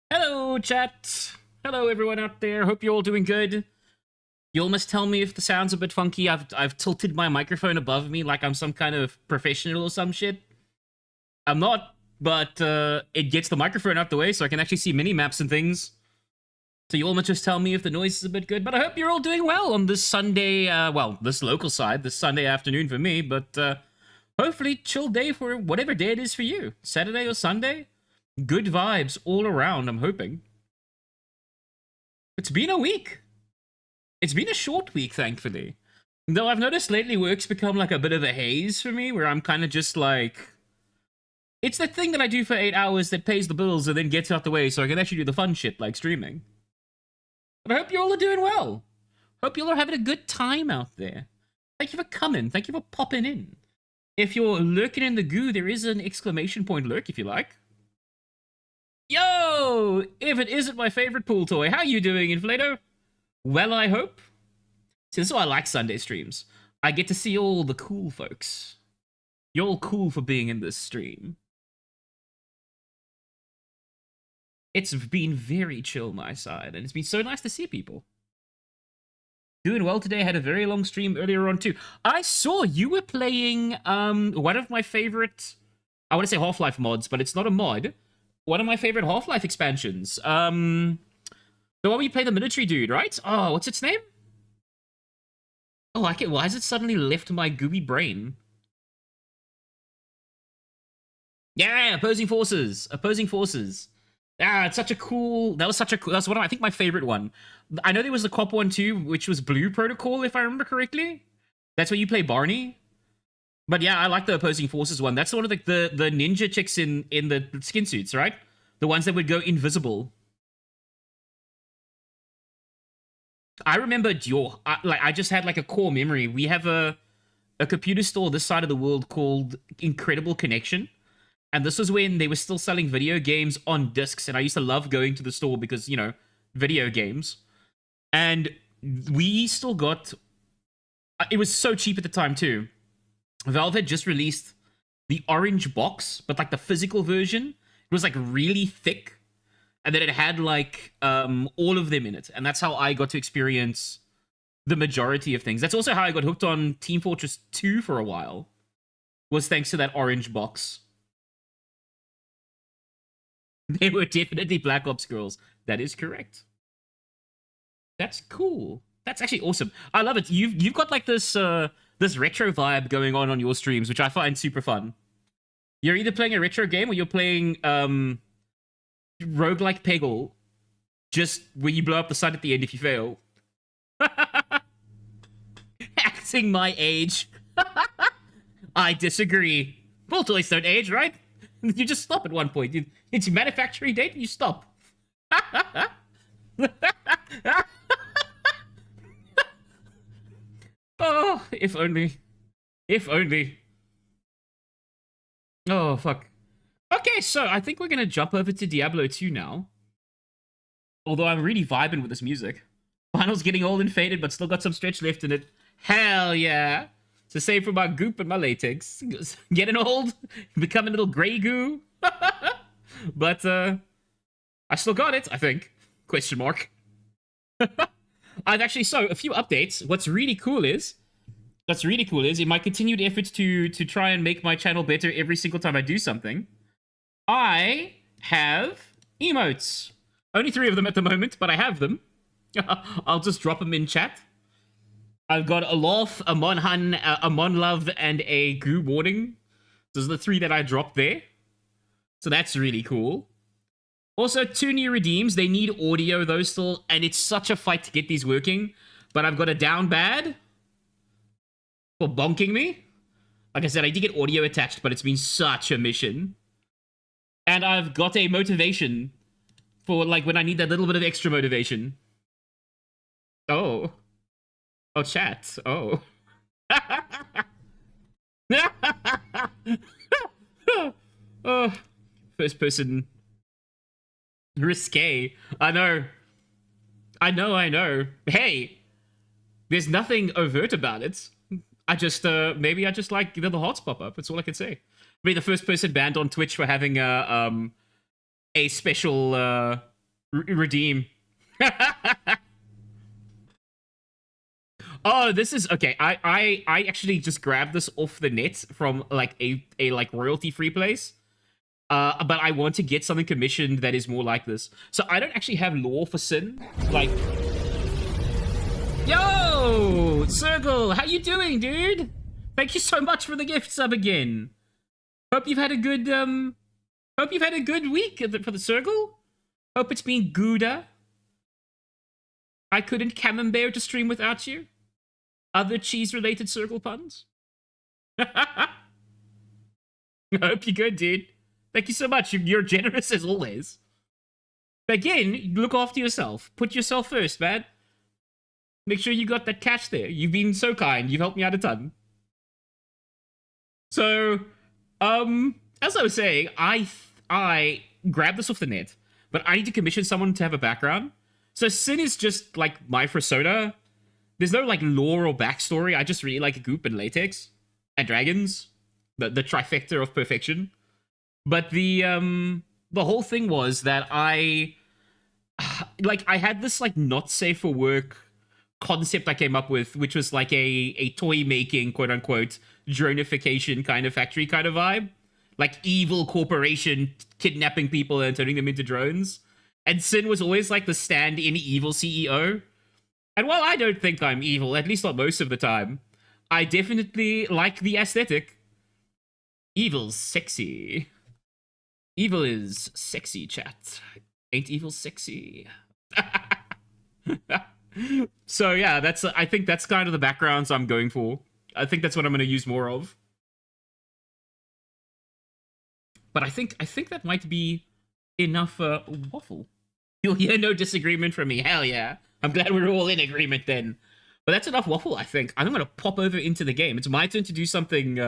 Hello, chat. Hello, everyone out there. Hope you're all doing good. You'll must tell me if the sound's a bit funky. I've tilted my microphone above me like I'm some kind of professional or some shit. I'm not, but it gets the microphone out the way so I can actually see mini maps and things. So you all must just tell me if the noise is a bit good. But I hope you're all doing well on this Sunday. Well, this local side, this Sunday afternoon for me. But hopefully, chill day for whatever day it is for you. Saturday or Sunday. Good vibes all around, I'm hoping. It's been a week. It's been a short week, thankfully. Though I've noticed lately work's become like a bit of a haze for me, where I'm kind of just like... It's the thing that I do for 8 hours that pays the bills and then gets out the way so I can actually do the fun shit like streaming. But I hope you all are doing well. Hope you all are having a good time out there. Thank you for coming. Thank you for popping in. If you're lurking in the goo, there is an exclamation point lurk if you like. Yo! If it isn't my favorite pool toy, how you doing, Inflato? Well, I hope. See, this is why I like Sunday streams. I get to see all the cool folks. You're all cool for being in this stream. It's been very chill my side, and it's been so nice to see people. Doing well today. Had a very long stream earlier on too. I saw you were playing one of my favorite, I want to say Half-Life mods, but it's not a mod. One of my favorite Half-Life expansions. The one where you play the military dude, right? Oh, what's its name? Oh, why has it suddenly left my gooey brain? Yeah, Opposing Forces. Opposing Forces. Ah, it's such a cool... That was one of, I think, my favorite one. I know there was the cop one too, which was Blue Protocol, if I remember correctly. That's where you play Barney. But yeah, I like the Opposing Forces one. That's one of the ninja chicks in the skin suits, right? The ones that would go invisible. I remember I just had like a core memory. We have a computer store this side of the world called Incredible Connection. And this was when they were still selling video games on discs. And I used to love going to the store because, you know, video games. And we still got... It was so cheap at the time too. Valve had just released the orange box, but like the physical version. It was like really thick. And then it had like all of them in it. And that's how I got to experience the majority of things. That's also how I got hooked on Team Fortress 2 for a while. Was thanks to that orange box. They were definitely Black Ops girls. That is correct. That's cool. That's actually awesome. I love it. You've got like this this retro vibe going on your streams, which I find super fun. You're either playing a retro game or you're playing roguelike Peggle, just where you blow up the sun at the end if you fail. Acting my age. I disagree. Full toys don't age, right? You just stop at one point. It's your manufacturing date and you stop. Oh, if only. If only. Oh, fuck. Okay, so I think we're gonna jump over to Diablo 2 now. Although I'm really vibing with this music. Final's getting old and faded, but still got some stretch left in it. Hell yeah. It's the same for my goop and my latex. Getting old, becoming a little gray goo. But, I still got it, I think. Question mark. I've actually, so, a few updates. What's really cool is, in my continued efforts to try and make my channel better every single time I do something, I have emotes. Only 3 of them at the moment, but I have them. I'll just drop them in chat. I've got a laugh, a monhun, a mon love, and a goo warning. Those are the 3 that I dropped there. So that's really cool. Also, 2 new redeems. They need audio though still, and it's such a fight to get these working. But I've got a down bad for bonking me. Like I said, I did get audio attached, but it's been such a mission. And I've got a motivation for like when I need that little bit of extra motivation. Oh. Oh, chat. Oh. Oh. First person. Risque. I know. I know. Hey. There's nothing overt about it. I just, maybe I just like the hearts pop up. That's all I can say. Maybe the first person banned on Twitch for having a special Redeem. Oh, this is okay. I actually just grabbed this off the net from like a like royalty free place. But I want to get something commissioned that is more like this. So I don't actually have lore for Sin. Like, yo, Circle, how you doing, dude? Thank you so much for the gift sub again. Hope you've had a good week for the Circle. Hope it's been gooder. I couldn't camembert to stream without you. Other cheese-related Circle puns. I hope you're good, dude. Thank you so much. You're generous as always. But again, look after yourself. Put yourself first, man. Make sure you got that cash there. You've been so kind. You've helped me out a ton. So, as I was saying, I grabbed this off the net, but I need to commission someone to have a background. So Sin is just like my persona. There's no like lore or backstory. I just really like goop and latex and dragons. The trifecta of perfection. But the whole thing was that I had this like not safe for work concept I came up with, which was like a toy making, quote unquote, dronification kind of factory kind of vibe. Like evil corporation kidnapping people and turning them into drones. And Sin was always like the stand-in evil CEO. And while I don't think I'm evil, at least not most of the time, I definitely like the aesthetic. Evil's sexy. Evil is sexy, chat. Ain't evil sexy? So yeah, I think that's kind of the backgrounds I'm going for. I think that's what I'm going to use more of. But I think that might be enough waffle. You'll hear no disagreement from me. Hell yeah. I'm glad we're all in agreement then. But that's enough waffle, I think. I'm going to pop over into the game. It's my turn to do something...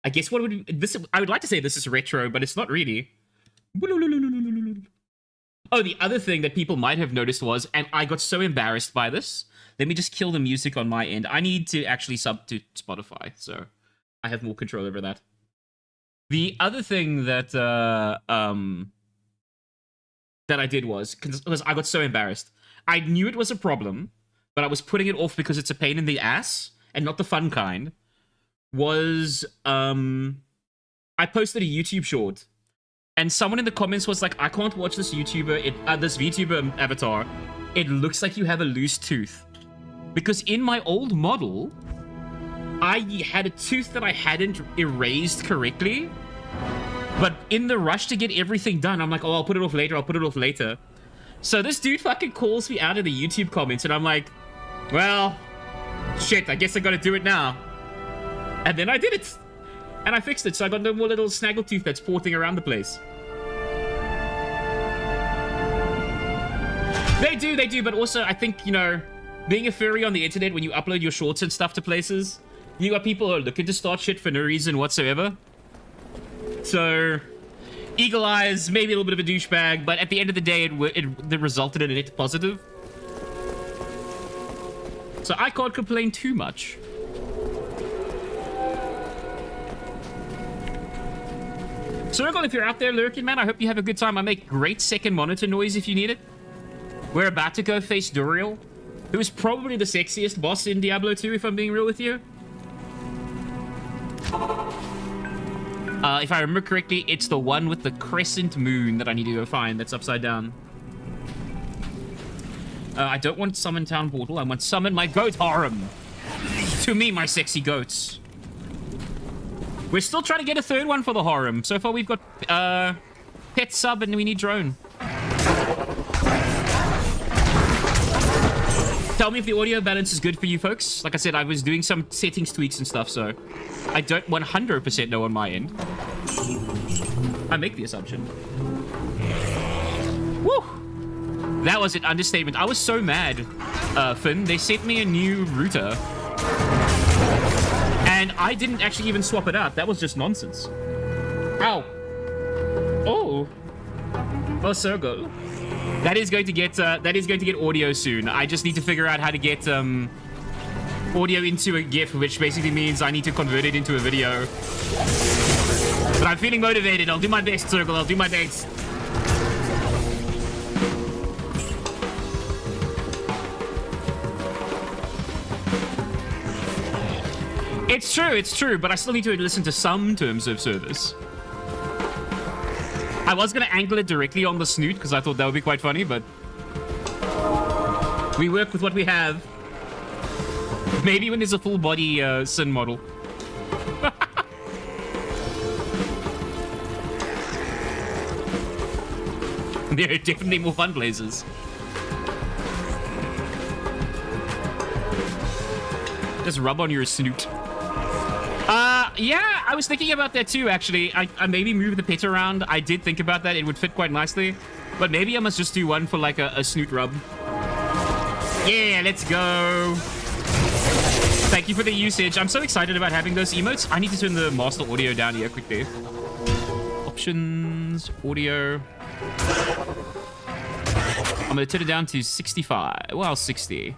I guess what would this? I would like to say this is retro, but it's not really. Oh, the other thing that people might have noticed was, and I got so embarrassed by this. Let me just kill the music on my end. I need to actually sub to Spotify, so I have more control over that. The other thing that that I did was because I got so embarrassed. I knew it was a problem, but I was putting it off because it's a pain in the ass and not the fun kind. Was I posted a YouTube short, and someone in the comments was like, "I can't watch this YouTuber, this VTuber avatar. It looks like you have a loose tooth." Because in my old model, I had a tooth that I hadn't erased correctly. But in the rush to get everything done, I'm like, "Oh, I'll put it off later. I'll put it off later." So this dude fucking calls me out of the YouTube comments, and I'm like, "Well, shit. I guess I gotta do it now." And then I did it. And I fixed it, so I got no more little snaggletooth that's porting around the place. They do, but also I think, you know, being a furry on the internet, when you upload your shorts and stuff to places, you got people who are looking to start shit for no reason whatsoever. So, eagle eyes, maybe a little bit of a douchebag, but at the end of the day, it resulted in a net positive. So I can't complain too much. Circle, if you're out there lurking, man, I hope you have a good time. I make great second monitor noise if you need it. We're about to go face Duriel, who is probably the sexiest boss in Diablo 2, if I'm being real with you. If I remember correctly, it's the one with the crescent moon that I need to go find that's upside down. I don't want summon town portal. I want summon my goat harem. To me, my sexy goats. We're still trying to get a third one for the harem. So far, we've got pet sub and we need drone. Tell me if the audio balance is good for you folks. Like I said, I was doing some settings tweaks and stuff, so I don't 100% know on my end. I make the assumption. Woo! That was an understatement. I was so mad, Finn. They sent me a new router. And I didn't actually even swap it out. That was just nonsense. Ow. Oh. Oh, Circle. That is going to get audio soon. I just need to figure out how to get audio into a GIF, which basically means I need to convert it into a video. But I'm feeling motivated. I'll do my best, Circle. I'll do my best. It's true, but I still need to listen to some terms of service. I was going to angle it directly on the snoot because I thought that would be quite funny, but we work with what we have. Maybe when there's a full body Sin model. There are definitely more fun blazers. Just rub on your snoot. Yeah, I was thinking about that too, actually. I maybe move the pet around. I did think about that. It would fit quite nicely. But maybe I must just do one for like a snoot rub. Yeah, let's go. Thank you for the usage. I'm so excited about having those emotes. I need to turn the master audio down here quickly. Options, audio. I'm going to turn it down to 65. Well, 60.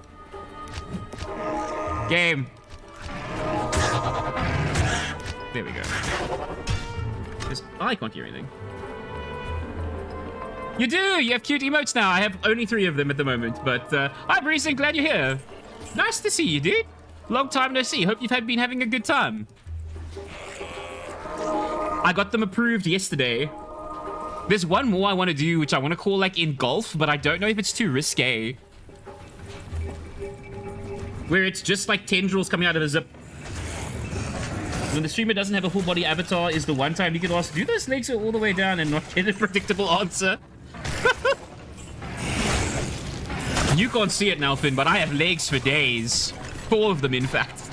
Game. There we go. I can't hear anything. You do! You have cute emotes now. I have only 3 of them at the moment. But, hi, Breezen. Glad you're here. Nice to see you, dude. Long time no see. Hope you've been having a good time. I got them approved yesterday. There's one more I want to do, which I want to call, like, engulf, but I don't know if it's too risque. Where it's just, like, tendrils coming out of a zip. When the streamer doesn't have a full body avatar is the one time you can ask, do those legs go all the way down and not get a predictable answer? You can't see it now, Finn, but I have legs for days. 4 of them, in fact.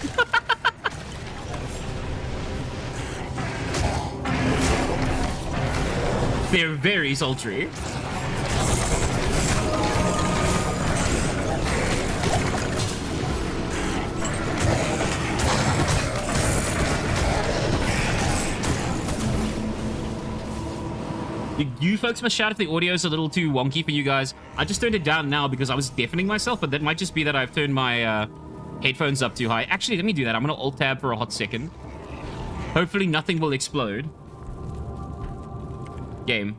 They're very sultry. You folks must shout if the audio is a little too wonky for you guys. I just turned it down now because I was deafening myself, but that might just be that I've turned my headphones up too high. Actually, let me do that. I'm going to alt-tab for a hot second. Hopefully nothing will explode. Game.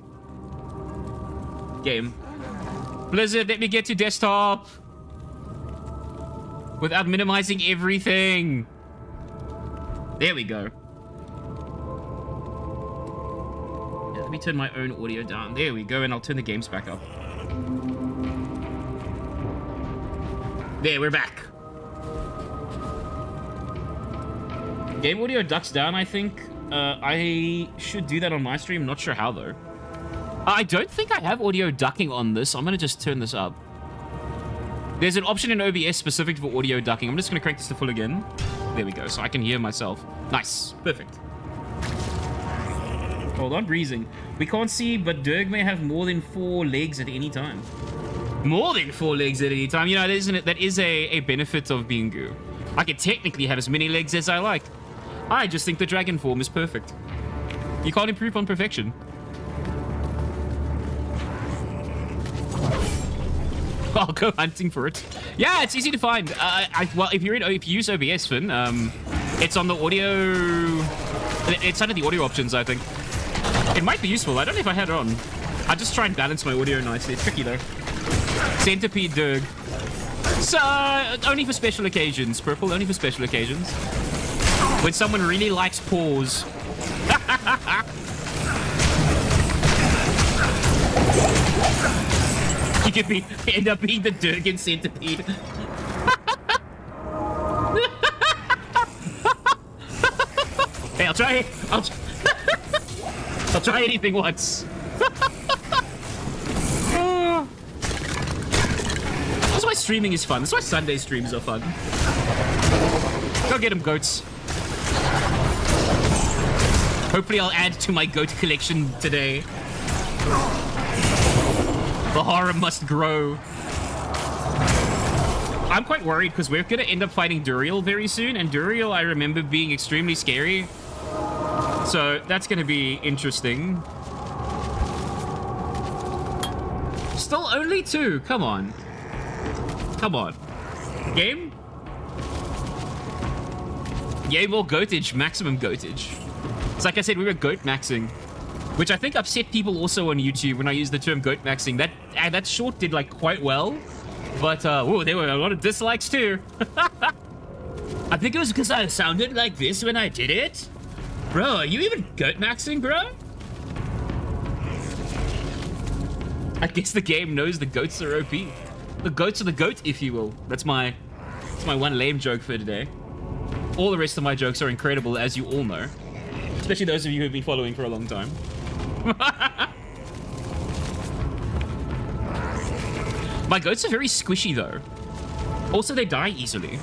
Blizzard, let me get to desktop. Without minimizing everything. There we go. Let me turn my own audio down. There we go, and I'll turn the games back up. There, we're back. Game audio ducks down, I think. I should do that on my stream. Not sure how, though. I don't think I have audio ducking on this. I'm going to just turn this up. There's an option in OBS specific for audio ducking. I'm just going to crank this to full again. There we go, so I can hear myself. Nice. Perfect. Hold on, breezing. We can't see, but Dirg may have more than 4 legs at any time. More than 4 legs at any time? You know, that is a benefit of being goo. I can technically have as many legs as I like. I just think the dragon form is perfect. You can't improve on perfection. I'll go hunting for it. Yeah, it's easy to find. Well, if you use OBS, Finn, it's on the audio. It's under the audio options, I think. It might be useful. I don't know if I had it on. I just try and balance my audio nicely. It's tricky though. Centipede Dirg. So only for special occasions. Purple only for special occasions. When someone really likes paws. You could end up being the Durgan centipede. Hey, I'll try it. I'll try anything once. That's why streaming is fun. That's why Sunday streams are fun. Go get them, goats. Hopefully I'll add to my goat collection today. The horror must grow. I'm quite worried because we're going to end up fighting Duriel very soon. And Duriel, I remember being extremely scary. So that's going to be interesting. Still only 2. Come on. Come on. Game? Yay, more goatage. Maximum goatage. It's like I said, we were goat maxing. Which I think upset people also on YouTube when I use the term goat maxing. That short did like quite well. But, whoa, there were a lot of dislikes too. I think it was because I sounded like this when I did it. Bro, are you even goat maxing, bro? I guess the game knows the goats are OP. The goats are the goat, if you will. That's my one lame joke for today. All the rest of my jokes are incredible, as you all know. Especially those of you who've been following for a long time. My goats are very squishy, though. Also, they die easily.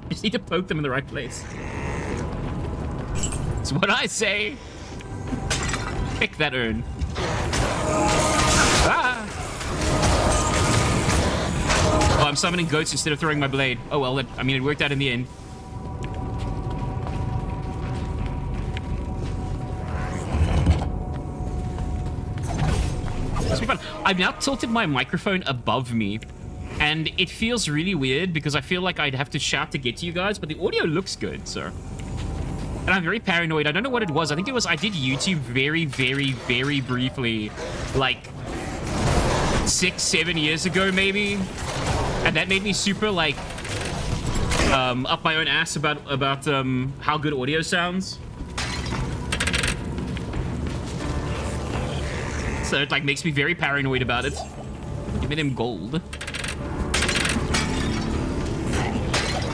Just need to poke them in the right place. That's what I say. Pick that urn. Ah! Oh, I'm summoning goats instead of throwing my blade. Oh well, I mean, it worked out in the end. This will be fun. I've now tilted my microphone above me, and it feels really weird because I feel like I'd have to shout to get to you guys, but the audio looks good, so. And I'm very paranoid. I don't know what it was. I think it was, I did YouTube very, very, very briefly, like 6-7 years ago, maybe. And that made me super, like, up my own ass about how good audio sounds. So it, like, makes me very paranoid about it. Give me them gold.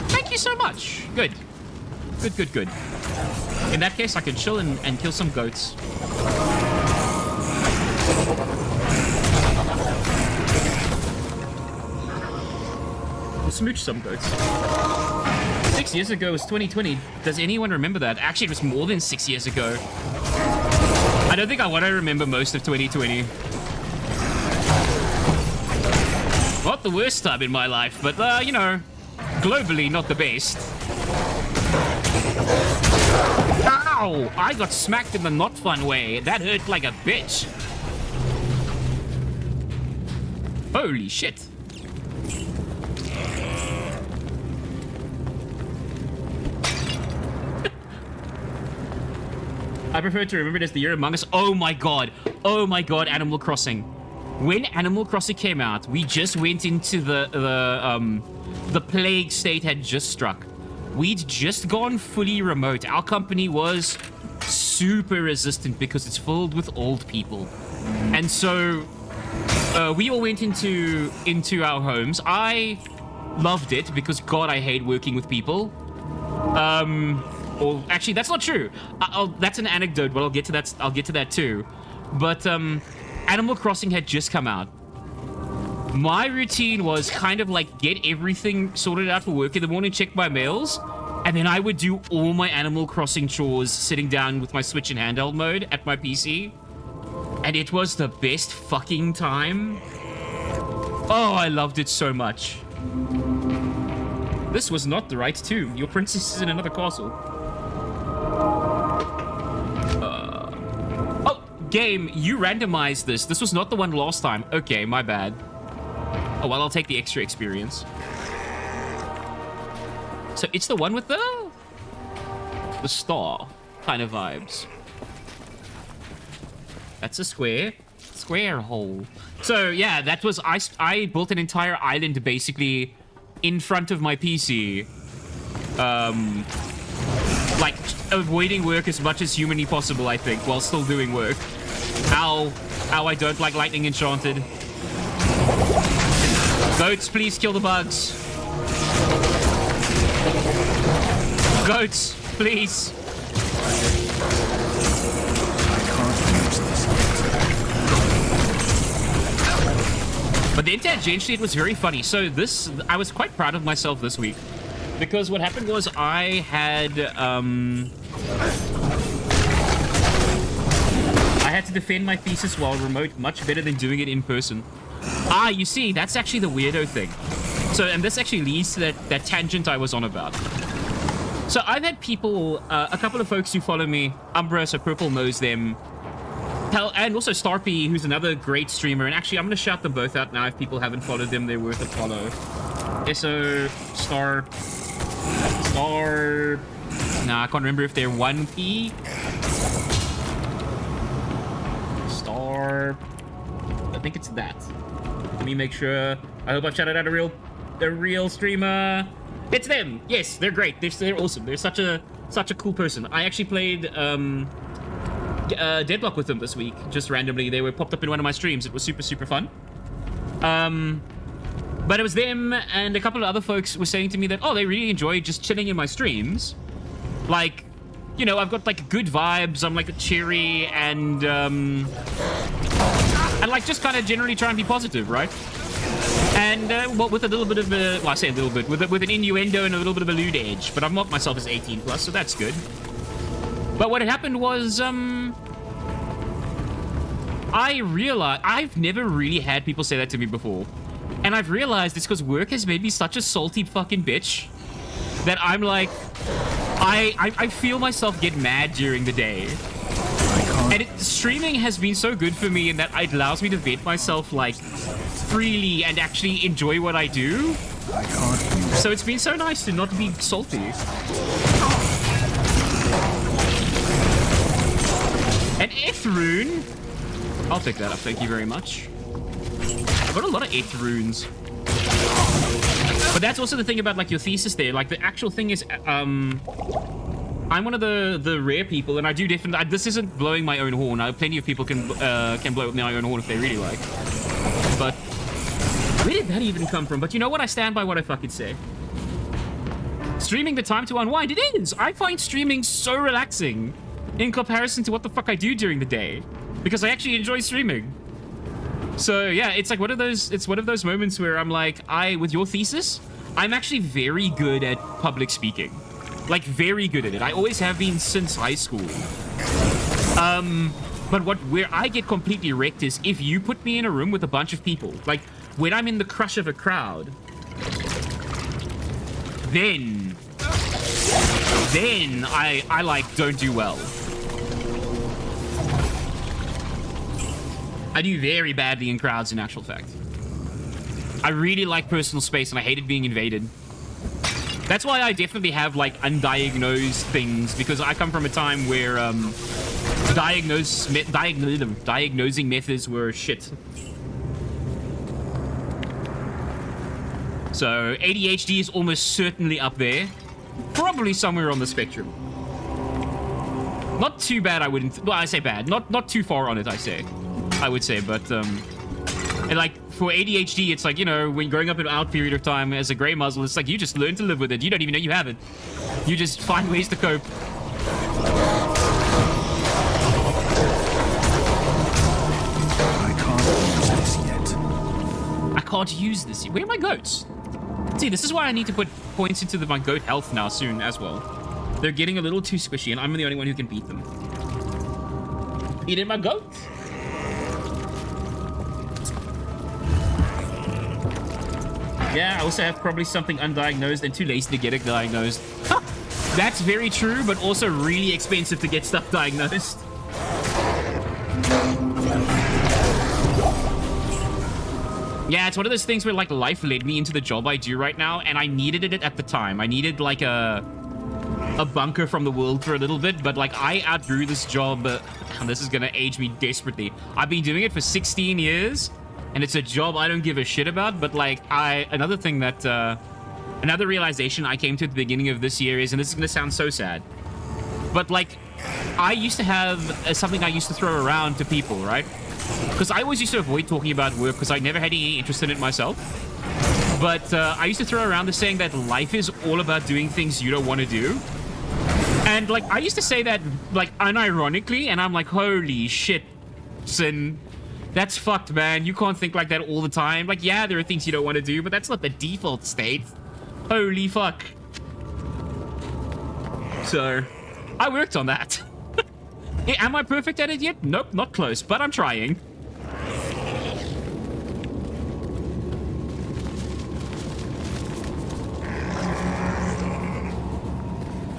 Thank you so much. Good. Good, good, good. In that case, I can chill and kill some goats. We'll smooch some goats. 6 years ago was 2020. Does anyone remember that? Actually, it was more than 6 years ago. I don't think I want to remember most of 2020. Not the worst time in my life, but, you know, globally not the best. Ow! I got smacked in the not fun way. That hurt like a bitch. Holy shit. I prefer to remember it as the year Among Us. Oh my god. Oh my god, Animal Crossing. When Animal Crossing came out, we just went into the plague state had just struck. We'd just gone fully remote. Our company was super resistant because it's filled with old people. And so we all went into our homes. I loved it because, God, I hate working with people. Or actually, that's not true. That's an anecdote, but I'll get to that. I'll get to that too. But Animal Crossing had just come out. My routine was kind of like get everything sorted out for work in the morning, check my mails, and then I would do all my Animal Crossing chores sitting down with my Switch in handheld mode at my PC. And it was the best fucking time. Oh, I loved it so much. This was not the right tomb. Your princess is in another castle. Oh, game, you randomized this. This was not the one last time. Okay, my bad. Oh, well, I'll take the extra experience. So it's the one with the star kind of vibes. That's a square hole. So yeah, that was, I built an entire island basically in front of my PC. Like avoiding work as much as humanly possible, I think, while still doing work. Ow, I don't like lightning enchanted. Goats, please kill the bugs. Goats, please. But then tangentially, it was very funny. So I was quite proud of myself this week. Because what happened was I had to defend my thesis while remote much better than doing it in person. Ah, you see, that's actually the weirdo thing. So, and this actually leads to that tangent I was on about. So I've had people, a couple of folks who follow me, Umbra, so Purple knows them, and also Starpy, who's another great streamer. And actually, I'm going to shout them both out now. If people haven't followed them, they're worth a follow. SO, Star... Nah, I can't remember if they're 1P. Star... I think it's that. Let me make sure. I hope I've shouted out a real streamer. It's them. Yes, they're great. They're awesome. They're such a cool person. I actually played Deadlock with them this week, just randomly. They were popped up in one of my streams. It was super fun. But it was them and a couple of other folks were saying to me that, oh, they really enjoy just chilling in my streams. Like, you know, I've got like good vibes. I'm like cheery and like just kind of generally try and be positive, right? And well, with a little bit of a, well, I say a little bit, with an innuendo and a little bit of a lewd edge. But I've marked myself as 18 plus, so that's good. But what had happened was, I realized I've never really had people say that to me before. And I've realized it's because work has made me such a salty fucking bitch that I'm like, I feel myself get mad during the day. And streaming has been so good for me in that it allows me to vent myself like freely and actually enjoy what I do. So it's been so nice to not be salty. An Eth rune. I'll take that up, thank you very much. I've got a lot of Eth runes. But that's also the thing about like your thesis there. Like the actual thing is, I'm one of the rare people, and I do definitely. This isn't blowing my own horn. Plenty of people can blow my own horn if they really like. But where did that even come from? But you know what? I stand by what I fucking say. Streaming the time to unwind. It is. I find streaming so relaxing in comparison to what the fuck I do during the day, because I actually enjoy streaming. So yeah, it's like one of those moments where I'm like, with your thesis, I'm actually very good at public speaking. Like very good at it. I always have been since high school. But where I get completely wrecked is if you put me in a room with a bunch of people, like when I'm in the crush of a crowd, then I like don't do well. I do very badly in crowds, in actual fact. I really like personal space, and I hated being invaded. That's why I definitely have, like, undiagnosed things, because I come from a time where, diagnosing methods were shit. So, ADHD is almost certainly up there. Probably somewhere on the spectrum. Not too bad, I wouldn't... Well, I say bad. Not too far on it, I would say, but, and like, for ADHD, it's like, you know, when growing up in an out period of time as a grey muzzle, it's like you just learn to live with it. You don't even know you have it. You just find ways to cope. I can't use this yet. I can't use this yet. Where are my goats? See, this is why I need to put points into my goat health now soon as well. They're getting a little too squishy, and I'm the only one who can beat them. Eating my goat. Yeah, I also have probably something undiagnosed and too lazy to get it diagnosed. That's very true, but also really expensive to get stuff diagnosed. Yeah, it's one of those things where, like, life led me into the job I do right now, and I needed it at the time. I needed, like, a bunker from the world for a little bit, but, like, I outgrew this job, and this is gonna age me desperately. I've been doing it for 16 years, and it's a job I don't give a shit about, but, like, another thing that, another realization I came to at the beginning of this year is, and this is gonna sound so sad, but, like, I used to have something I used to throw around to people, right? Because I always used to avoid talking about work because I never had any interest in it myself. But I used to throw around the saying that life is all about doing things you don't want to do. And, like, I used to say that, like, unironically, and I'm like, holy shit, Sin, that's fucked, man. You can't think like that all the time. Like, yeah, there are things you don't want to do, but that's not the default state. Holy fuck. So, I worked on that. Am I perfect at it yet? Nope, not close, but I'm trying.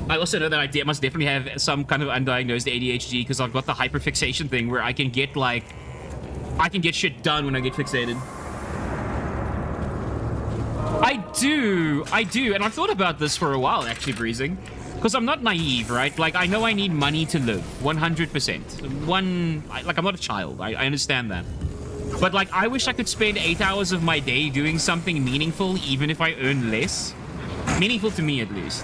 I also know that I must definitely have some kind of undiagnosed ADHD because I've got the hyperfixation thing where I can get, like, I can get shit done when I get fixated. I do, and I've thought about this for a while, actually, Breezing. Because I'm not naive, right? Like, I know I need money to live, 100%. Like, I'm not a child, I understand that. But, like, I wish I could spend 8 hours of my day doing something meaningful, even if I earn less. Meaningful to me, at least.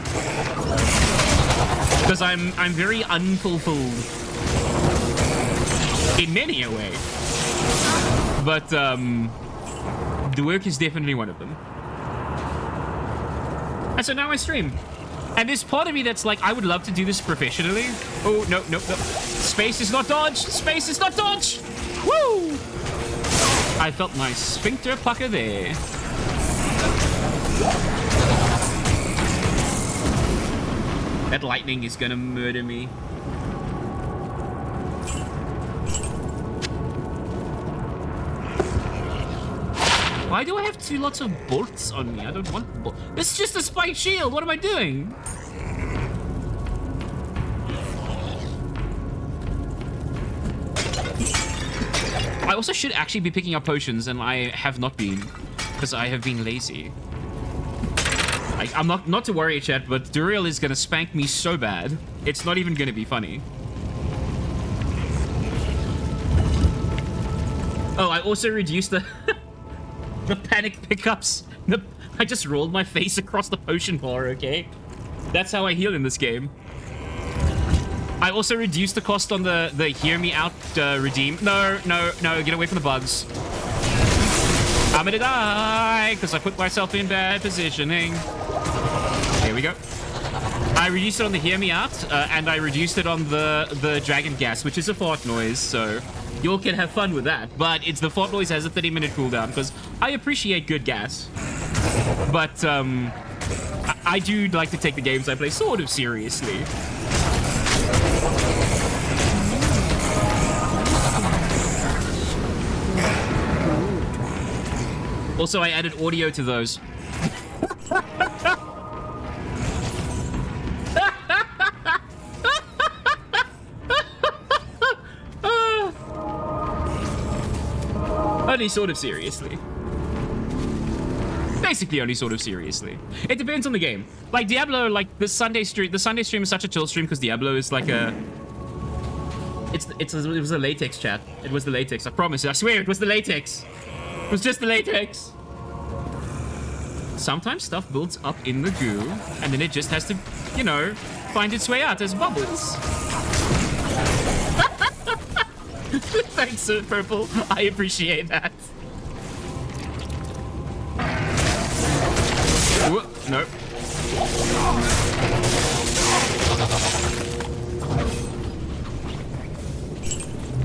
Because I'm very unfulfilled in many a way. But the work is definitely one of them. And so now I stream. And there's part of me that's like, I would love to do this professionally. Oh, no, no, no. Space is not dodge. Space is not dodge. Woo! I felt my sphincter pucker there. That lightning is gonna murder me. Why do I have lots of bolts on me? I don't want bolts. This is just a spiked shield. What am I doing? I also should actually be picking up potions, and I have not been, because I have been lazy. Like, I'm not to worry, chat, but Duriel is gonna spank me so bad, it's not even gonna be funny. Oh, I also reduced the the panic pickups. I just rolled my face across the potion bar, okay? That's how I heal in this game. I also reduced the cost on the hear me out redeem. No, no, no, get away from the bugs. I'm gonna die because I put myself in bad positioning. There we go. I reduced it on the hear me out, and I reduced it on the dragon gas, which is a fart noise, so you all can have fun with that. But it's the fart noise has a 30-minute cooldown because I appreciate good gas. But I do like to take the games I play sort of seriously. Also, I added audio to those. Only sort of seriously. Basically, only sort of seriously. It depends on the game. Like Diablo, like the Sunday stream is such a chill stream because Diablo is like a. It was a latex chat. It was the latex. I promise. I swear, it was the latex. It was just the latex. Sometimes stuff builds up in the goo, and then it just has to, you know, find its way out as bubbles. Thanks, Sir Purple. I appreciate that. Whoa, no.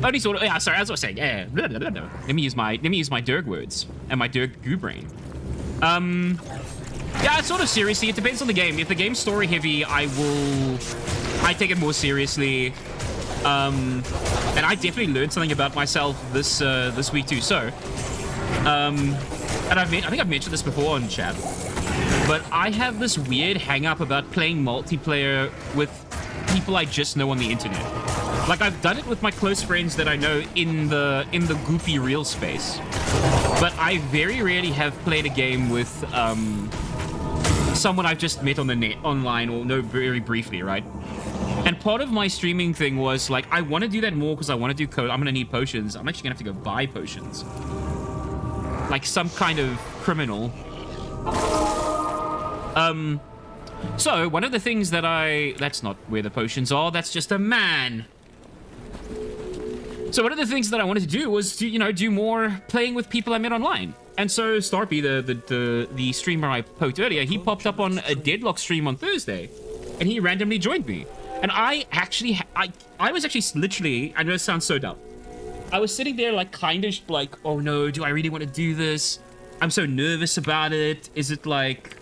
Only sort of. Yeah, sorry. As I was saying, yeah. Blah, blah, blah, blah. Let me use my Derg words and my Derg goo brain. Yeah, sort of seriously. It depends on the game. If the game's story heavy, I take it more seriously. And I definitely learned something about myself this week too. So, and I think I've mentioned this before on chat, but I have this weird hang up about playing multiplayer with people I just know on the internet. Like, I've done it with my close friends that I know in the goopy real space, but I very rarely have played a game with someone I've just met on the net, online, or know very briefly, right? And part of my streaming thing was like, I want to do that more because I want to do code. I'm gonna need potions. I'm actually gonna have to go buy potions, like some kind of criminal. So one of the things that that's not where the potions are. That's just a man. So one of the things that I wanted to do was to, you know, do more playing with people I met online. And so Starpy, the streamer I poked earlier, he popped up on a Deadlock stream on Thursday, and he randomly joined me. And I was actually literally, I know it sounds so dumb, I was sitting there like kind of like, oh no, do I really want to do this? I'm so nervous about it. Is it like,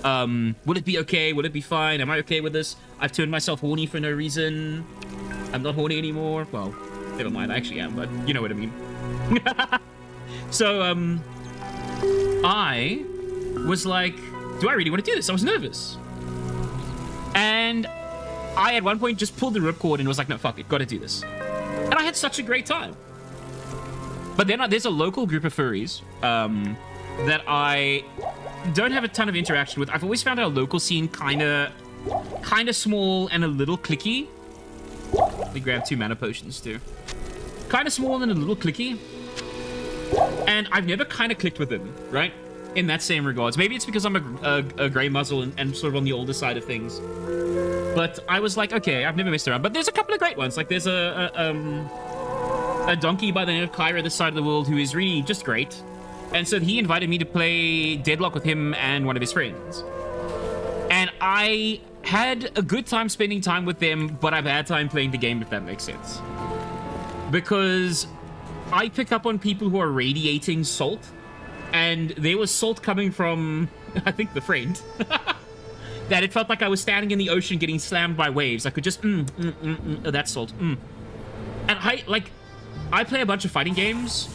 will it be okay? Will it be fine? Am I okay with this? I've turned myself horny for no reason. I'm not horny anymore. Well, never mind, I actually am, but you know what I mean. So, I was like, do I really want to do this? I was nervous. And I, at one point, just pulled the ripcord and was like, no, fuck it, gotta do this. And I had such a great time. But then there's a local group of furries that I don't have a ton of interaction with. I've always found our local scene kind of small and a little cliquey. Let me grab 2 mana potions, too. Kind of small and a little cliquey. And I've never kind of clicked with them, right? in that same regards. Maybe it's because I'm a grey muzzle and sort of on the older side of things. But I was like, okay, I've never messed around. But there's a couple of great ones. Like there's a donkey by the name of Kyra this side of the world who is really just great. And so he invited me to play Deadlock with him and one of his friends. And I had a good time spending time with them, but I've had time playing the game, if that makes sense. Because I pick up on people who are radiating salt, and there was salt coming from, I think, the friend. That it felt like I was standing in the ocean getting slammed by waves. I could just, that's salt, And I play a bunch of fighting games,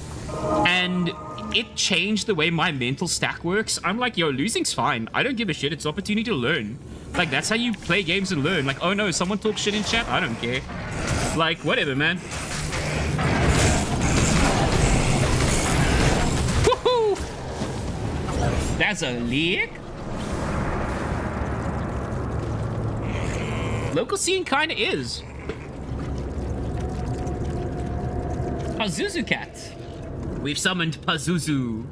and it changed the way my mental stack works. I'm like, yo, losing's fine. I don't give a shit. It's opportunity to learn. Like, that's how you play games and learn. Like, oh no, someone talks shit in chat? I don't care. Like, whatever, man. Woohoo! That's a lick. Local scene kinda is. Pazuzu cat. We've summoned Pazuzu.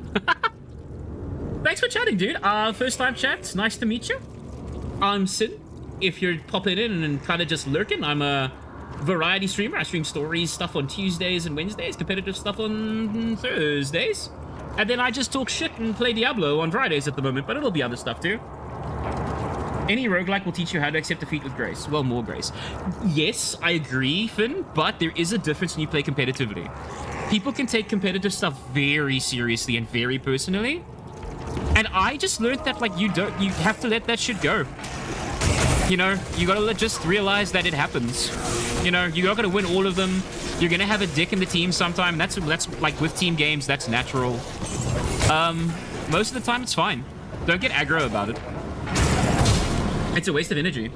Thanks for chatting, dude. First time chat. Nice to meet you. I'm Sin. If you're popping in and kind of just lurking, I'm a variety streamer. I stream stories, stuff on Tuesdays and Wednesdays, competitive stuff on Thursdays. And then I just talk shit and play Diablo on Fridays at the moment, but it'll be other stuff too. Any roguelike will teach you how to accept defeat with grace. Well, more grace. Yes, I agree, Finn, but there is a difference when you play competitively. People can take competitive stuff very seriously and very personally. And I just learned that, like, you have to let that shit go. You know, you gotta just realize that it happens. You know, you're not gonna win all of them. You're gonna have a dick in the team sometime. That's like with team games, that's natural. Most of the time it's fine. Don't get aggro about it. It's a waste of energy.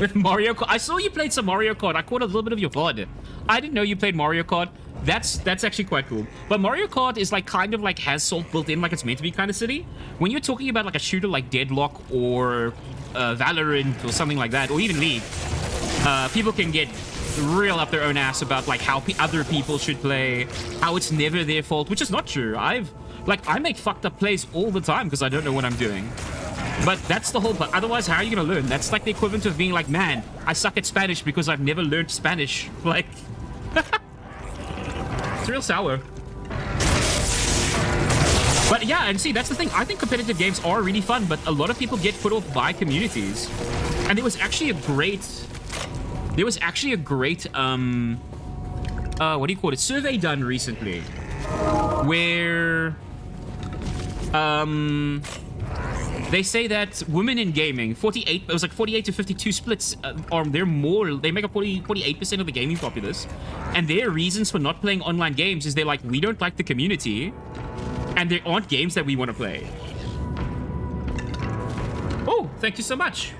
With Mario Kart, I saw you played some Mario Kart. I caught a little bit of your VOD. I didn't know you played Mario Kart. That's actually quite cool. But Mario Kart is like kind of like has salt built in, like it's meant to be kind of silly. When you're talking about like a shooter like Deadlock or Valorant or something like that, or even League, people can get real up their own ass about like how other people should play, how it's never their fault, which is not true. I make fucked up plays all the time because I don't know what I'm doing. But that's the whole part. Otherwise, how are you gonna learn? That's like the equivalent of being like, man, I suck at Spanish because I've never learned Spanish. Like, it's real sour. But yeah, and see, that's the thing. I think competitive games are really fun, but a lot of people get put off by communities. And there was actually a great, what do you call it? Survey done recently, where, they say that women in gaming, it was like 48 to 52 splits, they make up 48% of the gaming populace. And their reasons for not playing online games is they're like, we don't like the community, and there aren't games that we want to play. Oh, thank you so much.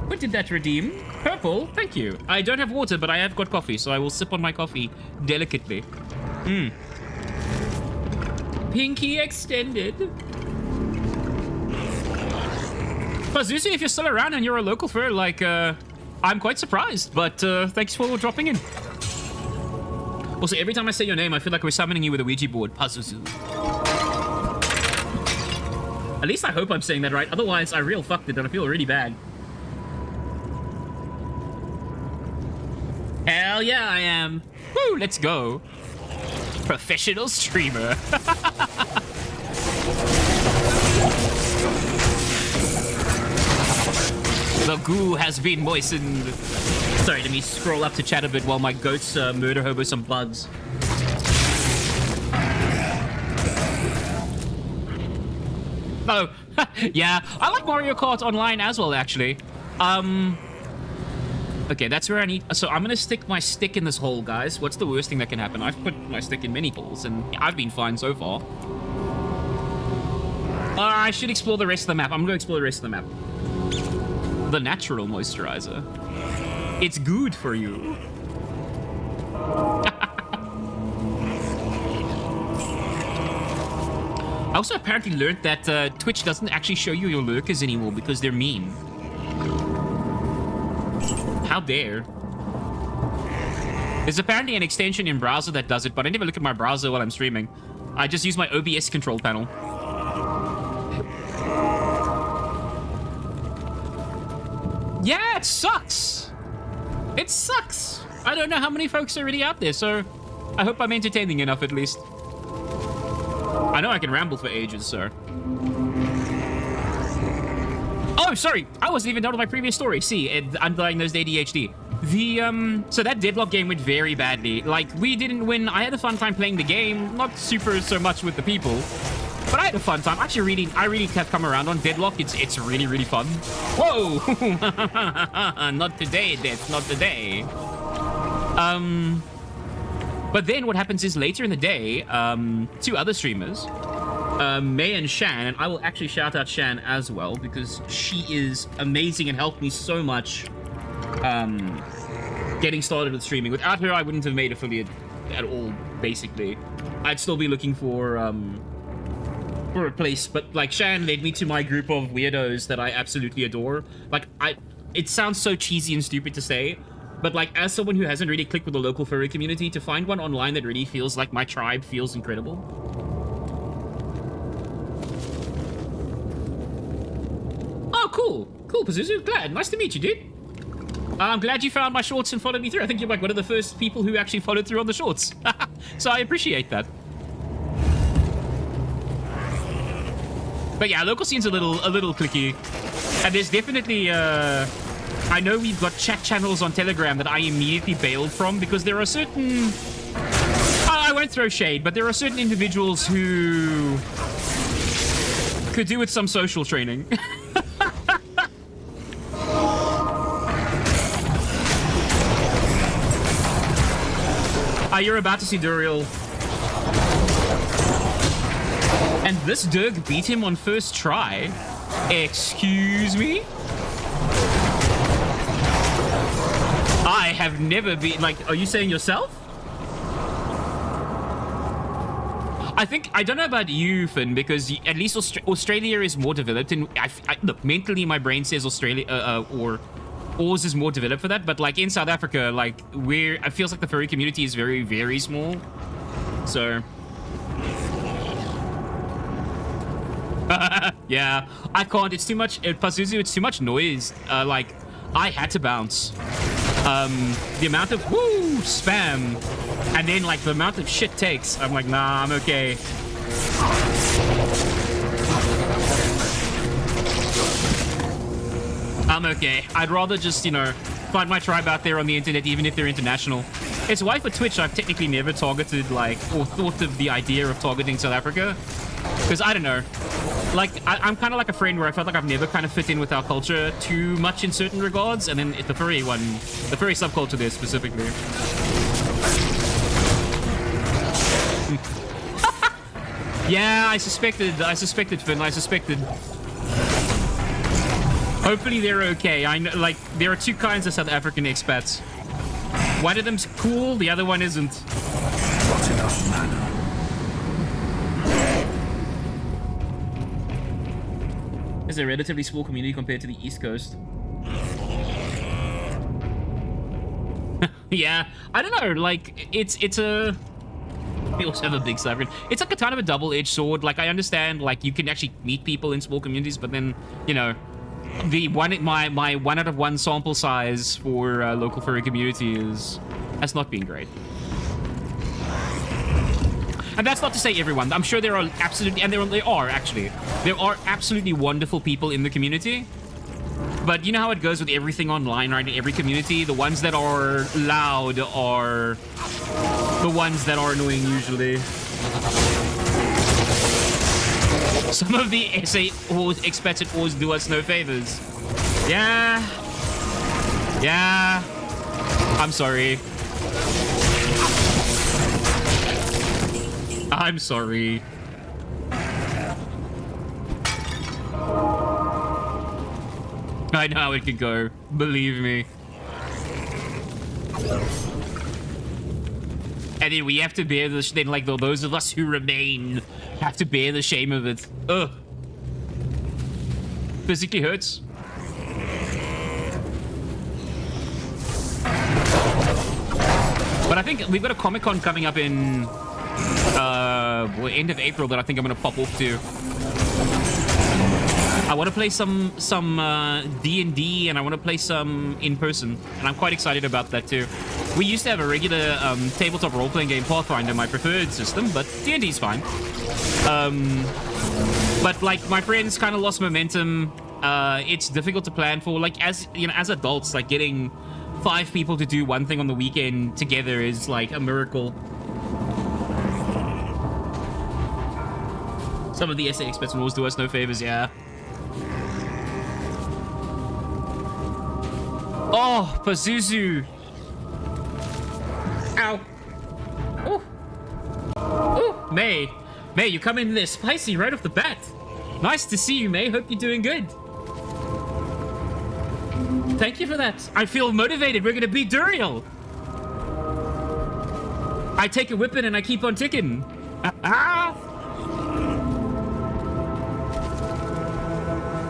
What did that redeem? Purple, thank you. I don't have water, but I have got coffee, so I will sip on my coffee delicately. Pinky extended. Pazuzu, if you're still around and you're a local fur, like, I'm quite surprised, but thanks for dropping in. Also, every time I say your name, I feel like we're summoning you with a Ouija board. Pazuzu. At least I hope I'm saying that right. Otherwise, I real fucked it and I feel really bad. Hell yeah, I am. Woo, let's go. Professional streamer. The goo has been moistened. Sorry, let me scroll up to chat a bit while my goats murder hobo some bugs. Oh, yeah. I like Mario Kart Online as well, actually. Okay, that's where I need... So I'm gonna stick my stick in this hole, guys. What's the worst thing that can happen? I've put my stick in many holes, and I've been fine so far. I should explore the rest of the map. I'm gonna explore the rest of the map. The natural moisturizer. It's good for you. I also apparently learned that Twitch doesn't actually show you your lurkers anymore because they're mean. How dare. There's apparently an extension in browser that does it, but I never look at my browser while I'm streaming. I just use my OBS control panel. Yeah, it sucks. It sucks. I don't know how many folks are already out there, so I hope I'm entertaining enough at least. I know I can ramble for ages, so. Oh, sorry. I wasn't even done with my previous story. See, undiagnosed ADHD. So that Deadlock game went very badly. Like, we didn't win. I had a fun time playing the game. Not super so much with the people, but I had a fun time. Actually, I really have come around on Deadlock. It's really, really fun. Whoa! Not today, Death. Not today. But then what happens is later in the day, two other streamers, May and Shan, and I will actually shout out Shan as well because she is amazing and helped me so much getting started with streaming. Without her, I wouldn't have made affiliate at all, basically. I'd still be looking for a place, but like Shan led me to my group of weirdos that I absolutely adore. Like, it sounds so cheesy and stupid to say, but like, as someone who hasn't really clicked with the local furry community, to find one online that really feels like my tribe feels incredible. Oh, cool. Cool, Pazuzu. Glad. Nice to meet you, dude. I'm glad you found my shorts and followed me through. I think you're like one of the first people who actually followed through on the shorts. So I appreciate that. But yeah, local scene's a little clicky. And there's definitely, I know we've got chat channels on Telegram that I immediately bailed from because there are certain... I won't throw shade, but there are certain individuals who could do with some social training. You're about to see Duriel. And this Dirk beat him on first try. Excuse me? I have never been... Like, are you saying yourself? I don't know about you, Finn, because at least Australia is more developed. And look, mentally, my brain says Australia, or Oz is more developed for that. But like in South Africa, like it feels like the furry community is very, very small. So... yeah, I can't. It's too much. Pazuzu, it's too much noise. Like, I had to bounce. The amount of woo spam, and then like the amount of shit takes. I'm like, nah, I'm okay. I'm okay. I'd rather just, you know, find my tribe out there on the internet, even if they're international. It's why for Twitch I've technically never targeted, like, or thought of the idea of targeting South Africa. Because, I don't know, like, I'm kind of like a friend where I felt like I've never kind of fit in with our culture too much in certain regards, and then the furry subculture there specifically. Yeah, I suspected, Finn, I suspected. Hopefully they're okay. I know, like, there are two kinds of South African expats. One of them's cool, the other one isn't. Not enough mana. It's a relatively small community compared to the East Coast. Yeah, I don't know, like, it's a... We also have a big South African. It's like a kind of a double-edged sword. Like, I understand, like, you can actually meet people in small communities, but then, you know, my 1 out of 1 sample size for local furry community has not been great. And that's not to say everyone. I'm sure there are absolutely, and there are absolutely wonderful people in the community. But you know how it goes with everything online, right? In every community, the ones that are loud are the ones that are annoying usually. Some of the SA expats at always do us no favors. Yeah. Yeah. I'm sorry. I'm sorry. I know how it could go. Believe me. And then we have to bear the... Then, like, those of us who remain have to bear the shame of it. Ugh. Physically hurts. But I think we've got a Comic-Con coming up in end of April that I think I'm gonna pop off to. I want to play some D&D, and I want to play some in person, and I'm quite excited about that too. We used to have a regular tabletop role-playing game, Pathfinder, my preferred system, but D&D is fine. But like my friends kind of lost momentum. It's difficult to plan for. Like as you know, as adults, like getting 5 people to do one thing on the weekend together is like a miracle. Some of the SA experts rules do us no favors, yeah. Oh, Pazuzu. Ow. Oh. Oh, May. May, you come in there spicy right off the bat. Nice to see you, May. Hope you're doing good. Thank you for that. I feel motivated. We're going to beat Duriel. I take a whipping and I keep on ticking.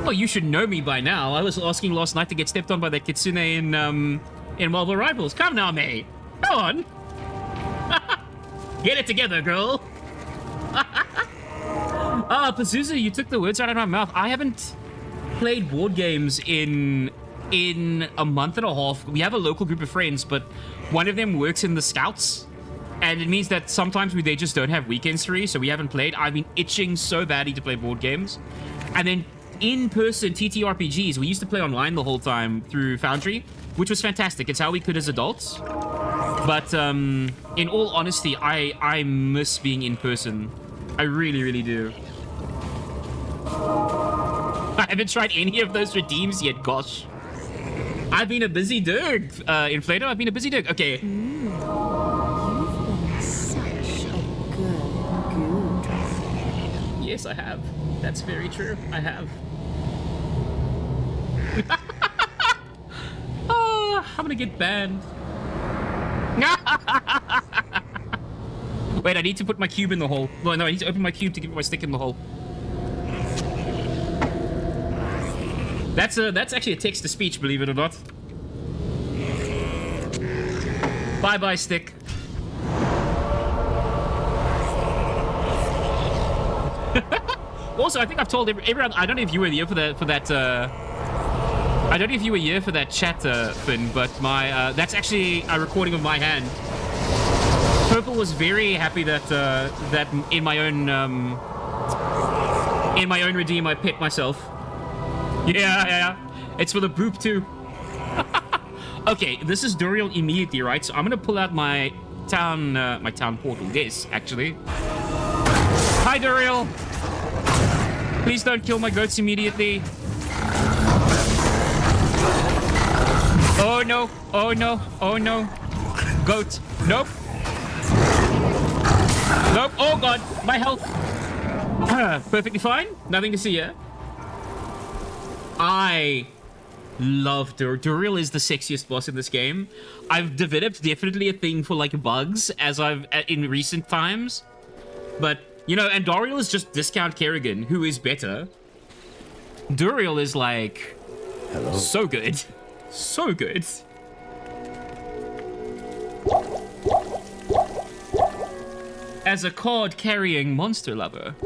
Well, you should know me by now. I was asking last night to get stepped on by that Kitsune in Marvel Rivals. Come now, May. Come on. Get it together, girl. Pazuzu, you took the words out of my mouth. I haven't played board games in a month and a half. We have a local group of friends, but one of them works in the Scouts. And it means that sometimes they just don't have weekends free, so we haven't played. I've been itching so badly to play board games. And then in-person TTRPGs, we used to play online the whole time through Foundry, which was fantastic. It's how we could as adults. But in all honesty, I miss being in person. I really, really do. I haven't tried any of those redeems yet, gosh. I've been a busy dude, Inflator. I've been a busy dude. Okay. You've been such a good goo driver. Yes, I have. That's very true. I have. Oh, I'm gonna get banned. Wait, I need to put my cube in the hole. Well, no, I need to open my cube to get my stick in the hole. That's actually a text-to-speech, believe it or not. Bye-bye, stick. Also, I think I've told everyone. I don't know if you were here for that. I don't know if you were here for that chat, Finn, but my that's actually a recording of my hand. Purple was very happy that that in my own redeem I pet myself. Yeah. It's for the boop too. Okay, this is Duriel immediately, right? So I'm gonna pull out my town portal. This actually. Hi, Duriel. Please don't kill my goats immediately. Oh no! Oh no! Oh no! Goat! Nope! Nope! Oh god! My health! Perfectly fine. Nothing to see here. I love Duriel is the sexiest boss in this game. I've developed definitely a thing for like bugs as I've in recent times, but you know, and Duriel is just discount Kerrigan, who is better. Duriel is like so good, so good. As a card-carrying monster lover,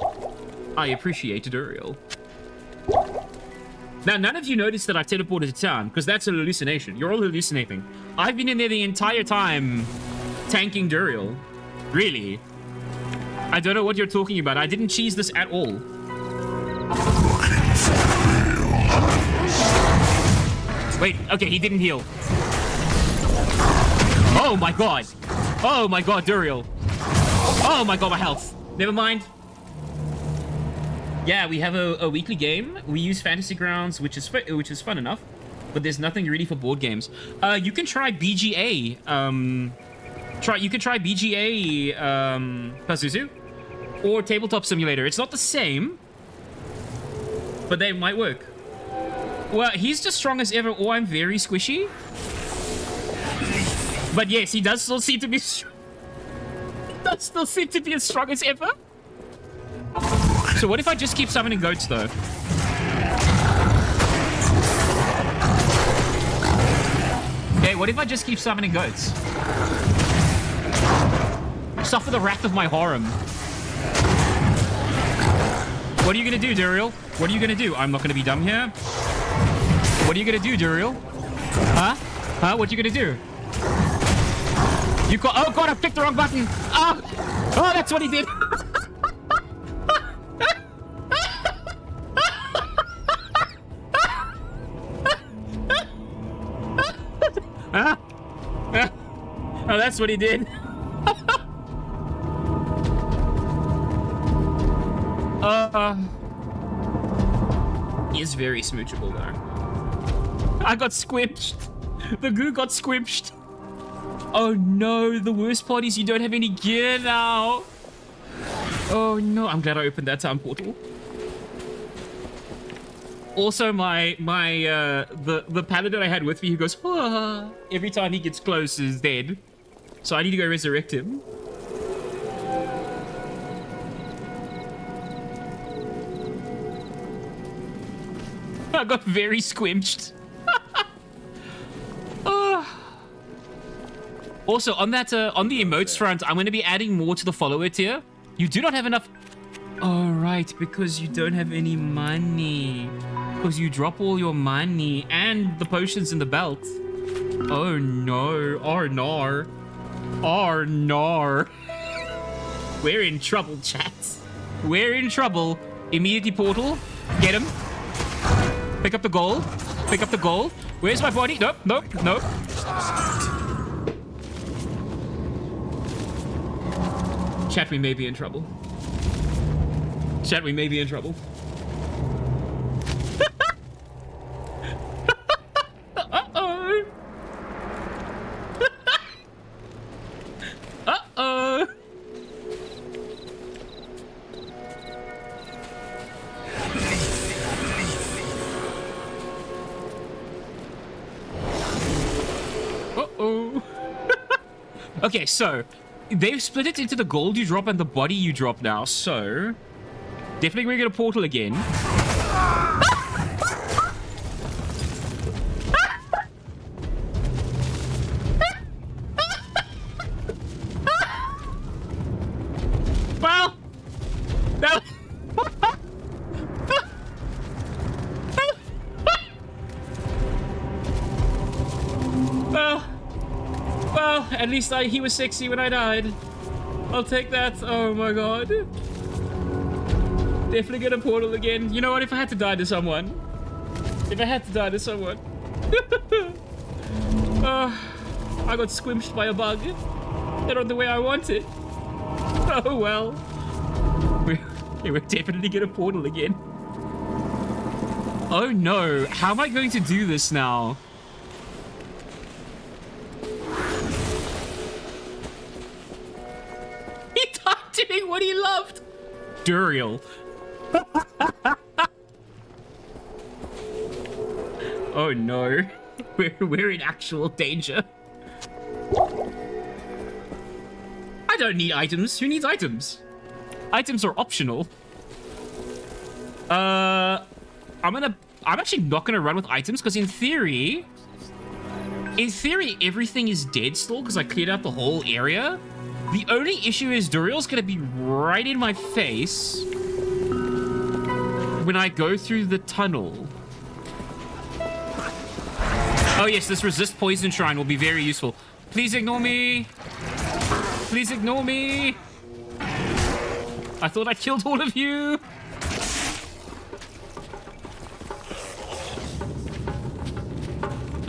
I appreciate Duriel. Now, none of you noticed that I teleported to town, because that's an hallucination. You're all hallucinating. I've been in there the entire time tanking Duriel. Really. I don't know what you're talking about. I didn't cheese this at all. Wait, okay, he didn't heal. Oh my god. Oh my god, Duriel. Oh my god, my health. Never mind. Yeah, we have a weekly game. We use Fantasy Grounds, which is fun enough, but there's nothing really for board games. You can try BGA. You can try BGA, Pazuzu, or Tabletop Simulator. It's not the same, but they might work. Well, he's just strong as ever, or I'm very squishy. But yes, he does still seem to be. He does still seem to be as strong as ever. So what if I just keep summoning goats, though? Okay, what if I just keep summoning goats? Suffer the wrath of my harem. What are you gonna do, Duriel? What are you gonna do? I'm not gonna be dumb here. What are you gonna do, Duriel? Huh? Huh? What you gonna do? You got... Oh god, I picked the wrong button! Oh! Oh, that's what he did! Huh? Oh, that's what he did. He is very smoochable though. I got squished. The goo got squished. Oh no, the worst part is you don't have any gear now. Oh no, I'm glad I opened that time portal. Also, the paladin I had with me who goes, ah, every time he gets close is dead. So I need to go resurrect him. I got very squinched. Also, on that, on the emotes front, I'm going to be adding more to the follower tier. You do not have enough... Oh, right, because you don't have any money. Because you drop all your money and the potions in the belt. Oh, no. Oh, no. Oh, no. We're in trouble, chat. We're in trouble. Immediately portal. Get him. Pick up the gold. Pick up the gold. Where's my body? Nope, nope, nope. Chat, we may be in trouble. Chat, we may be in trouble. Uh-oh. Uh-oh. Uh-oh. Okay, so they've split it into the gold you drop and the body you drop now, so definitely we're gonna portal again. Well, no. Well, at least he was sexy when I died. I'll take that. Oh my god. Definitely gonna portal again. You know what? If I had to die to someone. If I had to die to someone. I got squished by a bug. Not the way I wanted. Oh well. We're definitely gonna portal again. Oh no. How am I going to do this now? He died doing what he loved. Duriel. Oh no. We're in actual danger. I don't need items. Who needs items? Items are optional. I'm actually not gonna run with items because in theory, everything is dead still because I cleared out the whole area. The only issue is Duriel's gonna be right in my face when I go through the tunnel. Oh yes, this resist poison shrine will be very useful. Please ignore me. Please ignore me. I thought I killed all of you.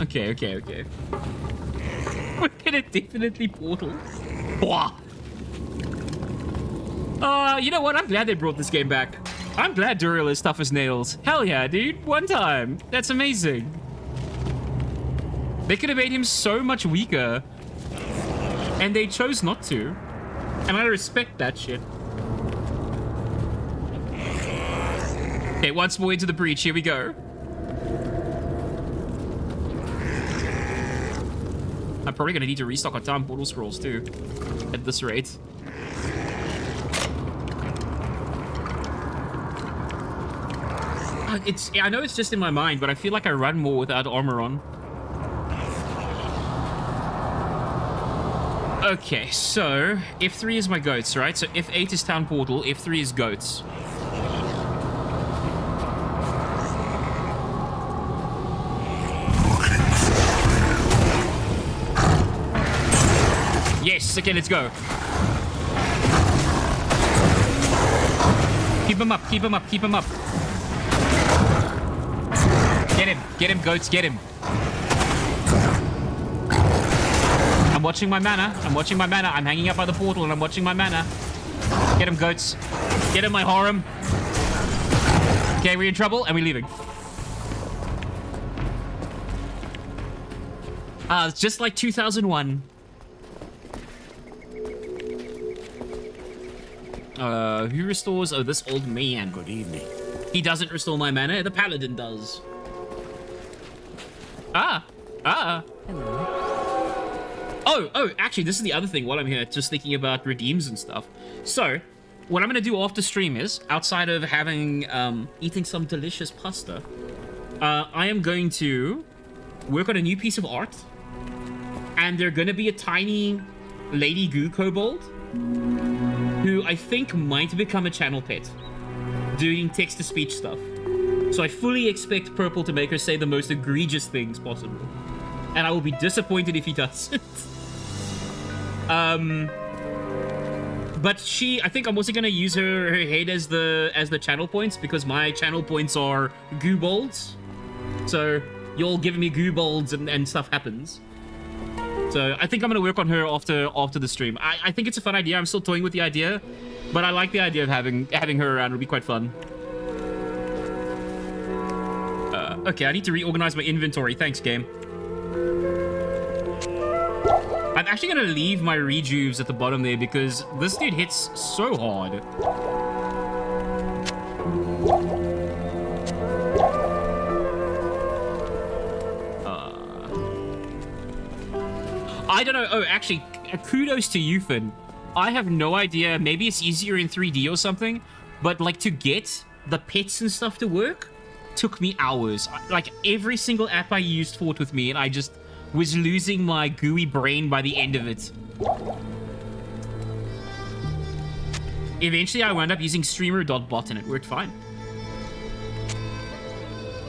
Okay. We're gonna definitely portal. You know what? I'm glad they brought this game back. I'm glad Duriel is tough as nails. Hell yeah, dude. One time. That's amazing. They could have made him so much weaker. And they chose not to. And I respect that shit. Okay, once more into the breach. Here we go. I'm probably going to need to restock our time portal scrolls too. At this rate. I know it's just in my mind, but I feel like I run more without armor on. Okay, so F3 is my goats, right? So F8 is town portal, F3 is goats. Yes, okay, let's go. Keep him up, keep him up, keep him up. Get him, goats, get him. I'm watching my mana, I'm hanging up by the portal and I'm watching my mana. Get him, goats. Get him, my harem. Okay, we're in trouble and we're leaving. It's just like 2001. Who restores? Oh, this old man. Good evening. He doesn't restore my mana. The paladin does. Hello. Oh, actually, this is the other thing while I'm here, just thinking about redeems and stuff. So, what I'm going to do after stream is, outside of having, eating some delicious pasta, I am going to work on a new piece of art, and they're going to be a tiny Lady Goo kobold, who I think might become a channel pet, doing text-to-speech stuff. So I fully expect Purple to make her say the most egregious things possible. And I will be disappointed if he doesn't. But I think I'm also gonna use her head as the channel points, because my channel points are goobolds. So you're giving me goobolds and stuff happens. So I think I'm gonna work on her after the stream. I think it's a fun idea. I'm still toying with the idea, but I like the idea of having her around. It'll be quite fun. Okay, I need to reorganize my inventory. Thanks, game. I'm actually gonna leave my rejuves at the bottom there because this dude hits so hard. I don't know. Oh, actually, kudos to you, Finn. I have no idea. Maybe it's easier in 3D or something, but like to get the pets and stuff to work took me hours. Like every single app I used fought with me, and I just was losing my gooey brain by the end of it. Eventually, I wound up using streamer.bot and it worked fine.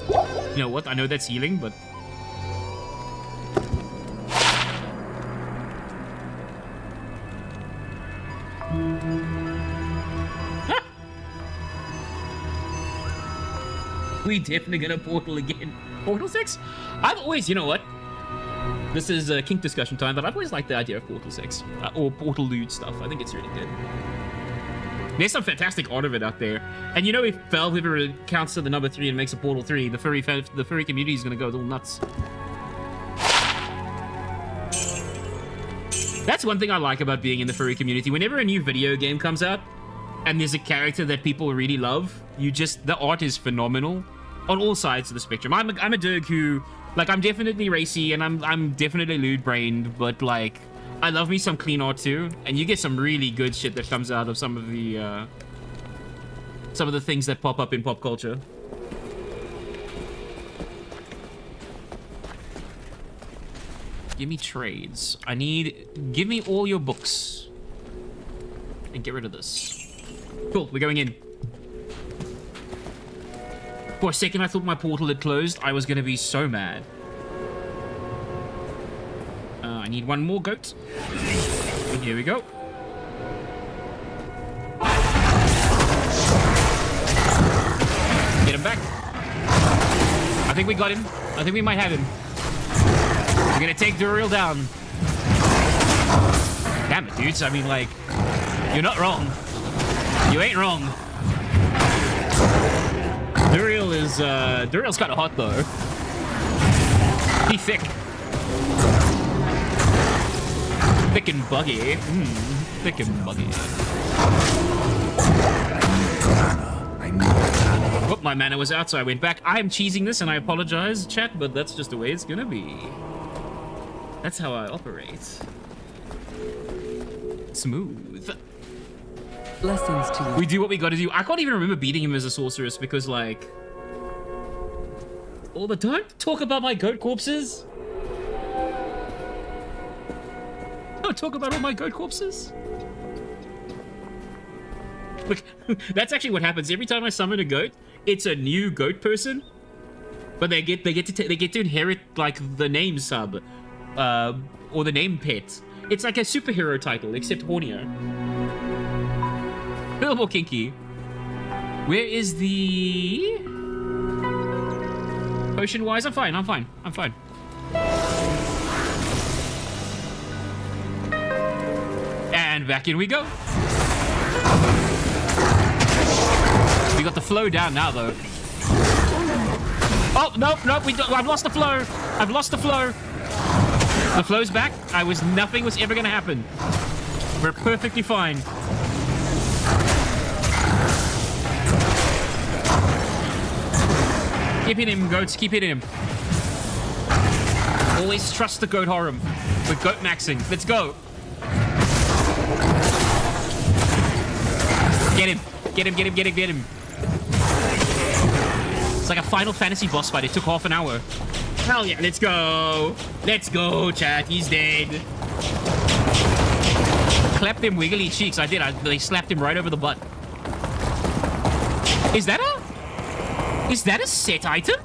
You know what? I know that's healing, but... We definitely gonna portal again. Portal 6? I've always, you know what? This is a kink discussion time, but I've always liked the idea of Portal 6. Or Portal Loot stuff. I think it's really good. There's some fantastic art of it out there. And you know, if Valve ever counts to the number 3 and makes a Portal 3, the furry community is gonna go a little nuts. That's one thing I like about being in the furry community. Whenever a new video game comes out, and there's a character that people really love, the art is phenomenal on all sides of the spectrum. I'm a Dirk who, like, I'm definitely racy and I'm definitely lewd-brained, but like, I love me some clean art too, and you get some really good shit that comes out of some of the things that pop up in pop culture. Give me trades. Give me all your books. And get rid of this. Cool, we're going in. For a second, I thought my portal had closed. I was gonna be so mad. I need one more goat. Here we go. Get him back. I think we got him. I think we might have him. We're gonna take Duriel down. Damn it, dudes. I mean, like, you're not wrong. You ain't wrong. Duriel's kind of hot though. He thick. Thick and buggy. Thick and buggy. Oh, my mana was out, so I went back. I am cheesing this, and I apologize, chat, but that's just the way it's gonna be. That's how I operate. Smooth. Blessings to you. We do what we gotta do. I can't even remember beating him as a sorceress because, like... all the don't talk about my goat corpses. Oh, Don't talk about all my goat corpses. Look, that's actually what happens every time I summon a goat. It's a new goat person, but they get to inherit like the name sub, or the name pet. It's like a superhero title, except hornier. A little more kinky. Where is the potion wise? I'm fine. And back in we go. We got the flow down now, though. Oh, nope. I've lost the flow. The flow's back. Nothing was ever gonna happen. We're perfectly fine. Keep hitting him, goats. Keep hitting him. Always trust the goat harem. We're goat maxing. Let's go. Get him. It's like a Final Fantasy boss fight. It took half an hour. Hell yeah, let's go. Let's go, chat. He's dead. Clap them wiggly cheeks. I did. They slapped him right over the butt. Is that a set item?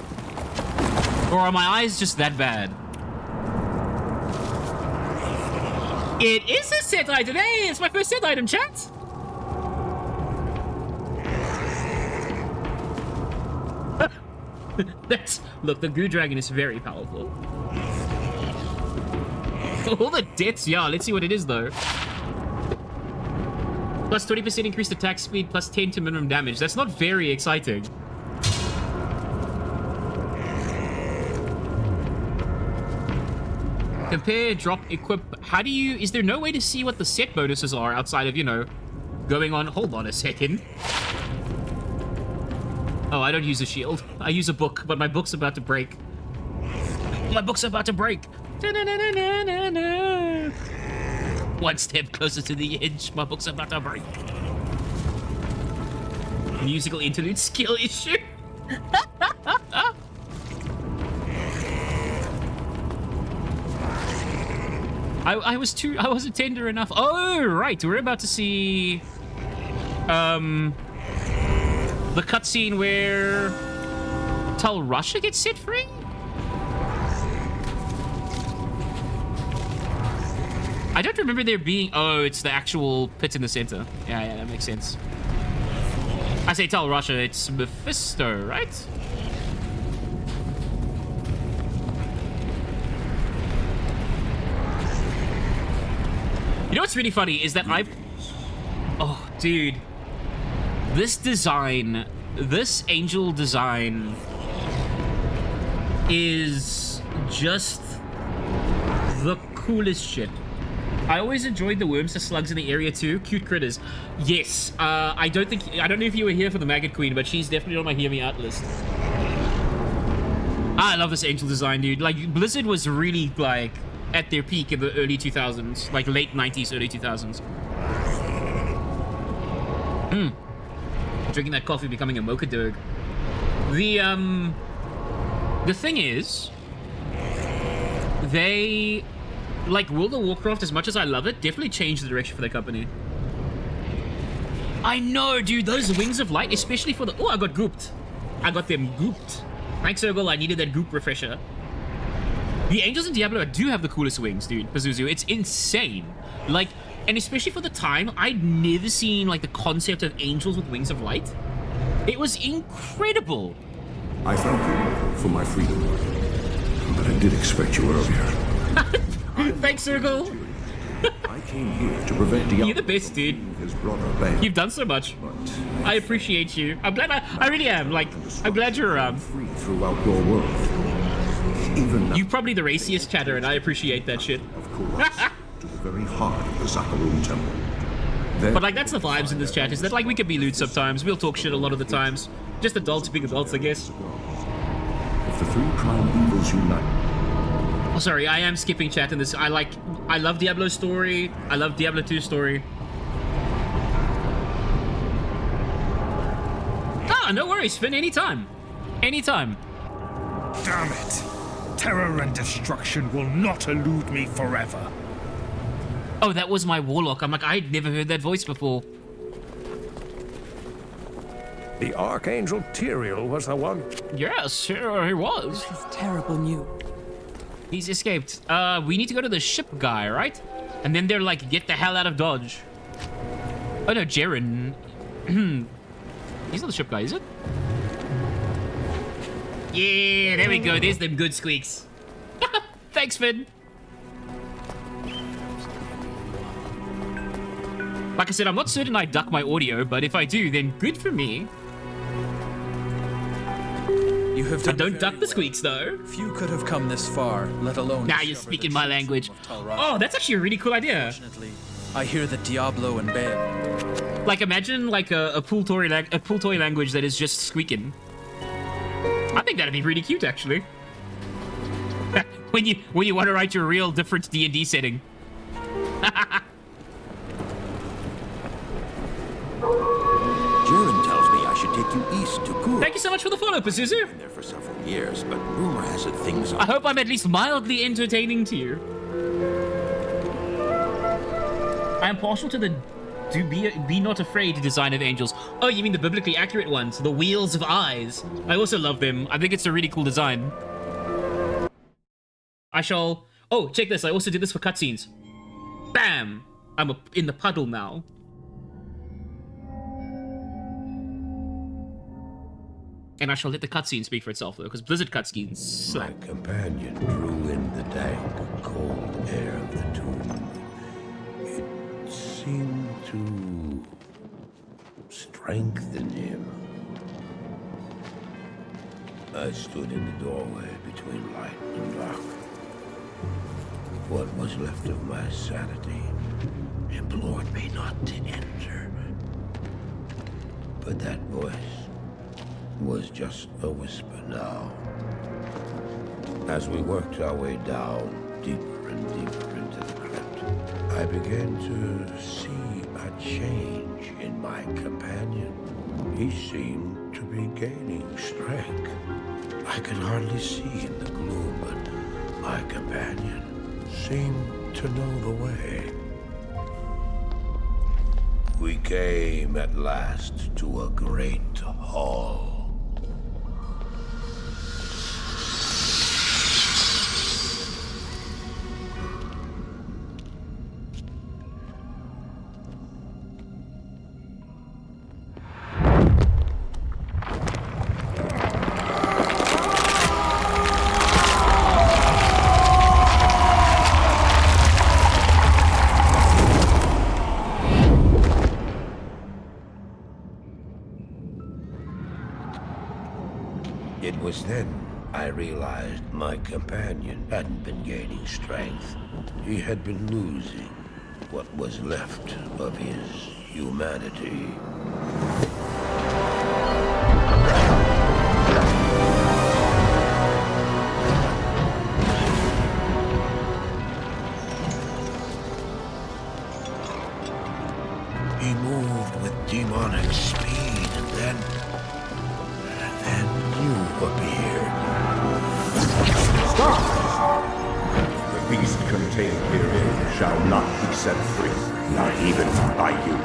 Or are my eyes just that bad? It is a set item. Hey, it's my first set item, chat. Look, the Goo Dragon is very powerful. All the deaths, yeah. Let's see what it is, though. Plus 20% increased attack speed, plus 10 to minimum damage. That's not very exciting. Compare, drop, equip. How do you... Is there no way to see what the set bonuses are outside of, you know, going on... Hold on a second. Oh, I don't use a shield. I use a book, but my book's about to break. One step closer to the edge. My book's about to break. Musical interlude skill issue. I wasn't tender enough. Oh, right. We're about to see... the cutscene where Tal Russia gets set free? I don't remember there being... Oh, it's the actual pit in the center. Yeah, that makes sense. I say Tal Russia, it's Mephisto, right? You know what's really funny is that I've... Oh, dude. This design, this angel design is just the coolest shit. I always enjoyed the worms, the slugs in the area too. Cute critters. Yes. I don't know if you were here for the Maggot Queen, but she's definitely on my hear me out list. I love this angel design, dude. Like, Blizzard was really, like, at their peak in the early 2000s. Like, late 90s, early 2000s. Drinking that coffee, becoming a mocha derg. The thing is, they, like, World of Warcraft, as much as I love it, definitely changed the direction for their company. I know, dude, those wings of light, especially for the... Oh, I got gooped. I got them gooped. Thanks, Ergol, I needed that goop refresher. The angels in Diablo do have the coolest wings, dude, Pazuzu. It's insane. Like... And especially for the time, I'd never seen, like, the concept of angels with wings of light. It was incredible. I thank you for my freedom, but I did expect you earlier. Thanks, Circle. I came here to prevent Diablo. You're the best, dude. His brother Bane. You've done so much. But I appreciate you. I'm glad I really am. Like, I'm glad you're free throughout your world. Even now, you're probably the raciest chatter, and I appreciate that shit. of course. To the very heart of the Zakarum Temple. But like, that's the vibes in this chat, is that like we can be lewd sometimes, we'll talk shit a lot of the times. Just adults being adults, I guess. If the three prime evils unite. Oh, sorry, I am skipping chat in this. I love Diablo's story. I love Diablo 2's story. Ah, no worries, Finn, anytime. Anytime. Damn it! Terror and destruction will not elude me forever. Oh, that was my warlock. I'm like, I'd never heard that voice before. The Archangel Duriel was the one. Yes, sure he was. This is terrible news. He's escaped. We need to go to the ship guy, right? And then they're like, get the hell out of Dodge. Oh no, Jaren. He's not the ship guy, is it? Yeah, there we go. There's them good squeaks. Thanks, Finn. Like I said, I'm not certain I duck my audio, but if I do, then good for me. You have I done don't very duck the well. squeaks, though. Few could have come this far, let alone. Now you're discover speaking the my true language. form of Tal Raj. Oh, that's actually a really cool idea. Fortunately, I hear that Diablo and Babe. Like, imagine like a pool toy language that is just squeaking. I think that'd be pretty cute, actually. when you want to write your real different D&D setting. Jaren tells me I should take you east to Gur. Thank you so much for the follow, Pazuzu. Been there for several years, but rumor has it things I are... hope I'm at least mildly entertaining to you. I am partial to the be not afraid design of angels. Oh, you mean the biblically accurate ones, the wheels of eyes. I also love them. I think it's a really cool design. I shall... Oh, check this. I also did this for cutscenes. Bam! I'm in the puddle now. And I shall let the cutscene speak for itself, though, because Blizzard cutscenes... My companion drew in the dank, cold air of the tomb. It seemed to strengthen him. I stood in the doorway between light and dark. What was left of my sanity implored me not to enter. But that voice was just a whisper now. As we worked our way down, deeper and deeper into the crypt, I began to see a change in my companion. He seemed to be gaining strength. I could hardly see in the gloom, but my companion seemed to know the way. We came at last to a great hall. It was then I realized my companion hadn't been gaining strength. He had been losing what was left of his humanity. He moved with demonic speed, and then you appeared. Stop! The beast contained herein shall not be set free, not even by you.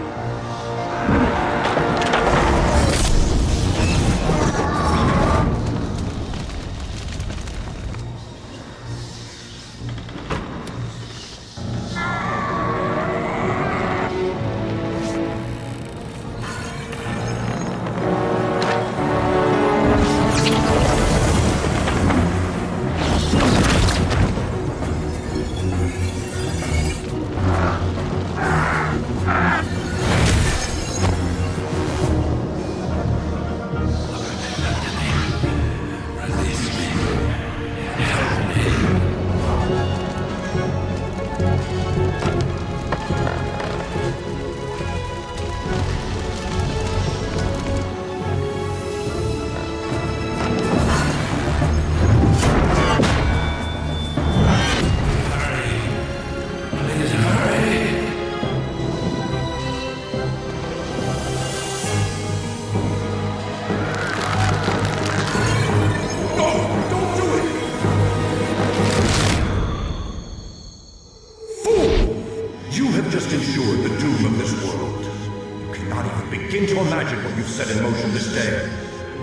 You have just ensured the doom of this world. You cannot even begin to imagine what you've set in motion this day.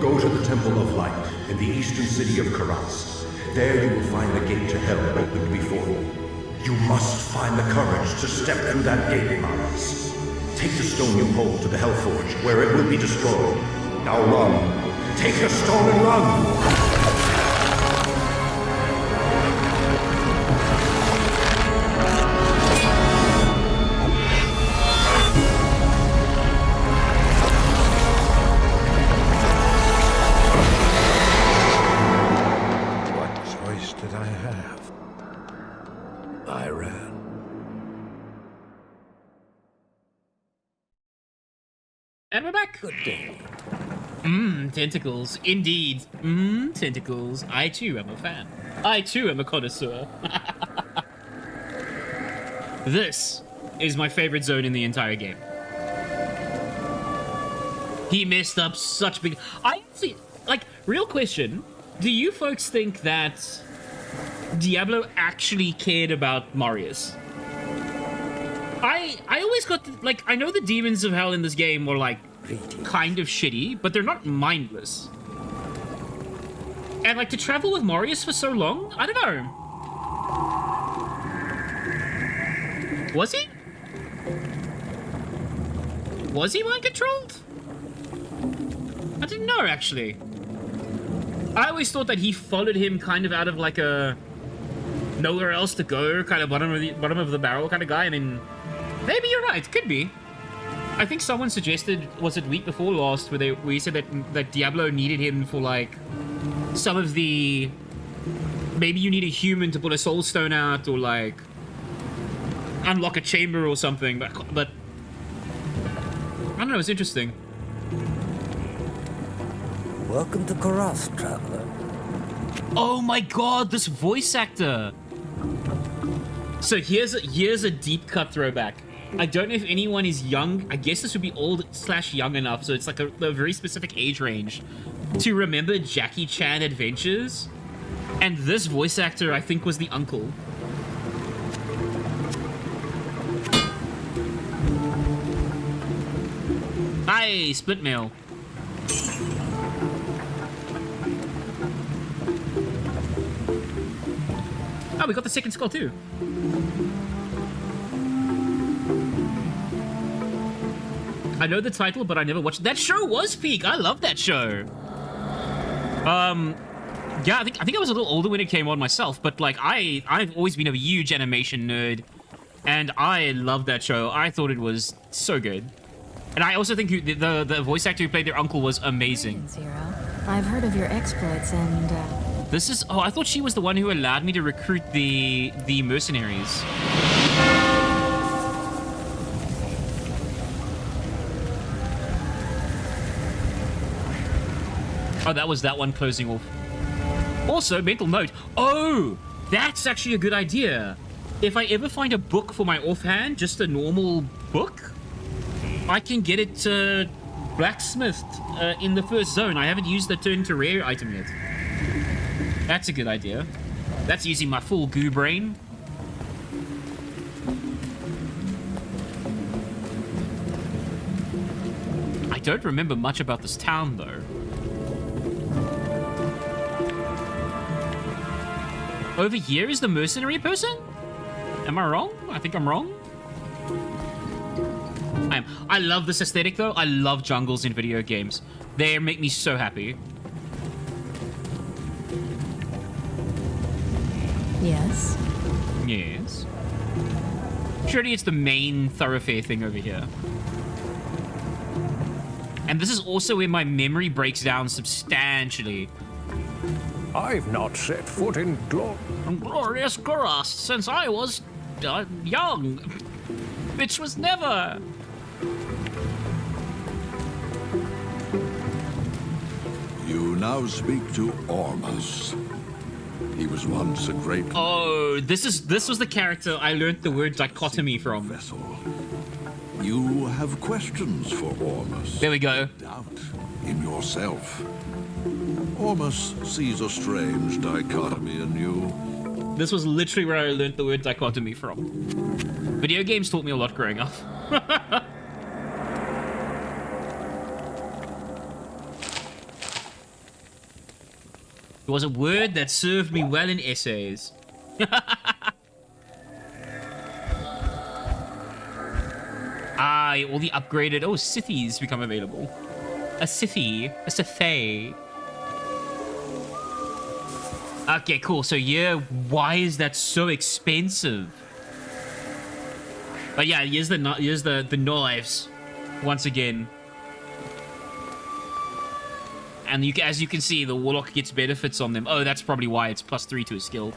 Go to the Temple of Light in the eastern city of Karas. There you will find the gate to hell opened before you. You must find the courage to step through that gate, Miles. Take the stone you hold to the Hellforge, where it will be destroyed. Now run. Take the stone and run! Did I have? I ran. And we're back. Good day. Tentacles. Indeed. Tentacles. I too am a fan. I too am a connoisseur. This is my favorite zone in the entire game. He messed up such big... I actually... Like, real question. Do you folks think that Diablo actually cared about Marius? I always got like, I know the demons of hell in this game were like kind of shitty, but they're not mindless. And like to travel with Marius for so long, I don't know. Was he? Was he mind controlled? I didn't know actually. I always thought that he followed him kind of out of like a nowhere else to go, kind of bottom of the barrel kind of guy. I mean, maybe you're right. Could be. I think someone suggested, was it week before last, where we said that Diablo needed him for like some of the, maybe you need a human to pull a soul stone out or like unlock a chamber or something. But I don't know. It's interesting. Welcome to Karas, traveler. Oh my god, this voice actor! So here's a deep cut throwback. I don't know if anyone is young. I guess this would be old/young enough, so it's like a very specific age range to remember Jackie Chan Adventures. And this voice actor, I think, was the uncle. Hi, split mail. Oh, we got the second skull too. I know the title, but I never watched it. That show was peak. I love that show. Yeah, I think I was a little older when it came on myself, but like I've always been a huge animation nerd, and I loved that show. I thought it was so good, and I also think the voice actor who played their uncle was amazing. Zero. I've heard of your exploits and. This is... Oh, I thought she was the one who allowed me to recruit the mercenaries. Oh, that was that one closing off. Also, mental note. Oh, that's actually a good idea. If I ever find a book for my offhand, just a normal book, I can get it blacksmithed in the first zone. I haven't used the turn to rare item yet. That's a good idea. That's using my full goo brain. I don't remember much about this town, though. Over here is the mercenary person? Am I wrong? I think I'm wrong. I am. I love this aesthetic, though. I love jungles in video games. They make me so happy. Yes. Yes. Surely it's the main thoroughfare thing over here. And this is also where my memory breaks down substantially. I've not set foot in glorious Karas since I was young, which was never. You now speak to Ormus. He was once a great... Oh, this was the character I learned the word dichotomy from. Vessel. You have questions for Ormus. There we go. Doubt in yourself. Ormus sees a strange dichotomy in you. This was literally where I learned the word dichotomy from. Video games taught me a lot growing up. It was a word that served me well in essays. All the upgraded... Oh, Sithies become available. A Sithie. A Sithai. Okay, cool. So, yeah, why is that so expensive? But yeah, here's the knives. Once again. And as you can see, the Warlock gets benefits on them. Oh, that's probably why it's +3 to his skill.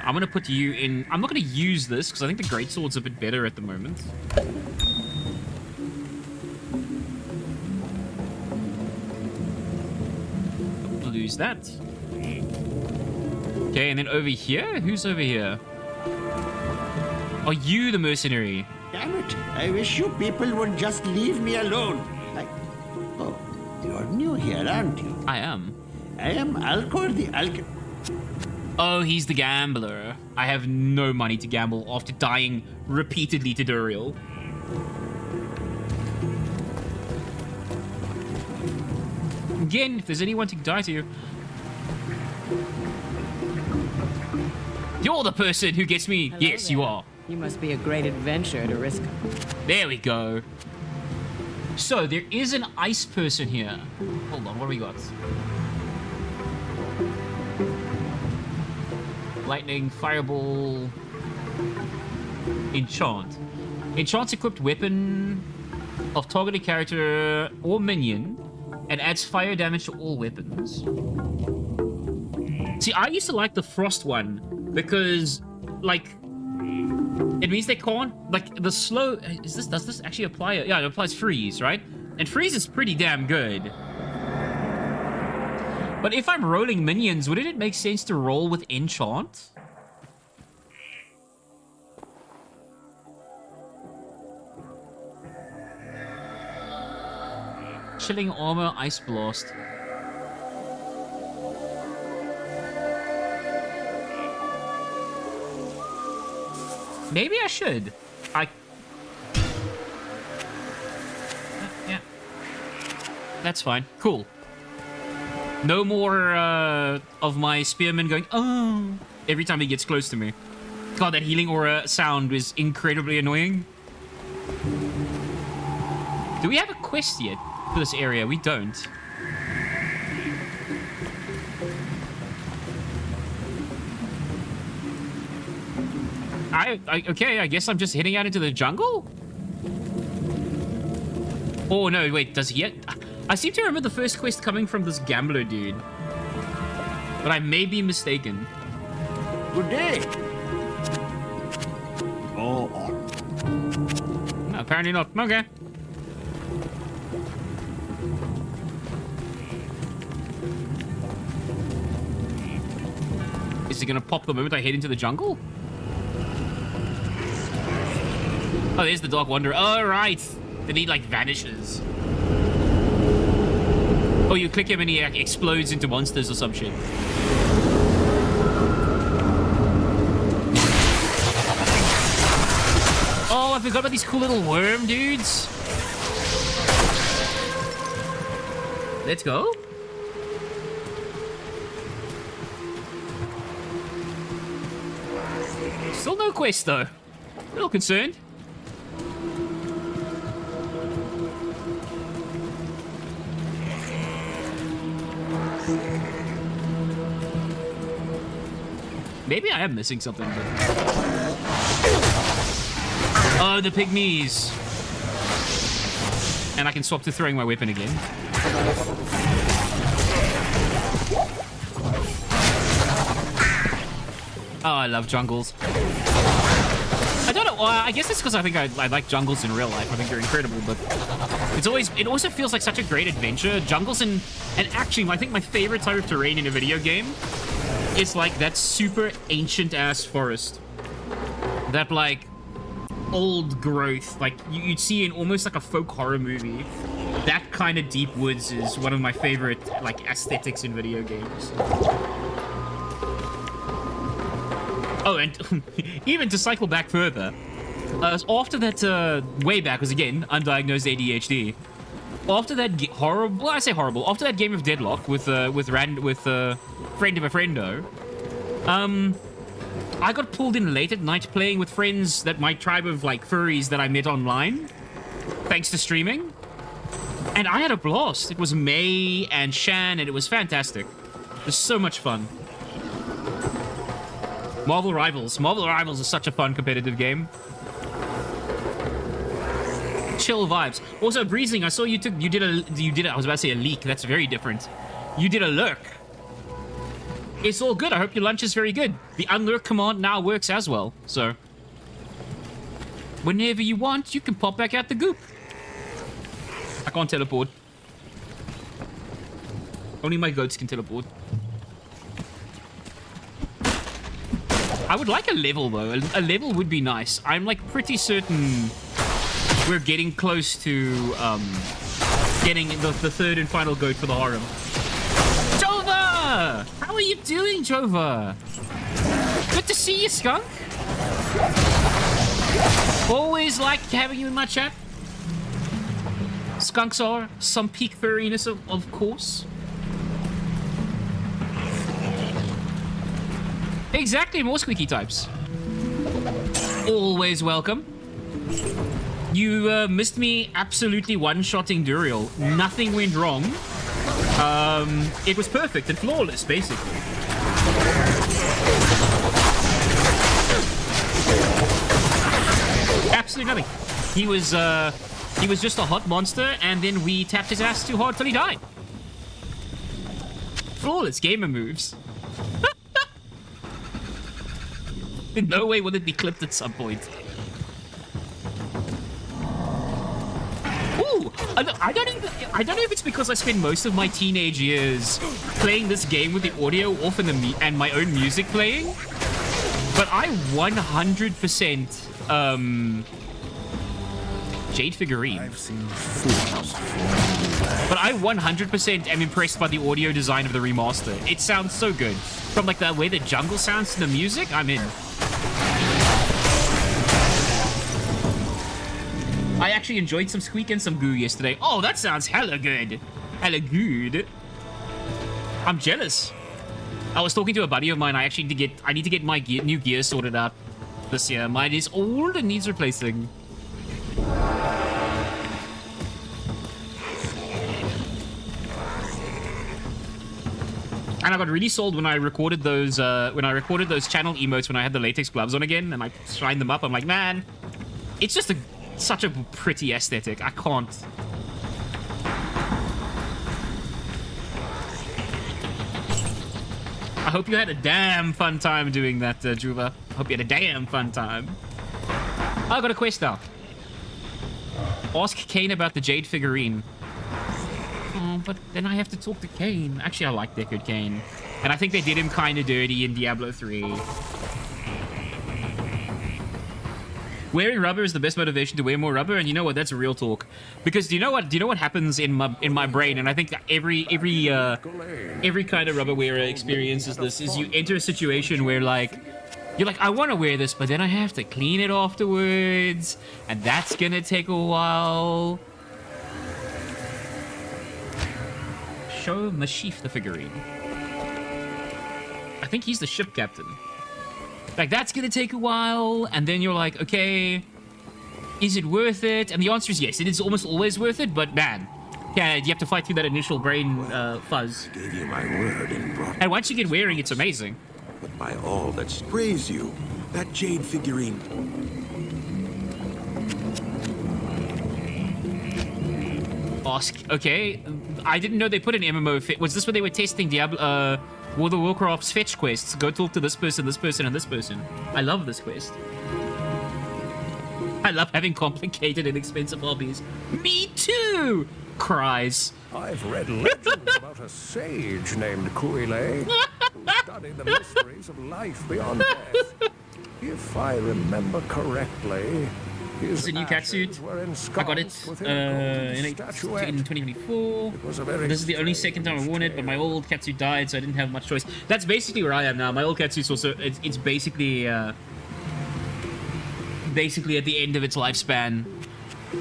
I'm going to put you in... I'm not going to use this, because I think the Greatsword's a bit better at the moment. We'll lose that. Okay, and then over here? Who's over here? Are you the mercenary? Damn it. I wish you people would just leave me alone. Oh, you're new here, aren't you? I am. I am Alcor the Oh, he's the gambler. I have no money to gamble after dying repeatedly to Duriel. Again, if there's anyone to die to... You're the person who gets me. Hello yes, there. you are. You must be a great adventurer to risk. There we go. So, there is an ice person here. Hold on, what do we got? Lightning, Fireball, Enchant. Enchant's equipped weapon of targeted character or minion and adds fire damage to all weapons. See, I used to like the Frost one because, like, it means they can't, like, the slow... does this actually apply? Yeah, it applies Freeze, right? And Freeze is pretty damn good. But if I'm rolling minions, wouldn't it make sense to roll with Enchant? Chilling Armor, Ice Blast. Maybe I should. Yeah. That's fine. Cool. No more of my spearman going, oh, every time he gets close to me. God, that healing aura sound is incredibly annoying. Do we have a quest yet for this area? We don't. Okay, I guess I'm just heading out into the jungle? Oh, no, wait, does he yet? I seem to remember the first quest coming from this gambler dude. But I may be mistaken. Good day. Oh. No, apparently not. Okay. Is he gonna pop the moment I head into the jungle? Oh, there's the Dark Wanderer. Oh, right. Then he, like, vanishes. Oh, you click him and he explodes into monsters or some shit. Oh, I forgot about these cool little worm dudes. Let's go. Still no quest, though. A little concerned. Maybe I am missing something. But... Oh, the pygmies. And I can swap to throwing my weapon again. Oh, I love jungles. I don't know. I guess it's because I think I like jungles in real life. I think they're incredible, but it also feels like such a great adventure. Jungles and actually, I think my favorite type of terrain in a video game is like that super ancient ass forest. That like old growth, like you'd see in almost like a folk horror movie. that kind of deep woods is one of my favorite like aesthetics in video games. Oh, and even to cycle back further, after that, way back, was again undiagnosed ADHD. After that horrible, well, I say horrible. After that game of Deadlock with friend of a friendo, I got pulled in late at night playing with friends that my tribe of like furries that I met online, thanks to streaming, and I had a blast. It was May and Shan, and it was fantastic. It was so much fun. Marvel Rivals. Marvel Rivals is such a fun competitive game. Chill vibes. Also, Breezing, I saw you did I was about to say a leak. That's very different. You did a lurk. It's all good. I hope your lunch is very good. The unlurk command now works as well. So, whenever you want, you can pop back out the goop. I can't teleport. Only my goats can teleport. I would like a level, though. A level would be nice. I'm, like, pretty certain we're getting close to, getting the third and final goat for the harem. Jova! How are you doing, Jova? Good to see you, Skunk. Always like having you in my chat. Skunks are some peak furriness, of course. Exactly, more squeaky types. Always welcome. You missed me absolutely one-shotting Duriel. Nothing went wrong. It was perfect and flawless, basically. Absolutely nothing. He was just a hot monster, and then we tapped his ass too hard till he died. Flawless gamer moves. In no way will it be clipped at some point. Ooh, I don't know if it's because I spent most of my teenage years playing this game with the audio off and my own music playing, but I 100% Jade figurine. I've seen fools. But I 100% am impressed by the audio design of the remaster. It sounds so good. From like the way the jungle sounds to the music, I'm in. I actually enjoyed some squeak and some goo yesterday. Oh, that sounds hella good. Hella good. I'm jealous. I was talking to a buddy of mine. I need to get my new gear sorted out this year. Mine is old and needs replacing. And I got really sold when I recorded those channel emotes when I had the latex gloves on again, and I shined them up. I'm like, man, it's just such a pretty aesthetic. I can't. I hope you had a damn fun time doing that, Juva. I hope you had a damn fun time. Oh, I got a quest now. Ask Kane about the Jade figurine. Oh, but then I have to talk to Kane. Actually, I like Deckard Kane. And I think they did him kind of dirty in Diablo 3. Wearing rubber is the best motivation to wear more rubber, and you know what? That's real talk. Because do you know what happens in my brain? And I think that every kind of rubber wearer experiences this. Is you enter a situation where you're like, I want to wear this, but then I have to clean it afterwards, and that's gonna take a while. Show Mashif the figurine. I think he's the ship captain. Like, that's gonna take a while, and then you're like, okay, is it worth it? And the answer is yes, it is almost always worth it, but man, yeah, you have to fight through that initial brain fuzz. I gave you my word and brought... And once you get wearing, it's amazing. But by all that sprays you, that Jade figurine... Ask, okay, I didn't know they put an MMO fit. Was this where they were testing Diablo, World of Warcraft's fetch quests? Go talk to this person, and this person. I love this quest. I love having complicated and expensive hobbies. Me too! Cries. I've read legends about a sage named Kuile who studied the mysteries of life beyond death. If I remember correctly, It's a new catsuit. I got it in 2024. This is the only second time I worn it, but my old catsuit died, so I didn't have much choice. That's basically where I am now. My old catsuit's also it's basically at the end of its lifespan.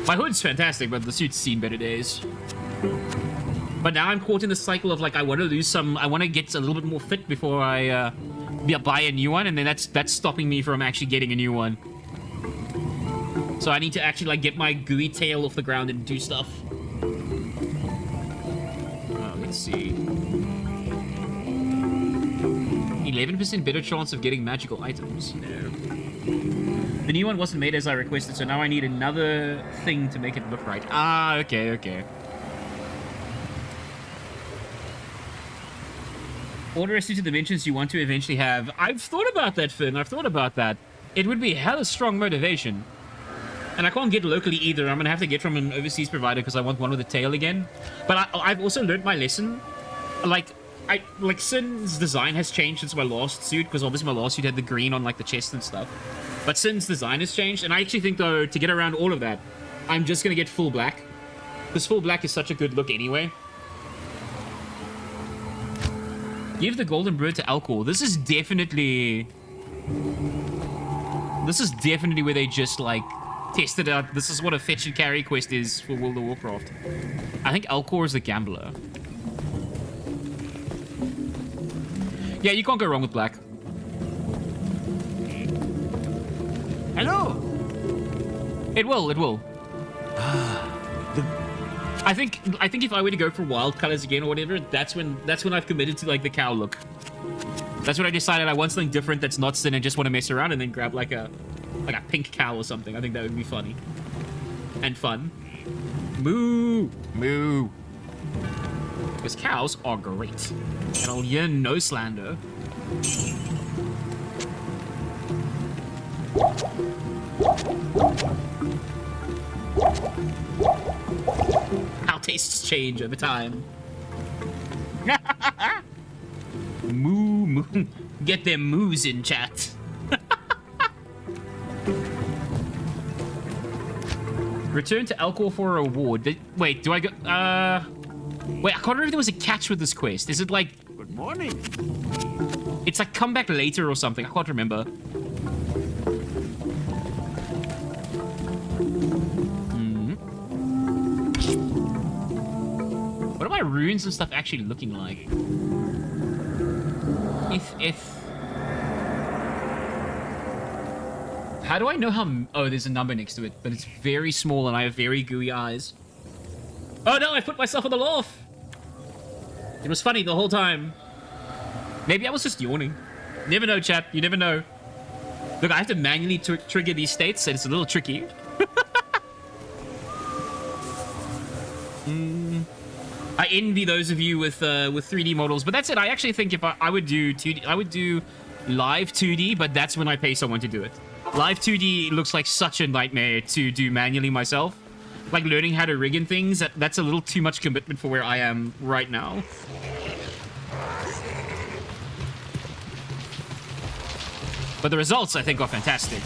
My hood's fantastic, but the suit's seen better days. But now I'm caught in the cycle of like I want to get a little bit more fit before I buy a new one, and then that's stopping me from actually getting a new one. So I need to actually like get my gooey tail off the ground and do stuff. Let's see. 11% better chance of getting magical items. No. The new one wasn't made as I requested, so now I need another thing to make it look right. Ah, okay. Order as to the dimensions you want to eventually have. I've thought about that, Finn. I've thought about that. It would be hella strong motivation. And I can't get locally either. I'm going to have to get from an overseas provider because I want one with a tail again. But I've also learned my lesson. Like Sin's design has changed since my last suit, because obviously my last suit had the green on like the chest and stuff. But Sin's design has changed, and I actually think though to get around all of that, I'm just going to get full black. Because full black is such a good look anyway. Give the golden bird to Alcor. This is definitely where they just like tested out. This is what a fetch and carry quest is for World of Warcraft. I think Alcor is the gambler. Yeah, you can't go wrong with black. Hello. It will. I think if I were to go for wild colors again or whatever, that's when I've committed to like the cow look. That's when I decided I want something different that's not Sin and just want to mess around, and then grab like a pink cow or something. I think that would be funny and fun. Moo. Because cows are great, and I'll hear no slander. How tastes change over time. Moo. Get them moos in, chat. Return to Alcor for a reward. Wait, do I go... Wait, I can't remember if there was a catch with this quest. Is it like... Good morning. It's like come back later or something. I can't remember. What are my runes and stuff actually looking like? How do I know how... Oh, there's a number next to it, but it's very small and I have very gooey eyes. Oh no, I put myself on the laugh! It was funny the whole time. Maybe I was just yawning. Never know, chat. You never know. Look, I have to manually trigger these states, and it's a little tricky. I envy those of you with 3D models, but that's it. I actually think if I would do 2D, I would do live 2D, but that's when I pay someone to do it. Live 2D looks like such a nightmare to do manually myself. Like learning how to rig and things, that's a little too much commitment for where I am right now. But the results, I think, are fantastic.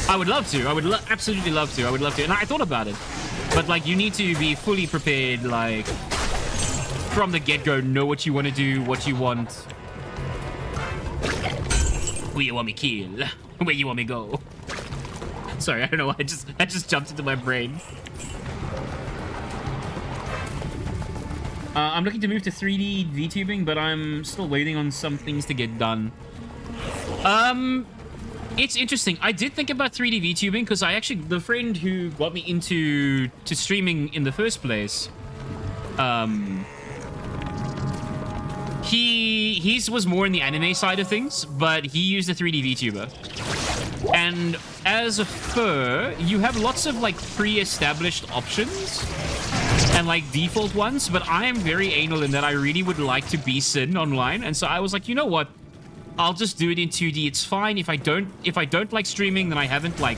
I would love to. I would absolutely love to. I would love to. And I thought about it. But, like, you need to be fully prepared, like, from the get-go. Know what you want to do, what you want. Where you want me kill. Where you want me go. Sorry, I don't know why. I just jumped into my brain. I'm looking to move to 3D VTubing, but I'm still waiting on some things to get done. It's interesting. I did think about 3D VTubing because the friend who got me into streaming in the first place, his was more in the anime side of things, but he used a 3D VTuber. And as a fur, you have lots of like pre-established options and like default ones, but I am very anal in that I really would like to be Sin online, and so I was like, you know what? I'll just do it in 2D. It's fine. If I don't like streaming, then I haven't like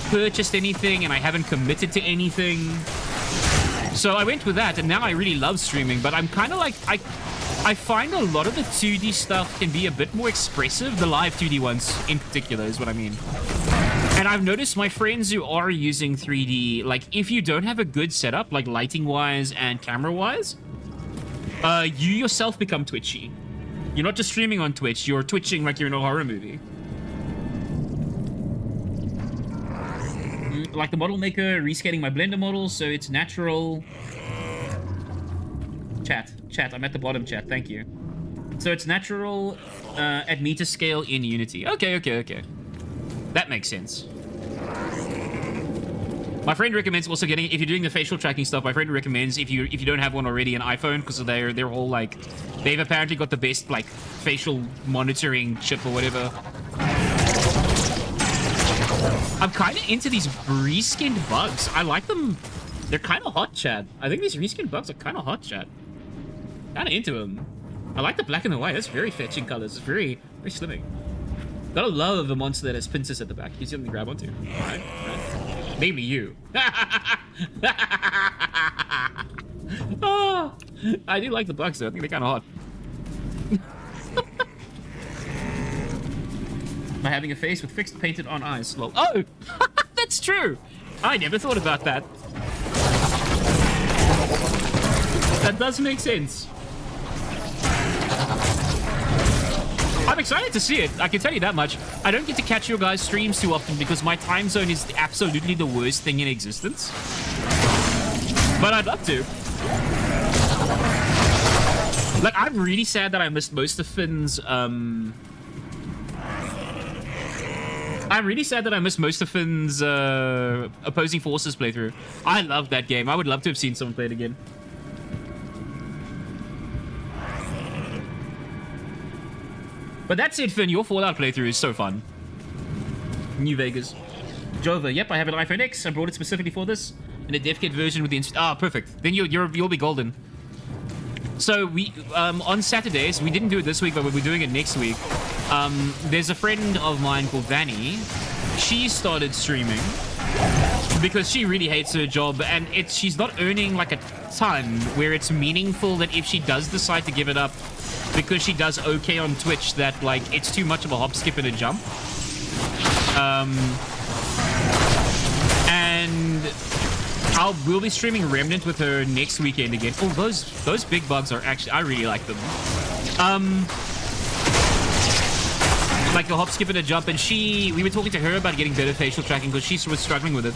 purchased anything and I haven't committed to anything. So I went with that, and now I really love streaming, but I'm kind of like, I find a lot of the 2D stuff can be a bit more expressive, the live 2D ones in particular is what I mean. And I've noticed my friends who are using 3D, like, if you don't have a good setup, like lighting-wise and camera-wise, you yourself become twitchy. You're not just streaming on Twitch, you're twitching like you're in a horror movie. Like the model maker, rescaling my Blender models, so it's natural. Chat, I'm at the bottom, chat, thank you. So it's natural at meter scale in Unity. Okay. That makes sense. My friend recommends also getting, if you're doing the facial tracking stuff, my friend recommends if you don't have one already, an iPhone, because they're all like, they've apparently got the best like facial monitoring chip or whatever. I'm kind of into these reskinned bugs. I like them. They're kind of hot, chat. I think these reskinned bugs are kind of hot, chat. Kind of into them. I like the black and the white. That's very fetching colors. It's very slimming. Gotta love a monster that has pincers at the back. He's something to grab onto. Alright. Maybe you. Oh, I do like the bugs though. I think they're kind of hot. By having a face with fixed painted on eyes. Lol. Oh, that's true. I never thought about that. That does make sense. I'm excited to see it. I can tell you that much. I don't get to catch your guys' streams too often because my time zone is absolutely the worst thing in existence. But I'd love to. Like, I'm really sad that I missed most of Finn's, I'm really sad that I missed most of Finn's Opposing Forces playthrough. I love that game. I would love to have seen someone play it again. But that's it, Finn. Your Fallout playthrough is so fun. New Vegas. Jova, yep, I have an iPhone X. I brought it specifically for this. In a dev kit version with the... perfect. Then you'll be golden. So we on Saturdays, we didn't do it this week, but we'll be doing it next week. There's a friend of mine called Vanny. She started streaming because she really hates her job, and she's not earning like a ton where it's meaningful that if she does decide to give it up because she does okay on Twitch, that like it's too much of a hop, skip, and a jump. And we'll be streaming Remnant with her next weekend again. Oh, those big bugs are actually, I really like them. Like a hop, skip, and a jump, and we were talking to her about getting better facial tracking because she was struggling with it.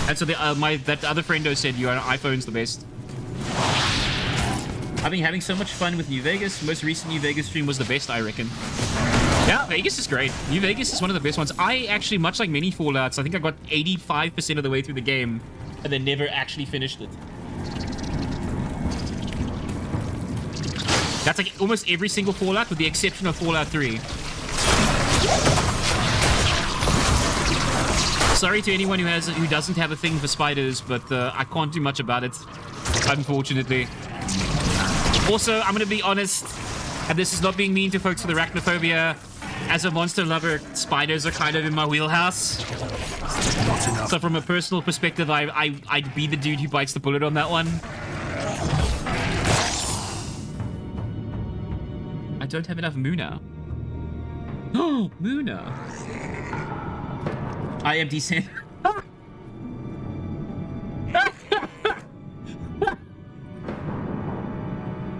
And so that other friendo said your iPhone's the best. I've been having so much fun with New Vegas. Most recent New Vegas stream was the best, I reckon. Yeah, Vegas is great. New Vegas is one of the best ones. I actually, much like many Fallouts, I think I got 85% of the way through the game and then never actually finished it. That's like almost every single Fallout with the exception of Fallout 3. Sorry to anyone who doesn't have a thing for spiders, but I can't do much about it, unfortunately. Also, I'm gonna be honest, and this is not being mean to folks with arachnophobia. As a monster lover, spiders are kind of in my wheelhouse. So from a personal perspective, I'd be the dude who bites the bullet on that one. I don't have enough Muna. Oh, Muna. I am decent.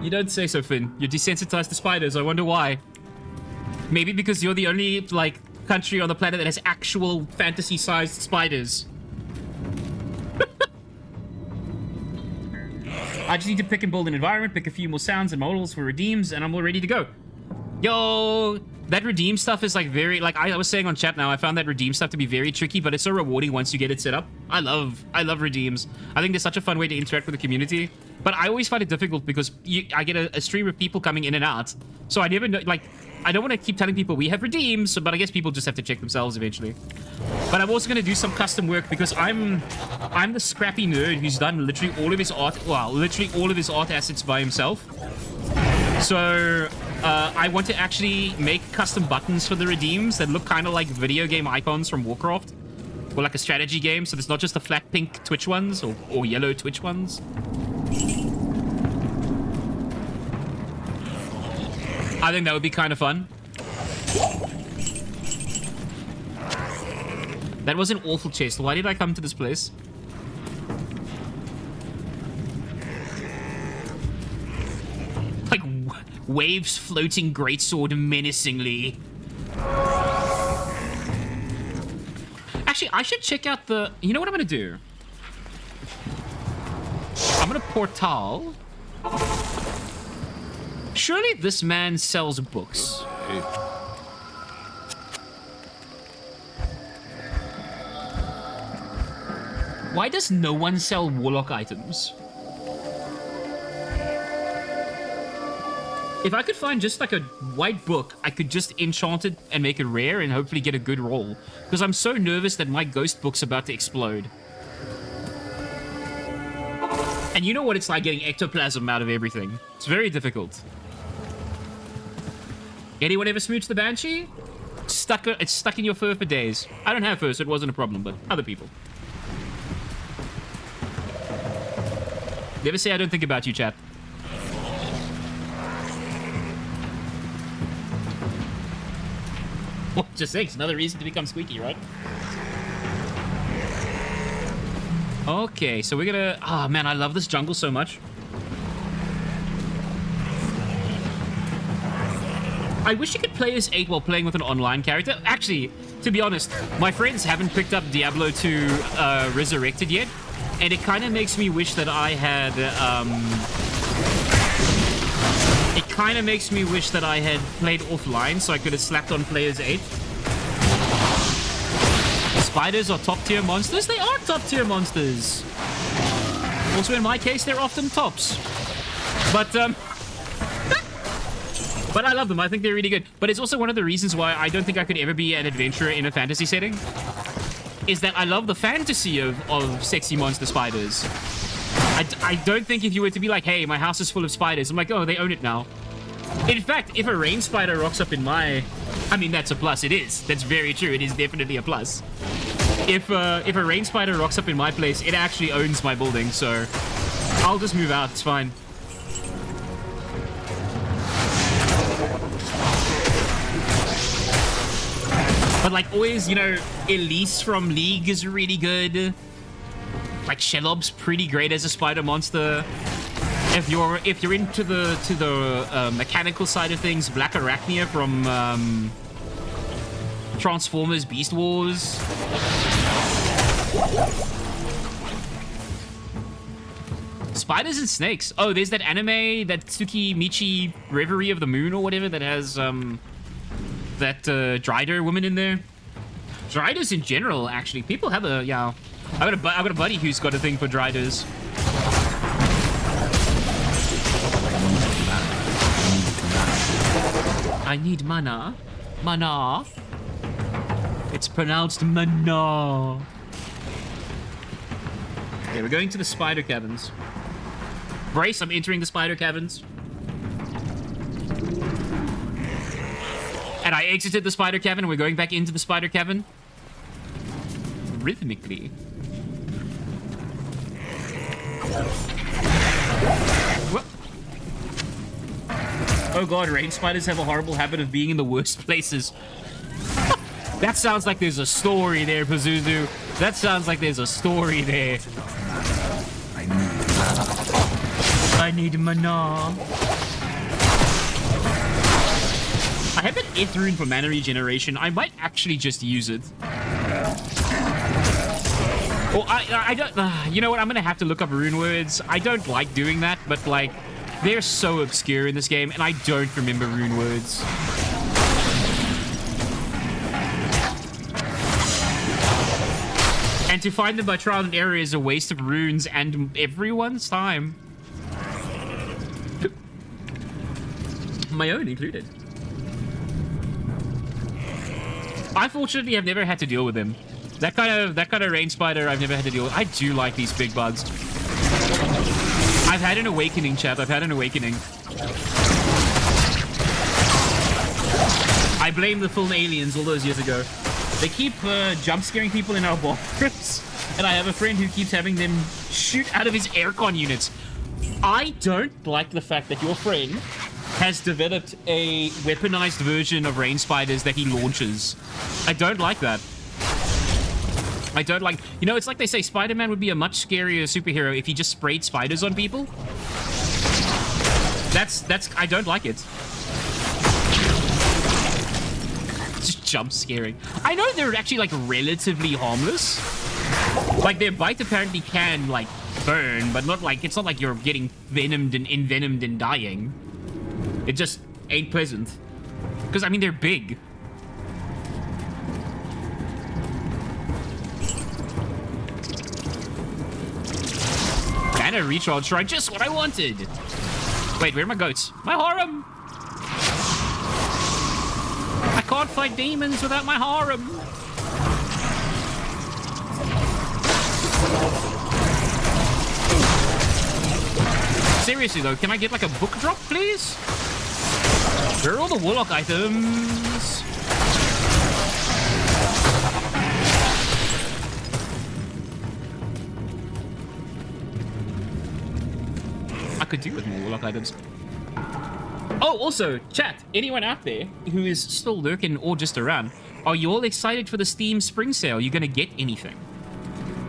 You don't say so, Finn. You're desensitized to spiders. I wonder why. Maybe because you're the only, like, country on the planet that has actual fantasy-sized spiders. I just need to pick and build an environment, pick a few more sounds and models for redeems, and I'm all ready to go. Yo, that redeem stuff is like very, like I was saying on chat now, I found that redeem stuff to be very tricky, but it's so rewarding once you get it set up. I love redeems. I think they're such a fun way to interact with the community. But I always find it difficult because I get a stream of people coming in and out. So I never know, like, I don't want to keep telling people we have redeems, but I guess people just have to check themselves eventually. But I'm also going to do some custom work because I'm the scrappy nerd who's done literally all of his art, well, literally all of his art assets by himself. So I want to actually make custom buttons for the redeems that look kind of like video game icons from Warcraft. Or like a strategy game, so there's not just the flat pink Twitch ones or yellow Twitch ones. I think that would be kind of fun. That was an awful chest. Why did I come to this place? Like waves floating greatsword menacingly. Actually, I should check out the... You know what I'm going to do? I'm going to portal. Surely this man sells books. Why does no one sell warlock items? If I could find just like a white book, I could just enchant it and make it rare and hopefully get a good roll. Because I'm so nervous that my ghost book's about to explode. And you know what it's like getting ectoplasm out of everything. It's very difficult. Anyone ever smooch the Banshee? It's stuck in your fur for days. I don't have fur, so it wasn't a problem, but other people. Never say I don't think about you, chat. Well, just saying, it's another reason to become squeaky, right? Okay, so we're gonna... Oh, man, I love this jungle so much. I wish you could play as 8 while playing with an online character. Actually, to be honest, my friends haven't picked up Diablo 2 Resurrected yet. And it kind of makes me wish that I had... It kind of makes me wish that I had played offline so I could have slapped on players 8. Spiders are top tier monsters? They are top tier monsters. Also, in my case, they're often tops. But I love them. I think they're really good. But it's also one of the reasons why I don't think I could ever be an adventurer in a fantasy setting. Is that I love the fantasy of sexy monster spiders. I don't think if you were to be like, hey, my house is full of spiders, I'm like, oh, they own it now. In fact, if a rain spider rocks up in my... I mean, that's a plus. It is. That's very true. It is definitely a plus. If a rain spider rocks up in my place, it actually owns my building, so I'll just move out. It's fine. But like always, you know, Elise from League is really good. Like Shelob's pretty great as a spider monster. If you're into the mechanical side of things, Black Arachnia from Transformers Beast Wars. Spiders and snakes. Oh, there's that anime, that Tsukimichi Reverie of the Moon or whatever that has that Dryder woman in there. Dryders in general, actually. People have a, yeah. I've got a buddy who's got a thing for Dryders. I need mana. Mana. It's pronounced mana. Okay, we're going to the spider caverns. Brace, I'm entering the spider caverns. And I exited the spider cavern, and we're going back into the spider cavern. Rhythmically. What? Oh god, rain spiders have a horrible habit of being in the worst places. That sounds like there's a story there, Pazuzu. That sounds like there's a story there. I need mana. I have an F rune for mana regeneration. I might actually just use it. Well, I don't... you know what? I'm going to have to look up rune words. I don't like doing that, but, like, they're so obscure in this game, and I don't remember rune words. And to find them by trial and error is a waste of runes and everyone's time. My own included. I fortunately have never had to deal with them. That kind of rain spider I've never had to deal with. I do like these big bugs. I've had an awakening, chat. I've had an awakening. I blame the film Aliens all those years ago. They keep jump scaring people in our bathrooms, and I have a friend who keeps having them shoot out of his aircon units. I don't like the fact that your friend has developed a weaponized version of rain spiders that he launches. I don't like that. I don't like... You know, it's like they say Spider-Man would be a much scarier superhero if he just sprayed spiders on people. That's... I don't like it. Just jump scaring. I know they're actually, like, relatively harmless. Like, their bite apparently can, like, burn, but not like... It's not like you're getting venomed and envenomed and dying. It just ain't pleasant. Because, I mean, they're big. And a recharge shrine, just what I wanted. Wait, where are my goats? My harem! I can't fight demons without my harem. Seriously though, can I get like a book drop, please? Where are all the warlock items? I could do with more warlock items. Oh, also, chat, anyone out there who is still lurking or just around, are you all excited for the Steam Spring Sale? You gonna get anything?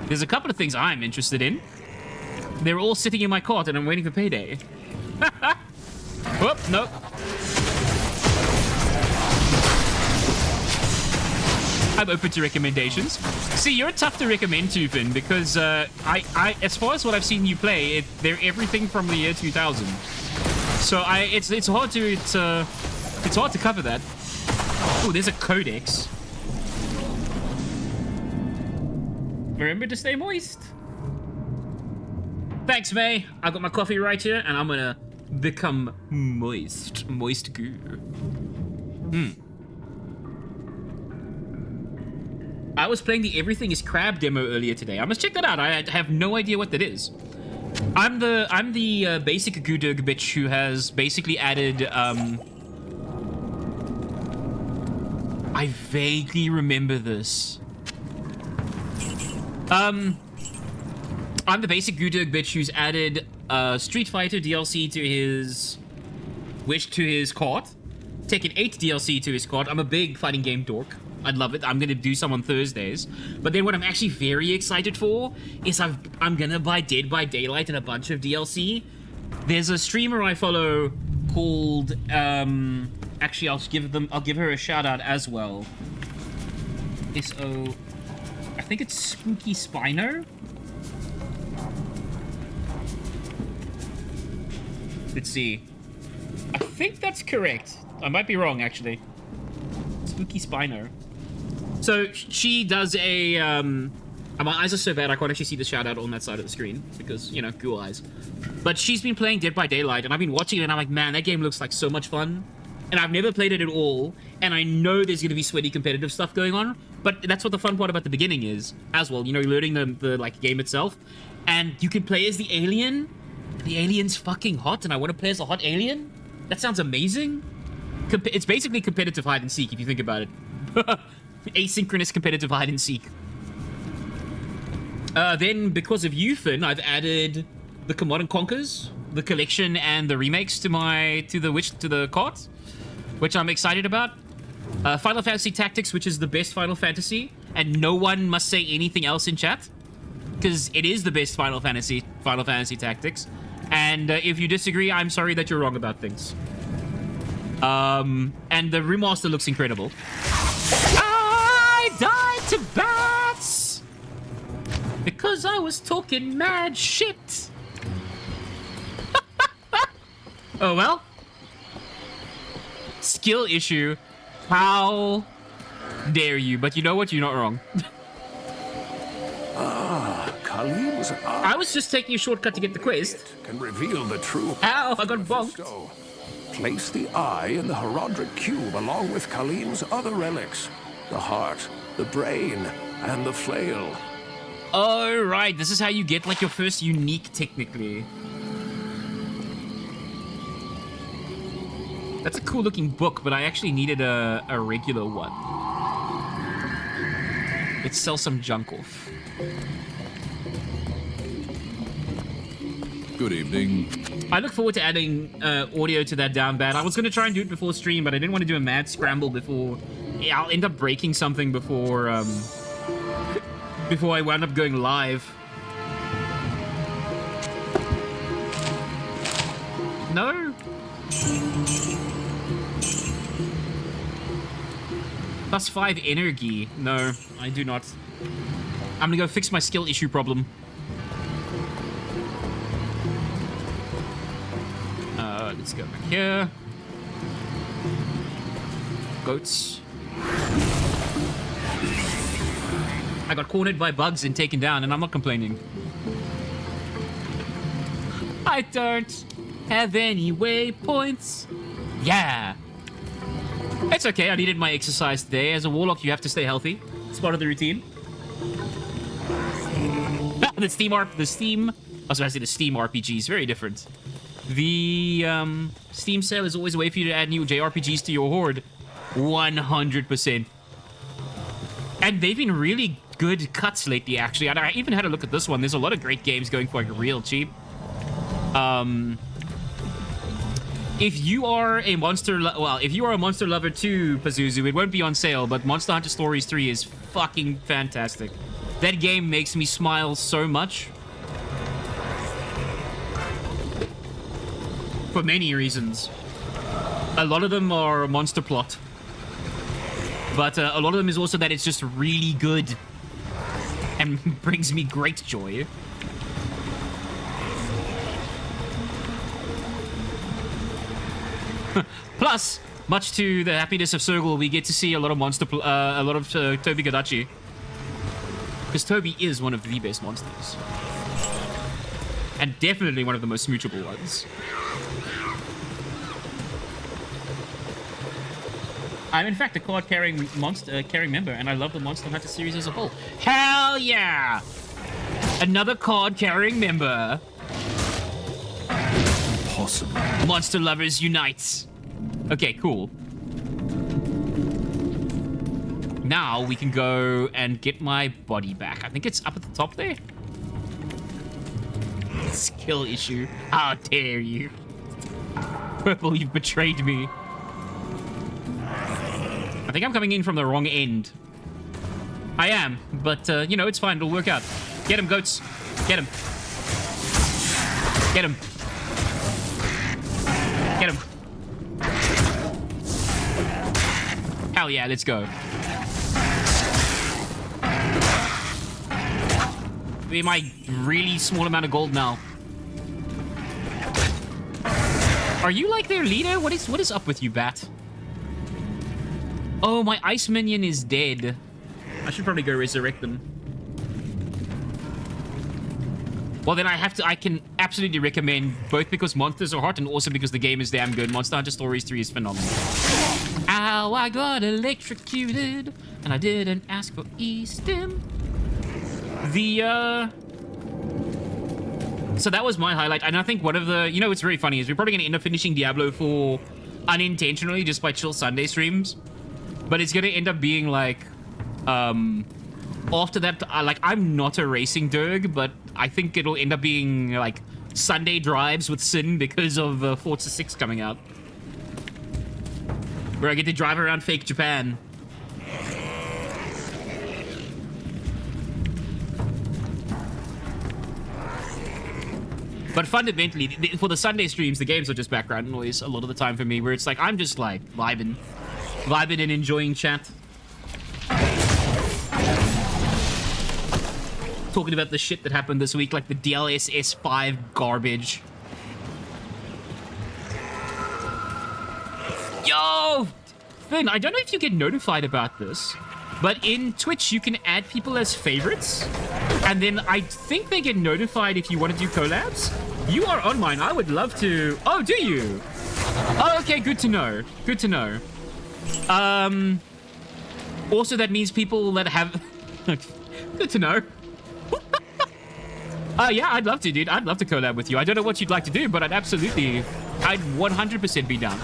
There's a couple of things I'm interested in. They're all sitting in my cart and I'm waiting for payday. Whoop, nope. I'm open to recommendations. See, you're tough to recommend to, Finn, because as far as what I've seen you play, they're everything from the year 2000. So it's hard to cover that. Oh, there's a codex. Remember to stay moist. Thanks, May. I got my coffee right here, and I'm gonna become moist. Moist goo. I was playing the Everything is Crab demo earlier today. I must check that out. I have no idea what that is. I'm the basic Gudug bitch who has basically added I vaguely remember this. I'm the basic Gudug bitch who's added Street Fighter DLC to his cart. Taken 8 DLC to his cart. I'm a big fighting game dork. I'd love it. I'm gonna do some on Thursdays. But then what I'm actually very excited for is I'm gonna buy Dead by Daylight and a bunch of DLC. There's a streamer I follow called actually I'll give her a shout out as well. I think it's Spooky Spino. Let's see. I think that's correct. I might be wrong actually. Spooky Spino. So she does a my eyes are so bad I can't actually see the shout out on that side of the screen because, you know, cool eyes. But she's been playing Dead by Daylight and I've been watching it and I'm like, man, that game looks like so much fun. And I've never played it at all, and I know there's gonna be sweaty competitive stuff going on, but that's what the fun part about the beginning is as well, you know, learning the like game itself. And you can play as the alien. The alien's fucking hot and I want to play as a hot alien? That sounds amazing. It's basically competitive hide and seek if you think about it. Asynchronous competitive hide and seek. Then, because of you, Finn, I've added the Command and Conquers, the collection, and the remakes to the cart, which I'm excited about. Final Fantasy Tactics, which is the best Final Fantasy, and no one must say anything else in chat, because it is the best Final Fantasy Tactics. And if you disagree, I'm sorry that you're wrong about things. And the remaster looks incredible. I died to bats because I was talking mad shit. Oh well. Skill issue. How dare you? But you know what? You're not wrong. Khalid's eye. I was just taking a shortcut to get the quest. Can reveal the true. Ow! I got bonked. Place the eye in the Herodric cube along with Khalim's other relics. The heart, the brain, and the flail. Oh, right. This is how you get, like, your first unique, technically. That's a cool-looking book, but I actually needed a regular one. Let's sell some junk off. Good evening. I look forward to adding audio to that down bad. I was going to try and do it before stream, but I didn't want to do a mad scramble before... Yeah, I'll end up breaking something before I wound up going live. No? +5 energy. No, I do not. I'm gonna go fix my skill issue problem. Let's go back here. Goats. I got cornered by bugs and taken down, and I'm not complaining. I don't have any waypoints. Yeah. It's okay, I needed my exercise today. As a warlock, you have to stay healthy. It's part of the routine. The Steam I was about to say the Steam RPG is very different. The Steam sale is always a way for you to add new JRPGs to your horde. 100%. And they've been really good cuts lately, actually. And I even had a look at this one. There's a lot of great games going for like real cheap. If you are a monster lover too, Pazuzu, it won't be on sale, but Monster Hunter Stories 3 is fucking fantastic. That game makes me smile so much. For many reasons. A lot of them are monster plot. But a lot of them is also that it's just really good. And brings me great joy. Plus, much to the happiness of Circle, we get to see a lot of Toby Gadachi. Because Toby is one of the best monsters. And definitely one of the most smoochable ones. I'm in fact a card-carrying member, and I love the Monster Hunter series as a whole. Hell yeah! Another card-carrying member. Possible. Monster lovers unite. Okay, cool. Now we can go and get my body back. I think it's up at the top there. Skill issue. How dare you? Purple, you've betrayed me. I think I'm coming in from the wrong end. I am, but, you know, it's fine. It'll work out. Get him, goats. Get him. Get him. Get him. Hell yeah, let's go. Be my really small amount of gold now. Are you like their leader? What is up with you, Bat? Oh, my ice minion is dead. I should probably go resurrect them. Well, then I can absolutely recommend, both because monsters are hot and also because the game is damn good. Monster Hunter Stories 3 is phenomenal. Ow, I got electrocuted, and I didn't ask for E-stim. So that was my highlight, and I think one of the, you know, what's very funny is we're probably going to end up finishing Diablo 4 unintentionally just by chill Sunday streams. But it's going to end up being like, after that, like, I'm not a racing derg, but I think it'll end up being like Sunday drives with Sin because of Forza 6 coming out. Where I get to drive around fake Japan. But fundamentally, for the Sunday streams, the games are just background noise a lot of the time for me, where it's like, I'm just like vibing and enjoying chat. Talking about the shit that happened this week, like the DLSS 5 garbage. Yo! Finn, I don't know if you get notified about this, but in Twitch, you can add people as favorites. And then I think they get notified if you want to do collabs. You are on mine. I would love to... Oh, do you? Oh, okay. Good to know. Good to know. Also, that means people that have... Good to know. Yeah, I'd love to, dude. I'd love to collab with you. I don't know what you'd like to do, but I'd 100% be down.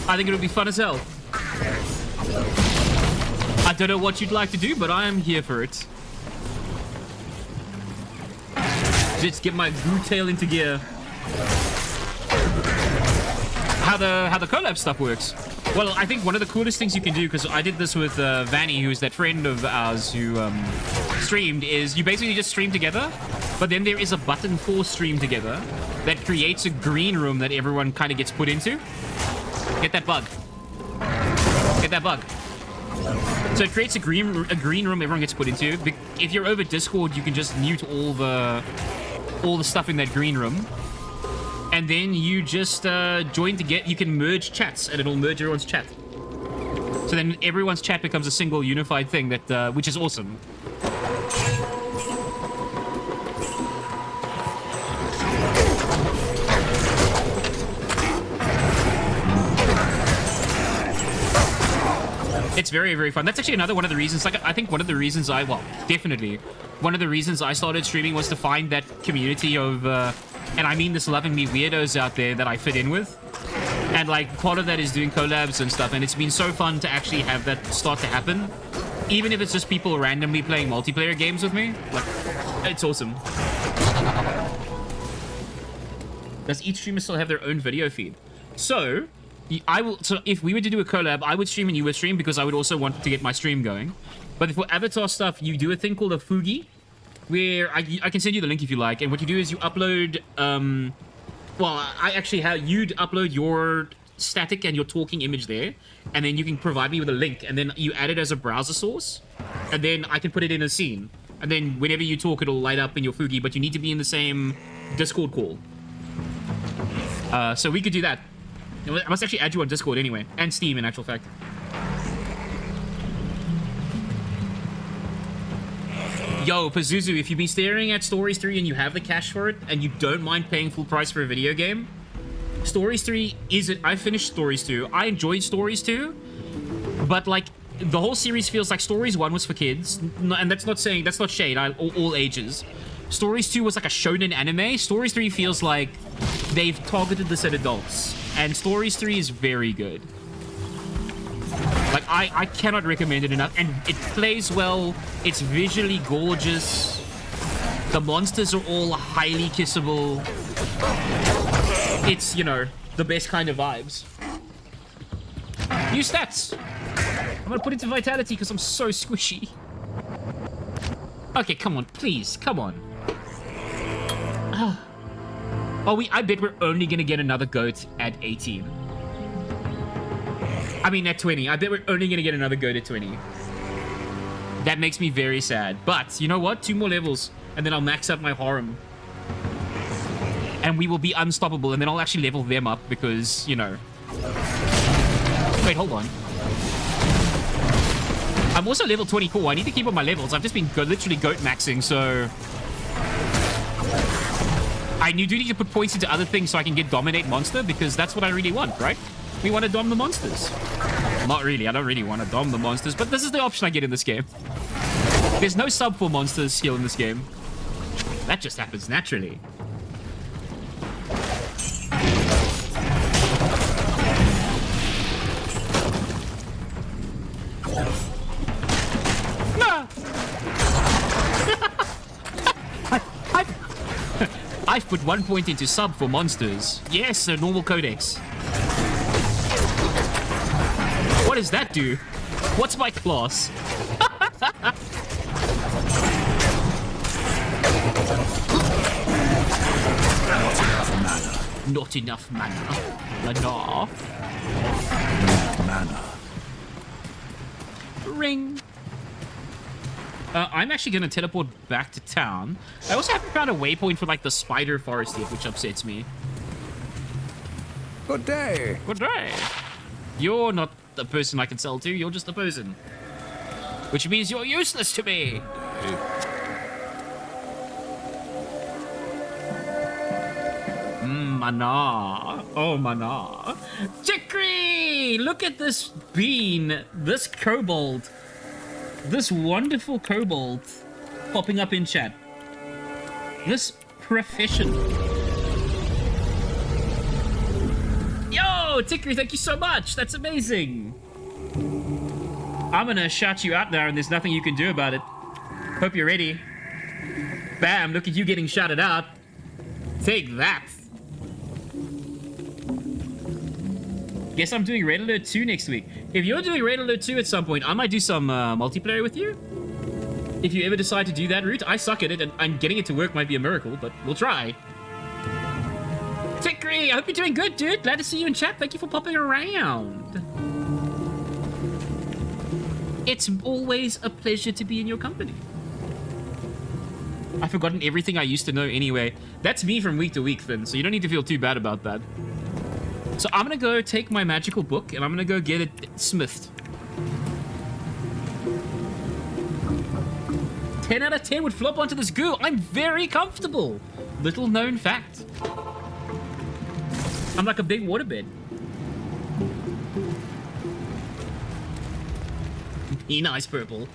I think it would be fun as hell. don't know what you'd like to do, but I am here for it. Just get my goo tail into gear. How the collab stuff works. Well, I think one of the coolest things you can do, because I did this with Vanny, who's that friend of ours who streamed, is you basically just stream together, but then there is a button for stream together that creates a green room that everyone kind of gets put into. Get that bug. Get that bug. So it creates a green room everyone gets put into. If you're over Discord, you can just mute all the stuff in that green room. And then you just join to get... You can merge chats, and it'll merge everyone's chat. So then everyone's chat becomes a single unified thing, that which is awesome. It's very, very fun. That's actually another one of the reasons, like, I think one of the reasons definitely, one of the reasons I started streaming was to find that community of, and I mean this loving me weirdos out there that I fit in with. And, like, part of that is doing collabs and stuff, and it's been so fun to actually have that start to happen. Even if it's just people randomly playing multiplayer games with me. Like, it's awesome. Does each streamer still have their own video feed? So... So if we were to do a collab, I would stream and you would stream because I would also want to get my stream going. But for avatar stuff, you do a thing called a Fugi, where I can send you the link if you like. And what you do is you upload, you'd upload your static and your talking image there, and then you can provide me with a link, and then you add it as a browser source, and then I can put it in a scene. And then whenever you talk, it'll light up in your Fugi, but you need to be in the same Discord call. So we could do that. I must actually add you on Discord anyway, and Steam in actual fact. Yo, Pazuzu, if you've been staring at Stories 3 and you have the cash for it, and you don't mind paying full price for a video game, Stories 3 isn't... I finished Stories 2. I enjoyed Stories 2, but, like, the whole series feels like Stories 1 was for kids, and that's not saying... That's not shade, all ages. Stories 2 was like a shonen anime. Stories 3 feels like they've targeted this at adults. And Stories 3 is very good. Like, I cannot recommend it enough. And it plays well. It's visually gorgeous. The monsters are all highly kissable. It's, you know, the best kind of vibes. New stats. I'm gonna put it to vitality because I'm so squishy. Okay, come on, please. Come on. I bet we're only gonna get another goat at 18. I mean, at 20. I bet we're only gonna get another goat at 20. That makes me very sad. But, you know what? 2 more levels, and then I'll max out my harem. And we will be unstoppable, and then I'll actually level them up, because, you know... Wait, hold on. I'm also level 24. I need to keep up my levels. I've just been literally goat maxing, so... I do need to put points into other things so I can get Dominate Monster, because that's what I really want, right? We want to dom the monsters. Not really. I don't really want to dom the monsters, but this is the option I get in this game. There's no sub for monsters skill in this game. That just happens naturally. I've put 1 point into sub for monsters. Yes, a normal codex. What does that do? What's my class? Not enough mana. Mana. Ring. I'm actually going to teleport back to town. I also haven't found a waypoint for, like, the spider forest yet, which upsets me. Good day. Good day. You're not the person I can sell to. You're just a person. Which means you're useless to me. Mana. Oh, mana. Chicory! Look at this bean. This kobold. This wonderful kobold popping up in chat. This profession. Yo, Tickery, thank you so much. That's amazing. I'm gonna shout you out now, and there's nothing you can do about it. Hope you're ready. Bam, look at you getting shouted out. Take that. Guess I'm doing Raid Alert 2 next week. If you're doing Raid Alert 2 at some point, I might do some multiplayer with you. If you ever decide to do that route, I suck at it, and getting it to work might be a miracle, but we'll try. Tickery, I hope you're doing good, dude. Glad to see you in chat. Thank you for popping around. It's always a pleasure to be in your company. I've forgotten everything I used to know anyway. That's me from week to week, Finn, so you don't need to feel too bad about that. So I'm gonna go take my magical book, and I'm gonna go get it smithed. 10 out of 10 would flop onto this goo. I'm very comfortable. Little known fact. I'm like a big waterbed. Be nice, purple.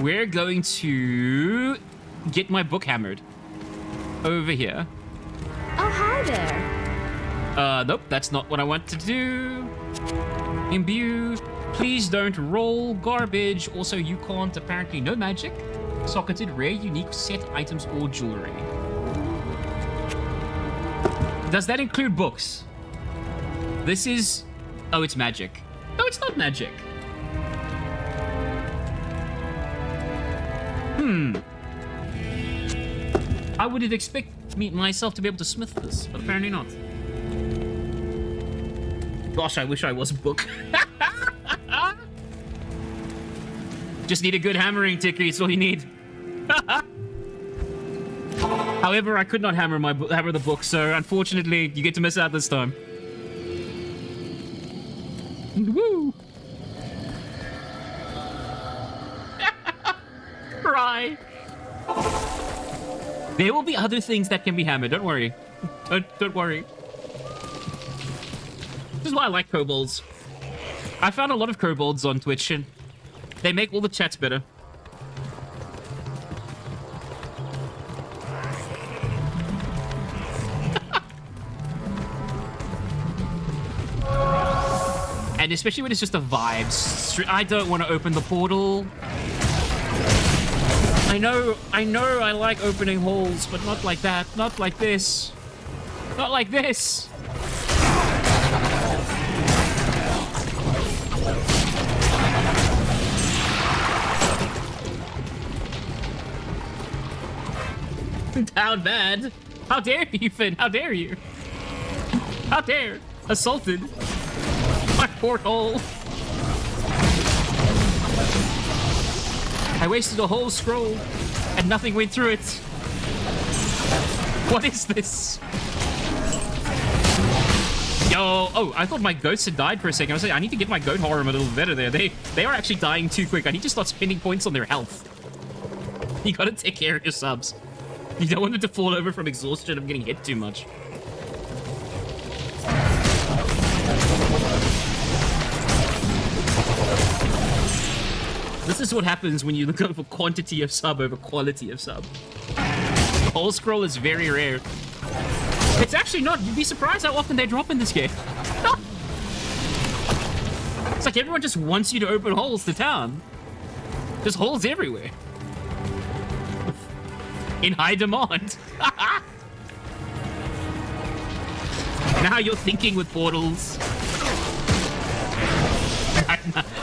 We're going to get my book hammered. Over here. Oh, hi there. Nope, that's not what I want to do. Imbue. Please don't roll garbage. Also, you can't apparently no magic. Socketed rare, unique set items or jewelry. Does that include books? This is... Oh, it's magic. No, it's not magic. I would expect myself to be able to smith this, but apparently not. Gosh, I wish I was a book. Just need a good hammering, Tickery. It's all you need. However, I could not hammer the book, so unfortunately, you get to miss out this time. Woo! Cry. There will be other things that can be hammered. Don't worry. Don't worry. This is why I like kobolds. I found a lot of kobolds on Twitch, and they make all the chats better. And especially when it's just the vibes. I don't want to open the portal. I know I like opening holes, but not like that. Not like this. Not like this. How bad? How dare you, Finn? How dare you? How dare? Assaulted. My porthole. I wasted a whole scroll and nothing went through it. What is this? Yo, oh, I thought my ghosts had died for a second. I was like, I need to get my goat harem a little better there. They are actually dying too quick. I need to start spending points on their health. You gotta take care of your subs. You don't want them to fall over from exhaustion of getting hit too much. This is what happens when you look over quantity of sub over quality of sub. The whole scroll is very rare. It's actually not. You'd be surprised how often they drop in this game. It's like everyone just wants you to open holes to town. There's holes everywhere. In high demand. Now you're thinking with portals.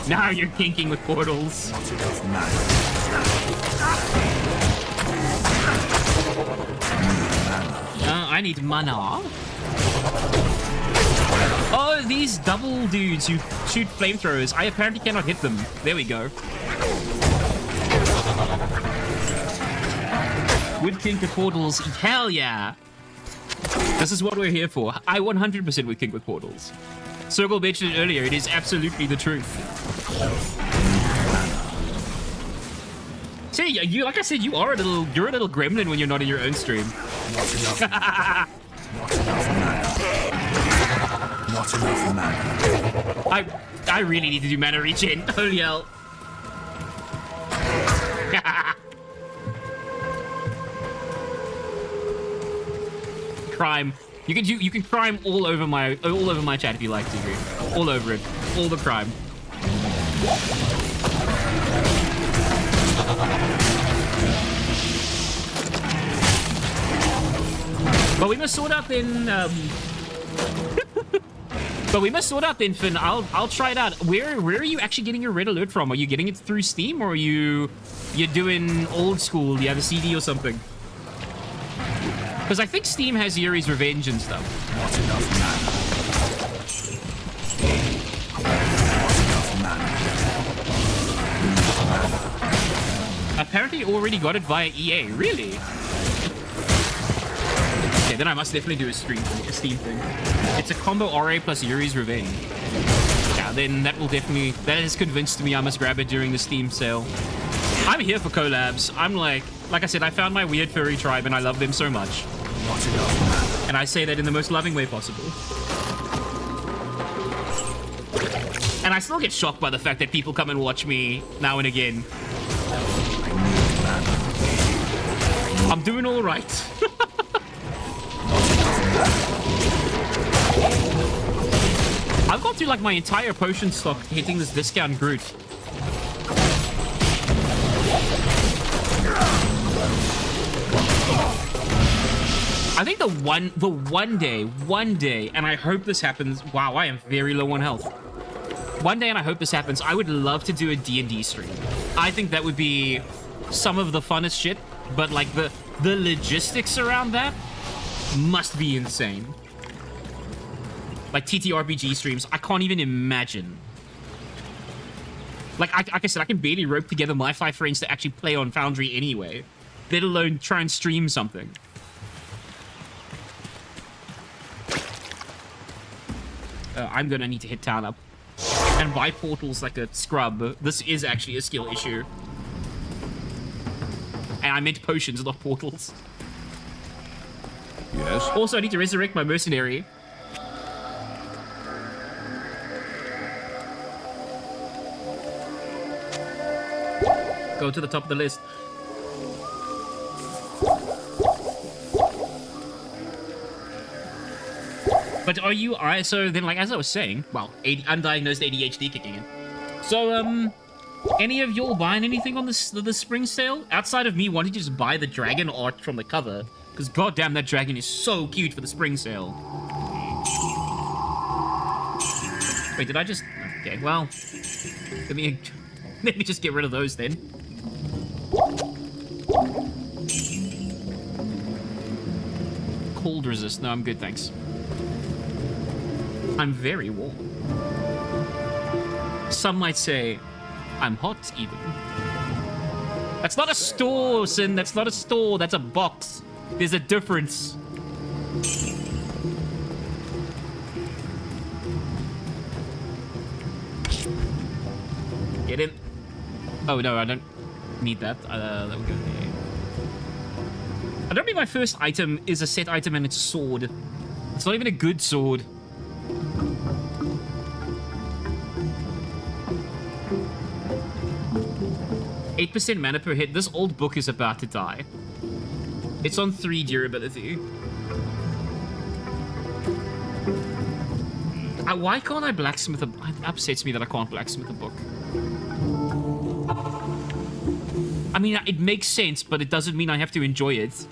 Now you're kinking with portals. I need mana. Oh, these double dudes who shoot flamethrowers. I apparently cannot hit them. There we go. Would kink with portals. Hell yeah. This is what we're here for. I 100% would kink with portals. Circle mentioned it earlier. It is absolutely the truth. See, you, like I said, you're a little gremlin when you're not in your own stream. Not enough mana. Not enough mana. I really need to do mana regen. Holy hell. Crime. You can crime all over my chat if you like to, all over it. all the crime. But we must sort out then, But we must sort out then, Finn. I'll try it out. Where are you actually getting your red alert from? Are you getting it through Steam, or are you're doing old school? Do you have a CD or something? Because I think Steam has Yuri's Revenge and stuff. Not enough mana. Apparently you already got it via EA. Really? Okay, then I must definitely do a Steam thing. It's a combo RA plus Yuri's Revenge. Yeah, then that has convinced me I must grab it during the Steam sale. I'm here for collabs. I'm like I said, I found my weird furry tribe and I love them so much. Not enough. And I say that in the most loving way possible. And I still get shocked by the fact that people come and watch me now and again. I'm doing all right. I've gone through like my entire potion stock hitting this discount Groot. I think the one day, and I hope this happens. Wow, I am very low on health. One day, and I hope this happens, I would love to do a D&D stream. I think that would be some of the funnest shit, but like the logistics around that must be insane. Like TTRPG streams, I can't even imagine. Like I said, I can barely rope together my 5 friends to actually play on Foundry anyway, let alone try and stream something. I'm gonna need to hit town up and buy portals like a scrub. This is actually a skill issue. And I meant potions, not portals. Yes? Also, I need to resurrect my mercenary. Go to the top of the list. But are you... Alright, so then, like, as I was saying... Well, undiagnosed ADHD kicking in. So, any of y'all buying anything on the spring sale? Outside of me wanting to just buy the dragon art from the cover. Because goddamn, that dragon is so cute for the spring sale. Wait, did I just... Okay, well... Let me just get rid of those then. Cold resist. No, I'm good, thanks. I'm very warm. Some might say I'm hot, even. That's not a store, Sin. That's not a store. That's a box. There's a difference. Get in. Oh, no, I don't need that. There we go. I don't think my first item is a set item and it's a sword. It's not even a good sword. %8 mana per hit. This old book is about to die. It's on 3 durability. Why can't I blacksmith a... It upsets me that I can't blacksmith a book. I mean, it makes sense, but it doesn't mean I have to enjoy it.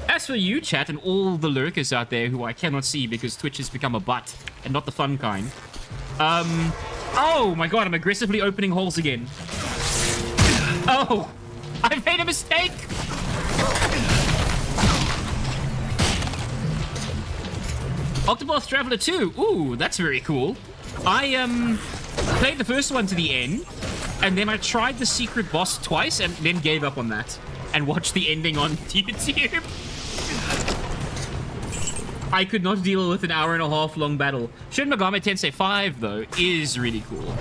As for you, chat, and all the lurkers out there who I cannot see because Twitch has become a butt, and not the fun kind. Oh my god, I'm aggressively opening holes again. Oh! I made a mistake! Octopath Traveler 2. Ooh, that's very cool. I played the first one to the end, and then I tried the secret boss twice, and then gave up on that. And watched the ending on YouTube. I could not deal with an hour-and-a-half long battle. Shin Megami Tensei 5, though, is really cool.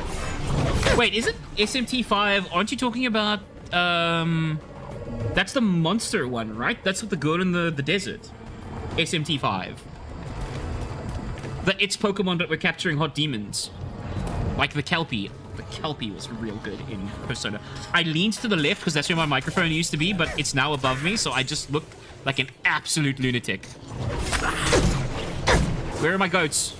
Wait, is it SMT 5? Aren't you talking about, that's the monster one, right? That's with the girl in the desert. SMT 5. It's Pokemon, but we're capturing hot demons. Like the Kelpie. The Kelpie was real good in Persona. I leaned to the left because that's where my microphone used to be, but it's now above me, so I just look like an absolute lunatic. Where are my goats?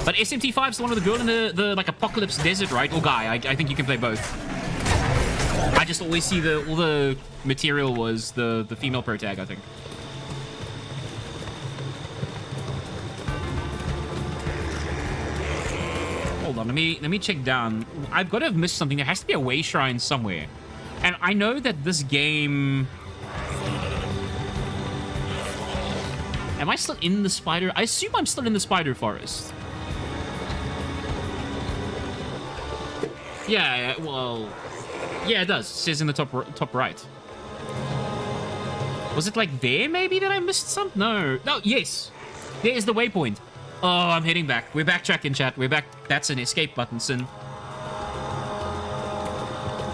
But SMT5 is the one with the girl in the like apocalypse desert, right? Or guy. I think you can play both. I just always see all the material was the female pro tag, I think. Hold on, let me check down. I've got to have missed something. There has to be a way shrine somewhere. And I know that this game... Am I still in the spider? I assume I'm still in the spider forest. Yeah, well... Yeah, it does. It says in the top right. Was it like there maybe that I missed something? No. No, yes. There's the waypoint. Oh, I'm heading back. We're backtracking, chat. We're back. That's an escape button, Sin.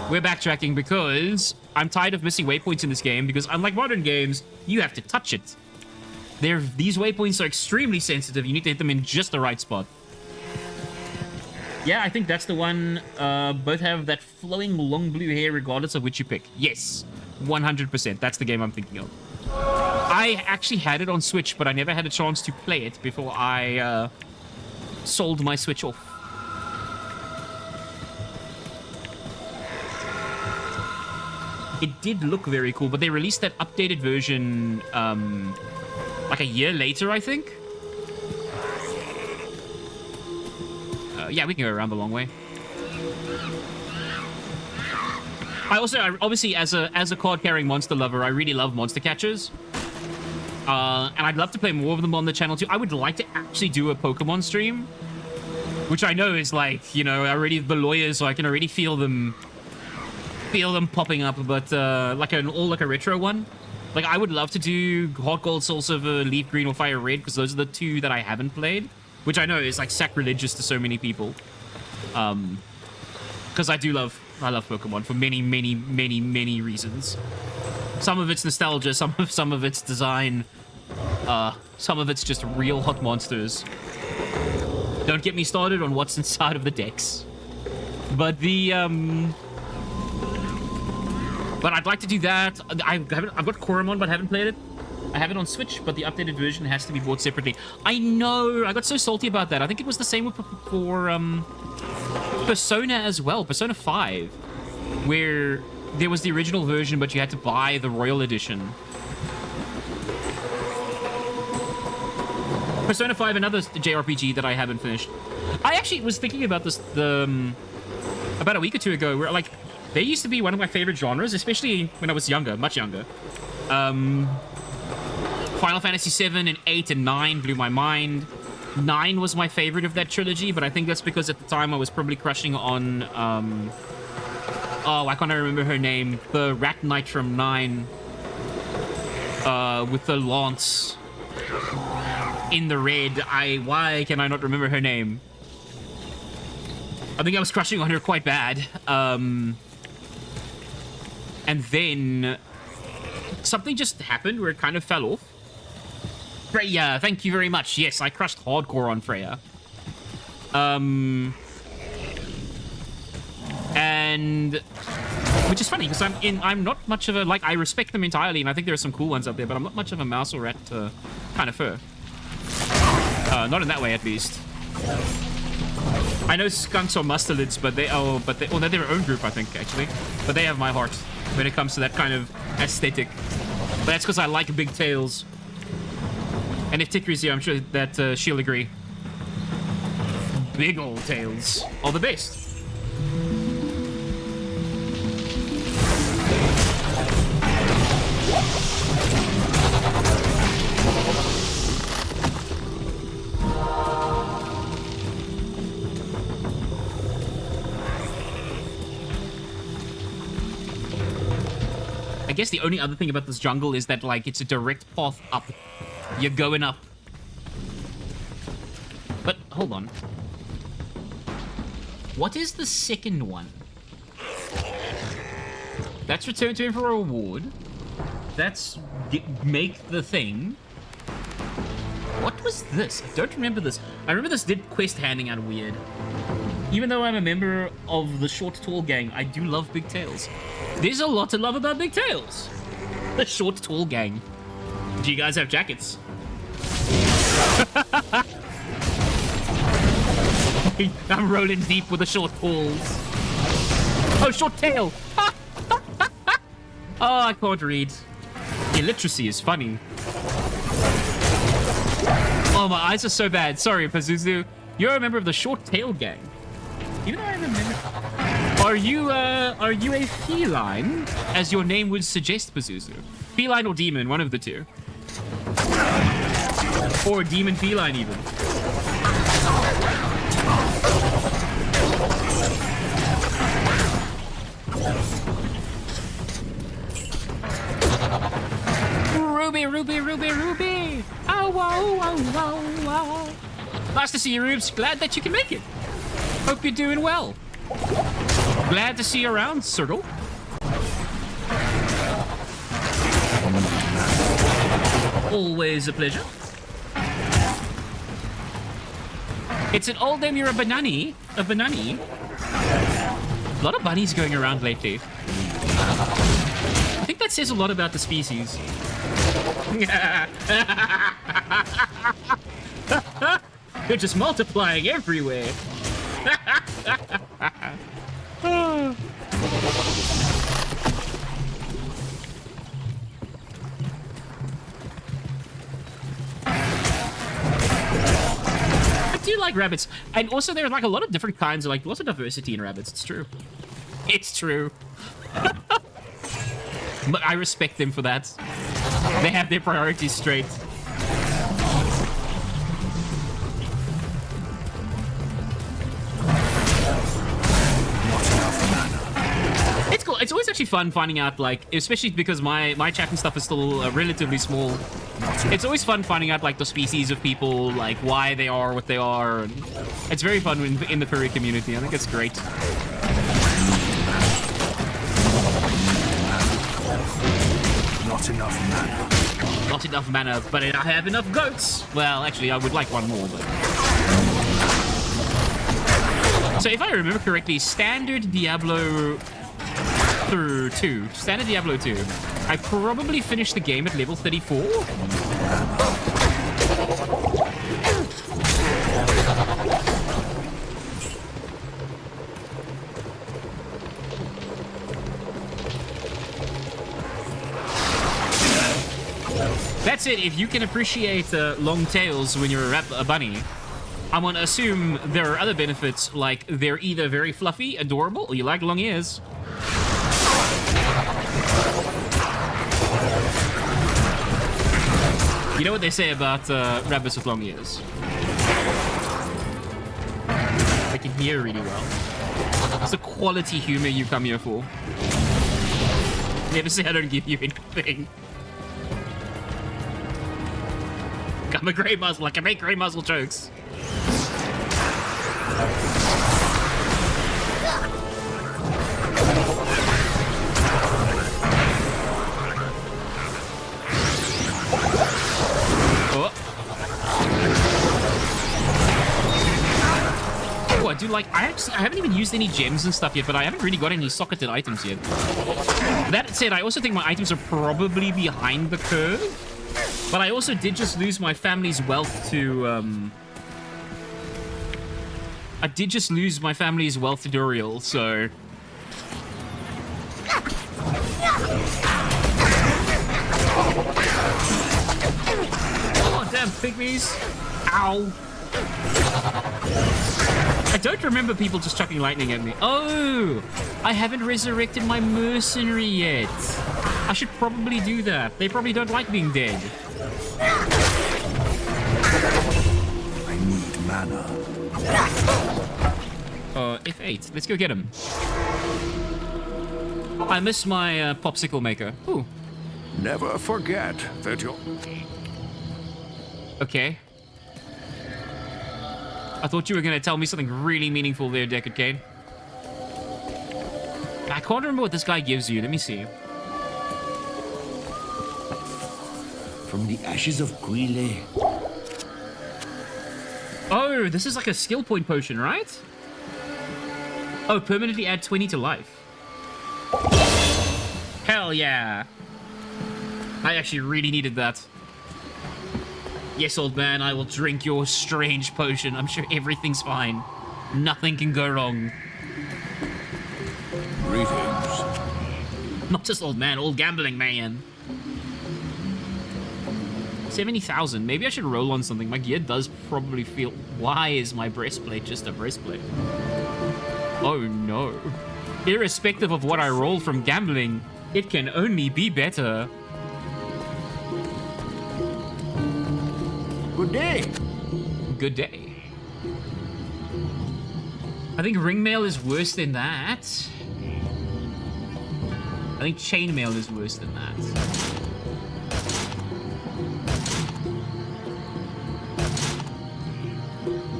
We're backtracking because I'm tired of missing waypoints in this game because unlike modern games, you have to touch it. These waypoints are extremely sensitive. You need to hit them in just the right spot. Yeah, I think that's the one. Both have that flowing long blue hair regardless of which you pick. Yes, 100%. That's the game I'm thinking of. I actually had it on Switch, but I never had a chance to play it before I sold my Switch off. It did look very cool, but they released that updated version like a year later, I think. Yeah, we can go around the long way. I obviously, as a card-carrying monster lover, I really love monster catchers. And I'd love to play more of them on the channel too. I would like to actually do a Pokemon stream, which I know is like, you know, already the lawyers, so I can already feel them popping up. But like a retro one. Like I would love to do Hot Gold, Soul Silver, Leaf Green, or Fire Red because those are the two that I haven't played, which I know is like sacrilegious to so many people. Because I love Pokemon for many, many, many, many reasons. Some of it's nostalgia, some of it's design, some of it's just real hot monsters. Don't get me started on what's inside of the decks. But but I'd like to do that. I've got Koromon, but I haven't played it. I have it on Switch, but the updated version has to be bought separately. I know, I got so salty about that. I think it was the same for Persona as well, Persona 5, where there was the original version, but you had to buy the Royal Edition. Persona 5, another JRPG that I haven't finished. I actually was thinking about this about a week or two ago, where like they used to be one of my favorite genres, especially when I was younger, much younger. Final Fantasy 7 and 8 and 9 blew my mind. 9 was my favorite of that trilogy, but I think that's because at the time I was probably crushing on oh, I can't remember her name. The Rat Knight from 9 with the lance in the red. Why can I not remember her name? I think I was crushing on her quite bad. And then something just happened where it kind of fell off. Freya, thank you very much. Yes, I crushed hardcore on Freya. And which is funny because I'm not much of a, like, I respect them entirely and I think there are some cool ones out there, but I'm not much of a mouse or rat kind of fur. Not in that way, at least. I know skunks are mustelids, but they're their own group, I think, actually. But they have my heart when it comes to that kind of aesthetic. But that's because I like big tails. And if Tikri's here, I'm sure that she'll agree. Big old tails are the best. I guess the only other thing about this jungle is that, like, it's a direct path up. You're going up. But, hold on. What is the second one? That's return to him for a reward. That's make the thing. What was this? I don't remember this. I remember this did quest handing out weird. Even though I'm a member of the short tall gang, I do love big tails. There's a lot to love about big tails. The short tall gang. Do you guys have jackets? I'm rolling deep with the short talls. Oh, short tail. Oh, I can't read. Illiteracy is funny. Oh, my eyes are so bad. Sorry, Pazuzu. You're a member of the short tail gang. Even though I'm a member... Are you a feline, as your name would suggest, Pazuzu? Feline or demon, one of the two. Or demon feline, even. Ruby, Ruby, Ruby, Ruby! Oh, whoa, whoa, whoa, whoa. Nice to see you, Rubes. Glad that you can make it. Hope you're doing well. Glad to see you around, Circle. Always a pleasure. It's an old name, you're a banani. A banani. A lot of bunnies going around lately. I think that says a lot about the species. They're just multiplying everywhere. I do like rabbits, and also there are like a lot of different kinds of like lots of diversity in rabbits. It's true. It's true. But I respect them for that. They have their priorities straight. It's cool. It's always actually fun finding out, like, especially because my chat and stuff is still relatively small. It's always fun finding out, like, the species of people, like, why they are what they are. And it's very fun in the furry community. I think it's great. Not enough mana. Not enough mana, but I have enough goats. Well, actually, I would like one more, but... So if I remember correctly, Standard Diablo 2, I probably finished the game at level 34. That's it. If you can appreciate long tails when you're a bunny, I'm gonna assume there are other benefits, like they're either very fluffy, adorable, or you like long ears. You know what they say about rabbits with long ears? They can hear really well. It's the quality humor you come here for. Never say I don't give you anything. I'm a grey muzzle. I can make grey muzzle jokes. Oh, I do like... I haven't even used any gems and stuff yet, but I haven't really got any socketed items yet. That said, I also think my items are probably behind the curve. But I also did just lose my family's wealth to, I did just lose my family's wealth to Duriel, so... Oh, damn pygmies. Ow. I don't remember people just chucking lightning at me. Oh, I haven't resurrected my mercenary yet. I should probably do that. They probably don't like being dead. I need mana. F8. Let's go get him. I miss my popsicle maker. Ooh. Never forget that you're... Okay. I thought you were going to tell me something really meaningful there, Deckard Kane. I can't remember what this guy gives you. Let me see. From the ashes of Guile. Oh, this is like a skill point potion, right? Oh, permanently add 20 to life. Hell yeah. I actually really needed that. Yes, old man, I will drink your strange potion. I'm sure everything's fine. Nothing can go wrong. Greetings. Not just old man, old gambling man. 70,000. Maybe I should roll on something. My gear does probably feel... Why is my breastplate just a breastplate? Oh no. Irrespective of what I roll from gambling, it can only be better. Good day. Good day. I think ringmail is worse than that. I think chainmail is worse than that.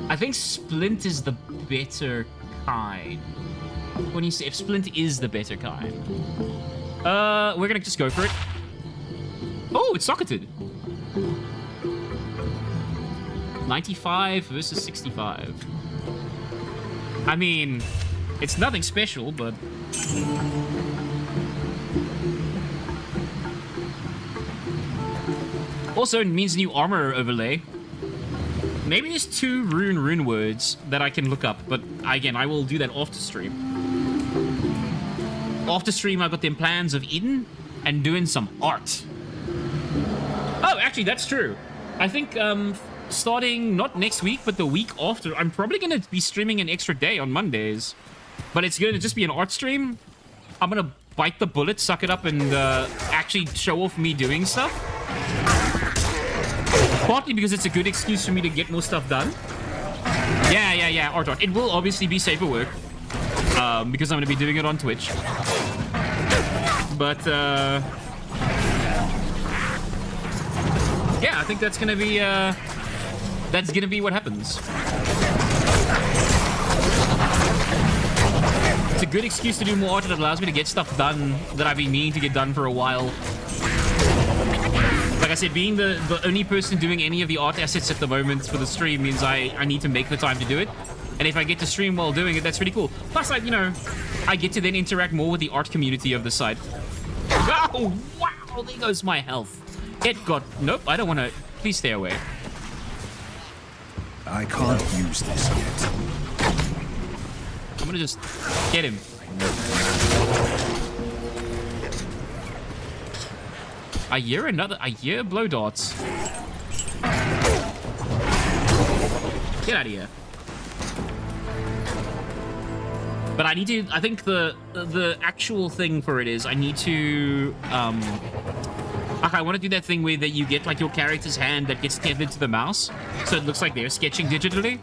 I think splint is the better kind. When you say if splint is the better kind. We're gonna just go for it. Oh, it's socketed. 95 versus 65. I mean, it's nothing special, but... Also, it means new armor overlay. Maybe there's 2 rune words that I can look up, but again, I will do that after stream. After stream, I've got them plans of Eden and doing some art. Oh, actually, that's true. I think, starting not next week, but the week after, I'm probably going to be streaming an extra day on Mondays. But it's going to just be an art stream. I'm going to bite the bullet, suck it up, and actually show off me doing stuff. Partly because it's a good excuse for me to get more stuff done. Yeah, art. It will obviously be safer work. Because I'm going to be doing it on Twitch. But, yeah, I think that's going to be, what happens. It's a good excuse to do more art that allows me to get stuff done that I've been meaning to get done for a while. Like I said, being the only person doing any of the art assets at the moment for the stream means I need to make the time to do it. And if I get to stream while doing it, that's pretty cool. Plus, like, you know, I get to then interact more with the art community of the site. Oh, wow, there goes my health. It got... Nope, I don't want to... Please stay away. I can't use this yet. I'm gonna just get him. I hear blow darts. Get out of here. But I need to, I think the actual thing for it is I need to, like I want to do that thing where that you get like your character's hand that gets tethered to the mouse. So it looks like they're sketching digitally.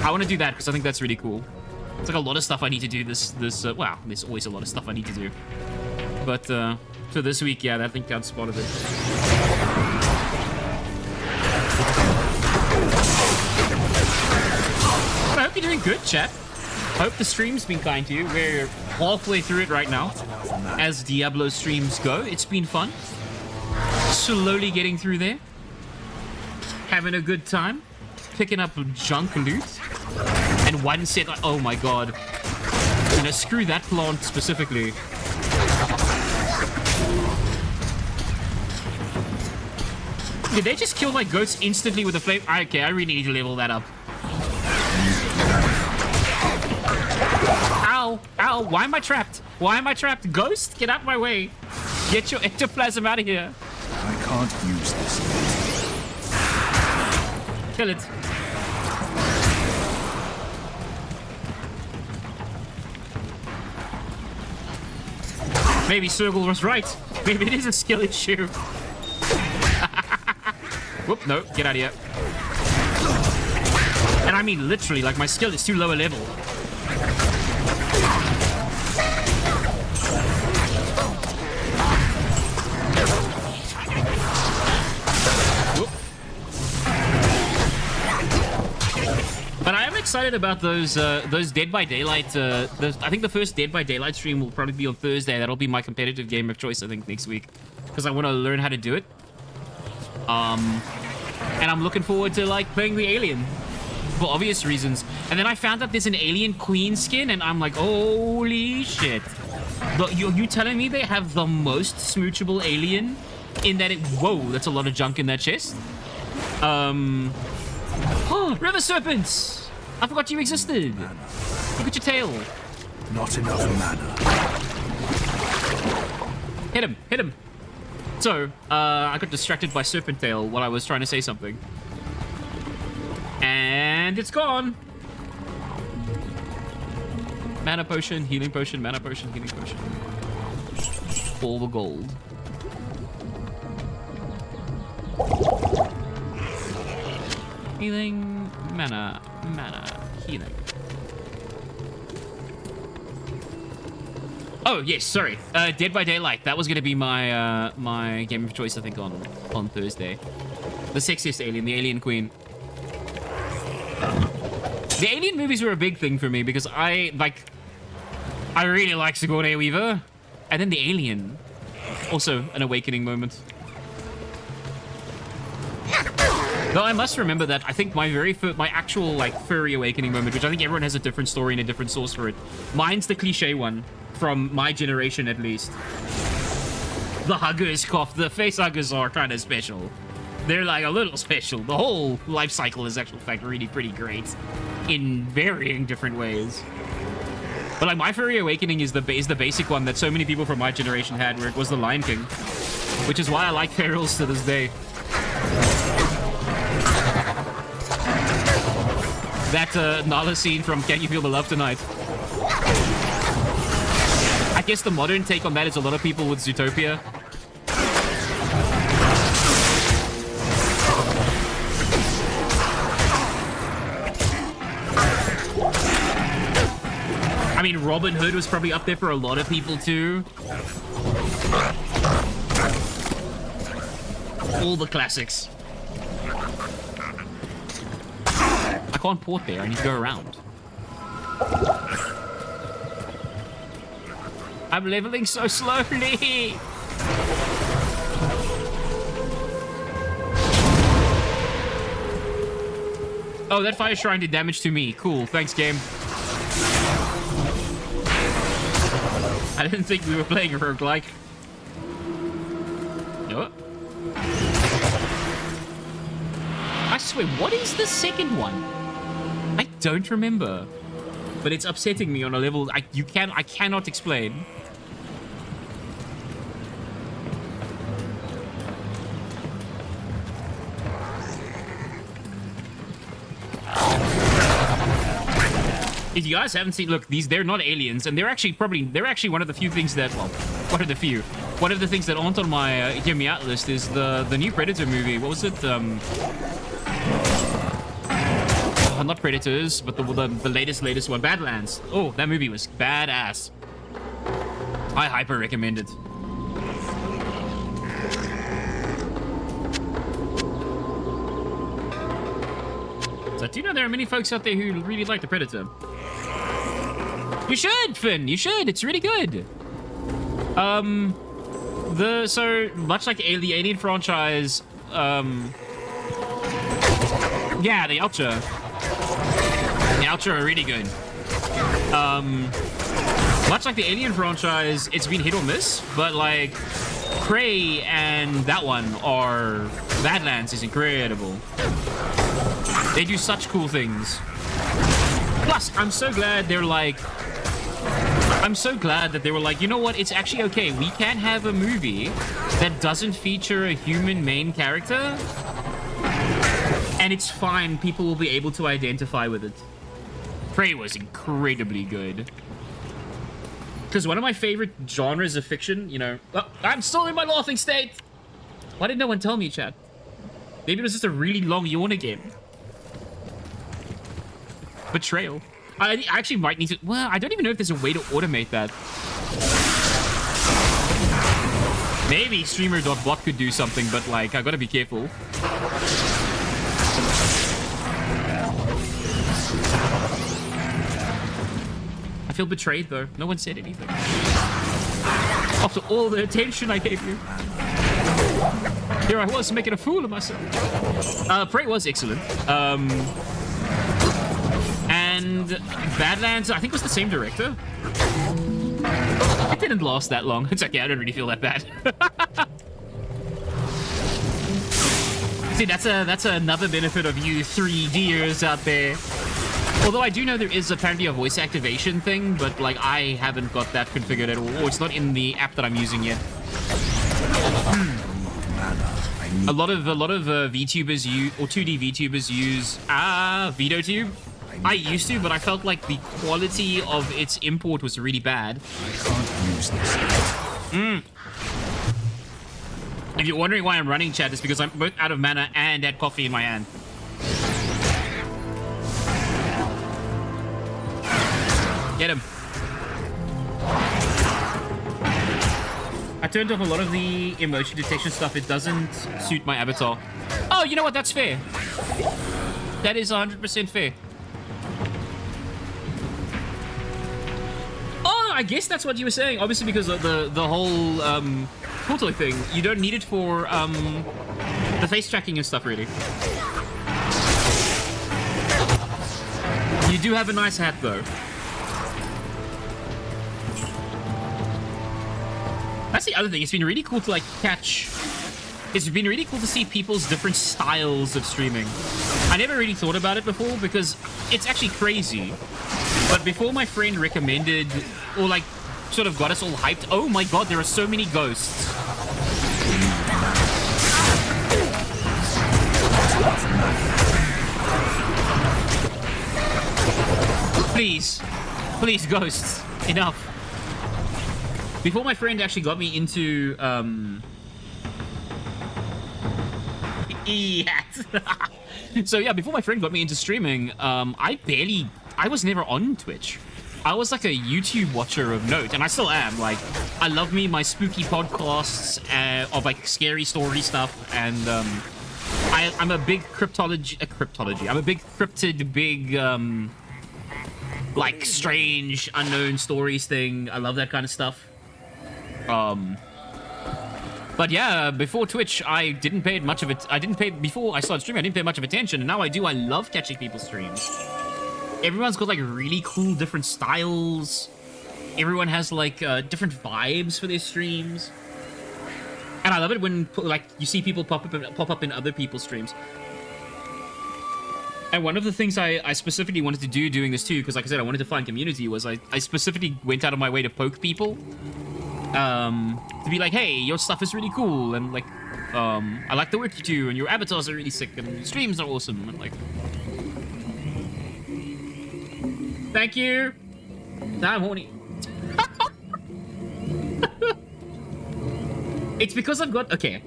I want to do that because I think that's really cool. It's like a lot of stuff I need to do wow, there's always a lot of stuff I need to do. But, for this week, yeah, I think that's part of it. But I hope you're doing good, chat. I hope the stream's been kind to you. We're halfway through it right now. As Diablo streams go, it's been fun. Slowly getting through there. Having a good time. Picking up junk loot. And one set, oh my god. You know, screw that plant specifically. Did they just kill my goats instantly with a flame? Okay, I really need to level that up. Ow! Ow! Why am I trapped? Why am I trapped? Ghost, get out my way. Get your ectoplasm out of here. I can't use this yet. Kill it. Maybe Circle was right. Maybe it is a skill issue. Whoop, no, get out of here. And I mean literally, like my skill is too low a level. Whoop. But I am excited about those Dead by Daylight, I think the first Dead by Daylight stream will probably be on Thursday. That'll be my competitive game of choice, I think, next week. Because I want to learn how to do it. And I'm looking forward to, like, playing the alien. for obvious reasons. And then I found out there's an alien queen skin, and I'm like, holy shit. You telling me they have the most smoochable alien in that it... Whoa, that's a lot of junk in that chest. Oh, river serpents! I forgot you existed. Look at your tail. Not enough mana. Hit him, hit him. So, I got distracted by serpent tail while I was trying to say something. And it's gone. Mana potion, healing potion, mana potion, healing potion. All the gold. Healing, mana, healing. Oh, yes, sorry. Dead by Daylight. That was going to be my my game of choice, I think, on Thursday. The sexiest alien, the alien queen. The alien movies were a big thing for me because I really like Sigourney Weaver. And then the alien. Also an awakening moment. Though I must remember that I think my actual, like, furry awakening moment, which I think everyone has a different story and a different source for it. Mine's the cliche one. From my generation, at least. The huggers cough. The face huggers are kind of special. They're like a little special. The whole life cycle is actually, in fact, really pretty great. In varying different ways. But like, my furry awakening is the basic one that so many people from my generation had, where it was the Lion King. Which is why I like ferals to this day. That Nala scene from Can You Feel the Love Tonight? I guess the modern take on that is a lot of people with Zootopia. I mean, Robin Hood was probably up there for a lot of people too. All the classics. I can't port there, I need to go around. I'm leveling so slowly. Oh, that fire shrine did damage to me. Cool, thanks, game. I didn't think we were playing a roguelike. No. I swear, what is the second one? I don't remember. But it's upsetting me on a level I cannot explain. If you guys haven't seen, look, they're not aliens, and they're actually one of the few things that, well, one of the things that aren't on my hear me out list is the new Predator movie. What was it? Not Predators, but the latest one, Badlands. Oh, that movie was badass. I hyper recommend it. So do you know there are many folks out there who really like the Predator? You should, Finn. You should. It's really good. So much like the Alien franchise, yeah, the Ultra. The Ultra are really good. Much like the Alien franchise, it's been hit or miss, but like Prey and that one are... Badlands is incredible. They do such cool things. Plus, I'm so glad they were like, you know what? It's actually okay. We can have a movie that doesn't feature a human main character, and it's fine. People will be able to identify with it. Prey was incredibly good. Because one of my favorite genres of fiction, you know... Oh, I'm still in my laughing state! Why did no one tell me, chat? Maybe it was just a really long yawn again. Betrayal. I actually might need to... Well, I don't even know if there's a way to automate that. Maybe streamer.bot could do something, but like, I gotta be careful. I feel betrayed, though. No one said anything. After all the attention I gave you. Here I was, making a fool of myself. Prey was excellent. and Badlands, I think, was the same director. It didn't last that long. It's okay, I don't really feel that bad. See, that's another benefit of you 3Ders out there. Although I do know there is apparently a voice activation thing, but like I haven't got that configured at all. Or it's not in the app that I'm using yet. A lot of VTubers or 2D VTubers use VideoTube. I used to, but I felt like the quality of its import was really bad. I can't use this yet. If you're wondering why I'm running, chat, it's because I'm both out of mana and had coffee in my hand. Get him. I turned off a lot of the emotion detection stuff. It doesn't suit my avatar. Oh, you know what? That's fair. That is 100% fair. Oh, I guess that's what you were saying. Obviously, because of the whole photo thing. You don't need it for the face tracking and stuff, really. You do have a nice hat, though. That's the other thing. It's been really cool to like catch. It's been really cool to see people's different styles of streaming. I never really thought about it before because it's actually crazy. But before my friend recommended or like sort of got us all hyped, oh my god, there are so many ghosts. Please, please, ghosts, enough. Before my friend actually got me into, so yeah, before my friend got me into streaming, I was never on Twitch. I was like a YouTube watcher of note, and I still am. Like, I love me my spooky podcasts of like scary story stuff, and I'm a big cryptology. I'm a big cryptid, like strange, unknown stories thing. I love that kind of stuff. But yeah, before Twitch, I didn't pay much of it. Before I started streaming, I didn't pay much of attention, and now I do. I love catching people's streams. Everyone's got like really cool different styles. Everyone has like different vibes for their streams. And I love it when like you see people pop up in other people's streams. And one of the things I specifically wanted to do doing this too, because like I said, I wanted to find community, was I specifically went out of my way to poke people. To be like, hey, your stuff is really cool, and like, I like the work you do, and your avatars are really sick, and your streams are awesome, and like, thank you. Nah, I'm horny. It's because I've got, okay,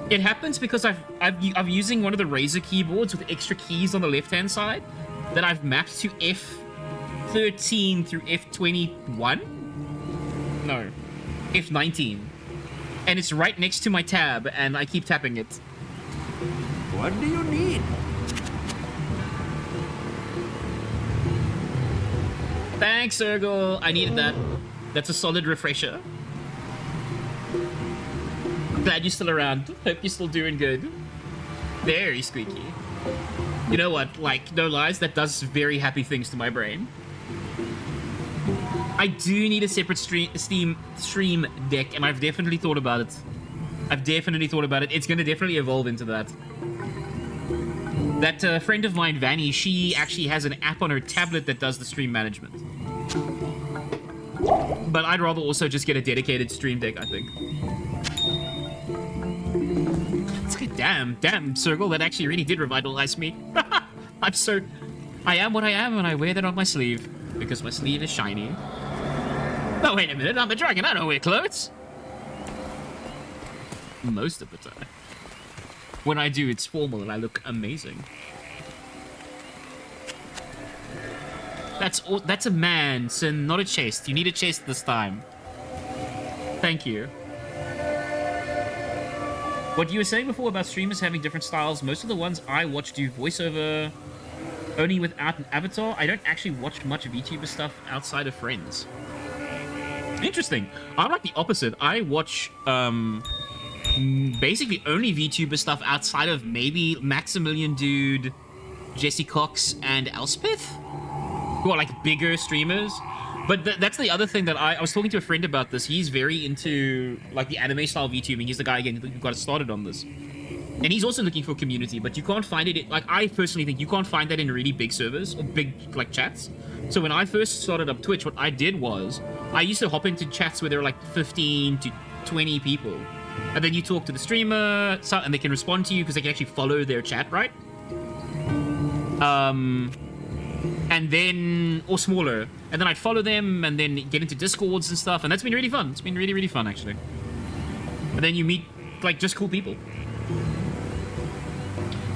it happens because I'm using one of the Razer keyboards with extra keys on the left-hand side that I've mapped to F13 through F21. No. F19, and it's right next to my tab, and I keep tapping it. What do you need? Thanks, Ergo. I needed that. That's a solid refresher. Glad you're still around. Hope you're still doing good. Very squeaky. You know what? Like, no lies, that does very happy things to my brain. I do need a separate stream deck, and I've definitely thought about it. It's going to definitely evolve into that. That friend of mine, Vanny, she actually has an app on her tablet that does the stream management. But I'd rather also just get a dedicated stream deck, I think. It's like, damn, Circle, that actually really did revitalize me. I am what I am, and I wear that on my sleeve. Because my sleeve is shiny. Oh, wait a minute, I'm a dragon, I don't wear clothes. Most of the time. When I do, it's formal and I look amazing. That's a man, Sin, not a chest. You need a chest this time. Thank you. What you were saying before about streamers having different styles, most of the ones I watch do voiceover only without an avatar. I don't actually watch much VTuber stuff outside of friends. Interesting. I'm like the opposite. I watch basically only VTuber stuff outside of maybe Maximilian Dude, Jesse Cox, and Elspeth. who are like bigger streamers. But that's the other thing that I was talking to a friend about this. He's very into like the anime style VTubing. He's the guy again who got started on this. And he's also looking for community, but you can't find it. Like, I personally think you can't find that in really big servers or big like chats. So when I first started up Twitch, what I did was I used to hop into chats where there were like 15 to 20 people. And then you talk to the streamer, and they can respond to you because they can actually follow their chat, right? And then, or smaller. And then I'd follow them and then get into Discords and stuff. And that's been really fun. It's been really, really fun, actually. And then you meet, like, just cool people.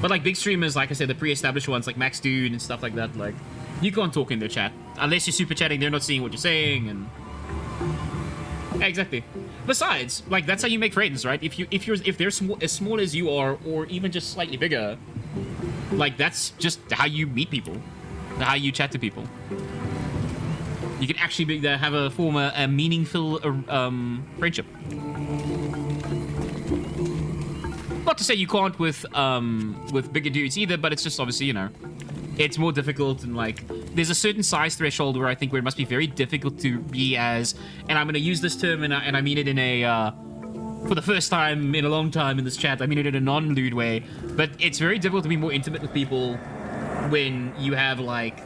But, like, big streamers, like I said, the pre-established ones, like Max Dude and stuff like that, like, you can't talk in their chat. Unless you're super chatting, they're not seeing what you're saying, and... Yeah, exactly. Besides, like, that's how you make friends, right? If they're as small as you are, or even just slightly bigger, like, that's just how you meet people. How you chat to people. You can actually have a meaningful friendship. Not to say you can't with bigger dudes either, but it's just obviously, you know, it's more difficult, and like there's a certain size threshold where it must be very difficult to be as, and I'm going to use this term and I mean it in a for the first time in a long time in this chat, I mean it in a non-lewd way, but it's very difficult to be more intimate with people when you have like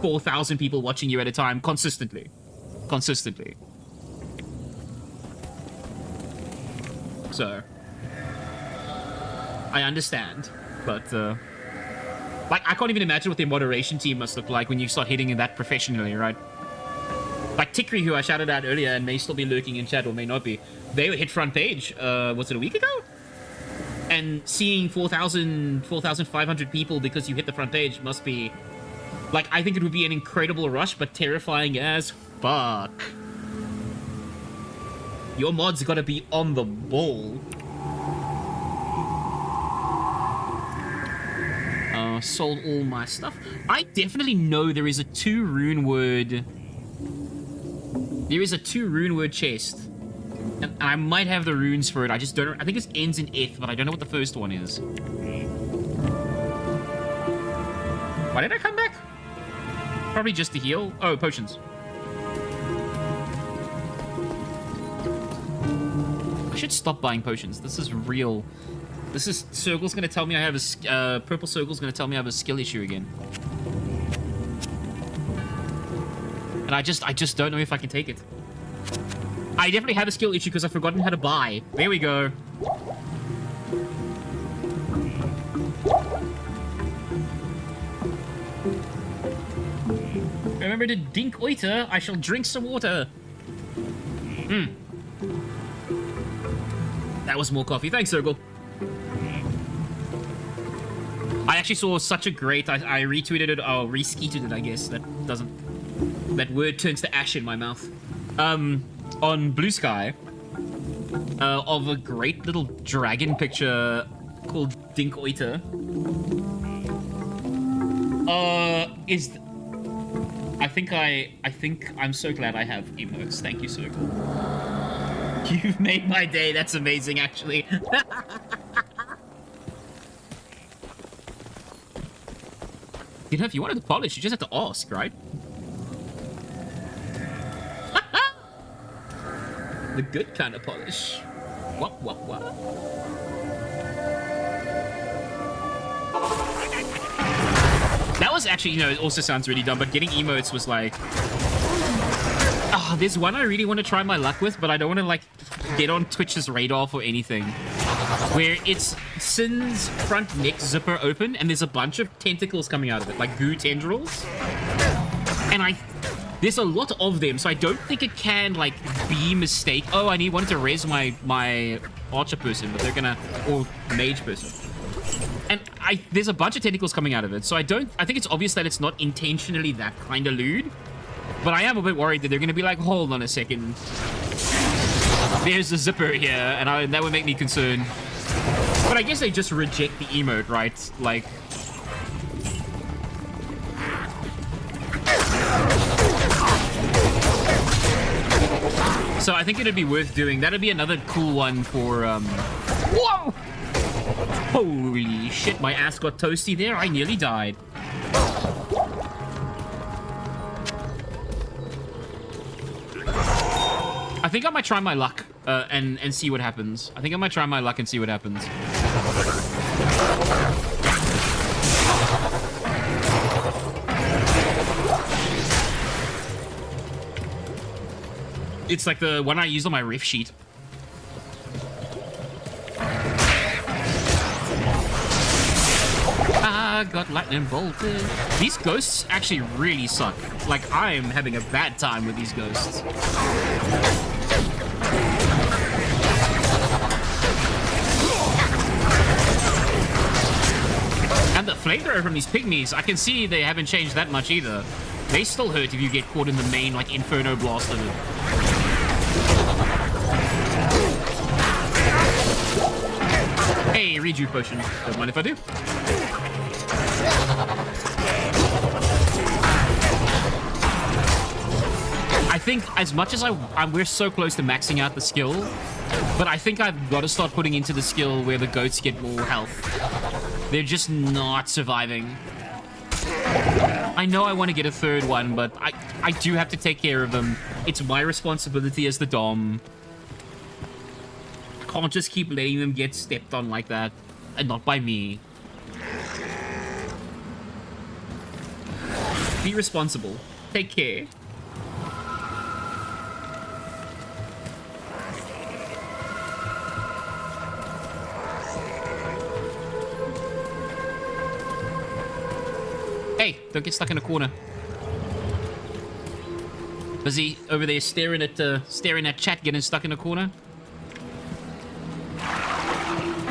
4,000 people watching you at a time consistently. So I understand, but like I can't even imagine what their moderation team must look like when you start hitting in that professionally, right? Like Tikri, who I shouted out earlier and may still be lurking in chat or may not be, they hit front page, was it a week ago? And seeing 4,500 people because you hit the front page must be, like, I think it would be an incredible rush, but terrifying as fuck. Your mod's gotta be on the ball. Sold all my stuff. I definitely know there is a 2 rune word. There is a 2 rune word chest. And I might have the runes for it. I just don't know. I think it ends in Eth, but I don't know what the first one is. Why did I come back? Probably just to heal. Oh, potions. I should stop buying potions. This is real. This is... Circle's gonna tell me I have a... Purple Circle's gonna tell me I have a skill issue again. And I just don't know if I can take it. I definitely have a skill issue because I've forgotten how to buy. There we go. Remember to dink oiter, I shall drink some water. That was more coffee. Thanks, Circle. I actually saw such a great... I retweeted it, or reskeeted it, I guess. That doesn't... That word turns to ash in my mouth. On Blue Sky, of a great little dragon picture called Dink Oiter. I think I'm so glad I have emotes. Thank you, Circle. You've made my day. That's amazing, actually. You know, if you wanted to polish, you just have to ask, right? The good kind of polish. What? That was actually, you know, it also sounds really dumb, but getting emotes was like... there's one I really want to try my luck with, but I don't want to, like, get on Twitch's radar for anything. Where it's Sin's front neck zipper open, and there's a bunch of tentacles coming out of it, like goo tendrils. And there's a lot of them, so I don't think it can, like, be mistake. Oh, I wanted to res my archer person, but they're gonna... Or mage person. And there's a bunch of tentacles coming out of it, so I think it's obvious that it's not intentionally that kind of lewd. But I am a bit worried that they're gonna be like, hold on a second. There's a zipper here, and that would make me concerned. But I guess they just reject the emote, right? Like... So I think it'd be worth doing. That'd be another cool one for, Whoa! Holy shit, my ass got toasty there. I nearly died. think I might try my luck and see what happens. I think I might try my luck and see what happens. It's like the one I used on my riff sheet. I got lightning bolted. These ghosts actually really suck. Like, I'm having a bad time with these ghosts. And the flamethrower from these pygmies, I can see they haven't changed that much either. They still hurt if you get caught in the main, like, Inferno blast of it. Hey, rejuve potion. Don't mind if I do. I think as much as we're so close to maxing out the skill, but I think I've got to start putting into the skill where the goats get more health. They're just not surviving. I know I want to get a third one, but I do have to take care of them. It's my responsibility as the Dom. I can't just keep letting them get stepped on like that, and not by me. Be responsible. Take care. Hey, don't get stuck in a corner. Busy over there staring at chat, getting stuck in a corner.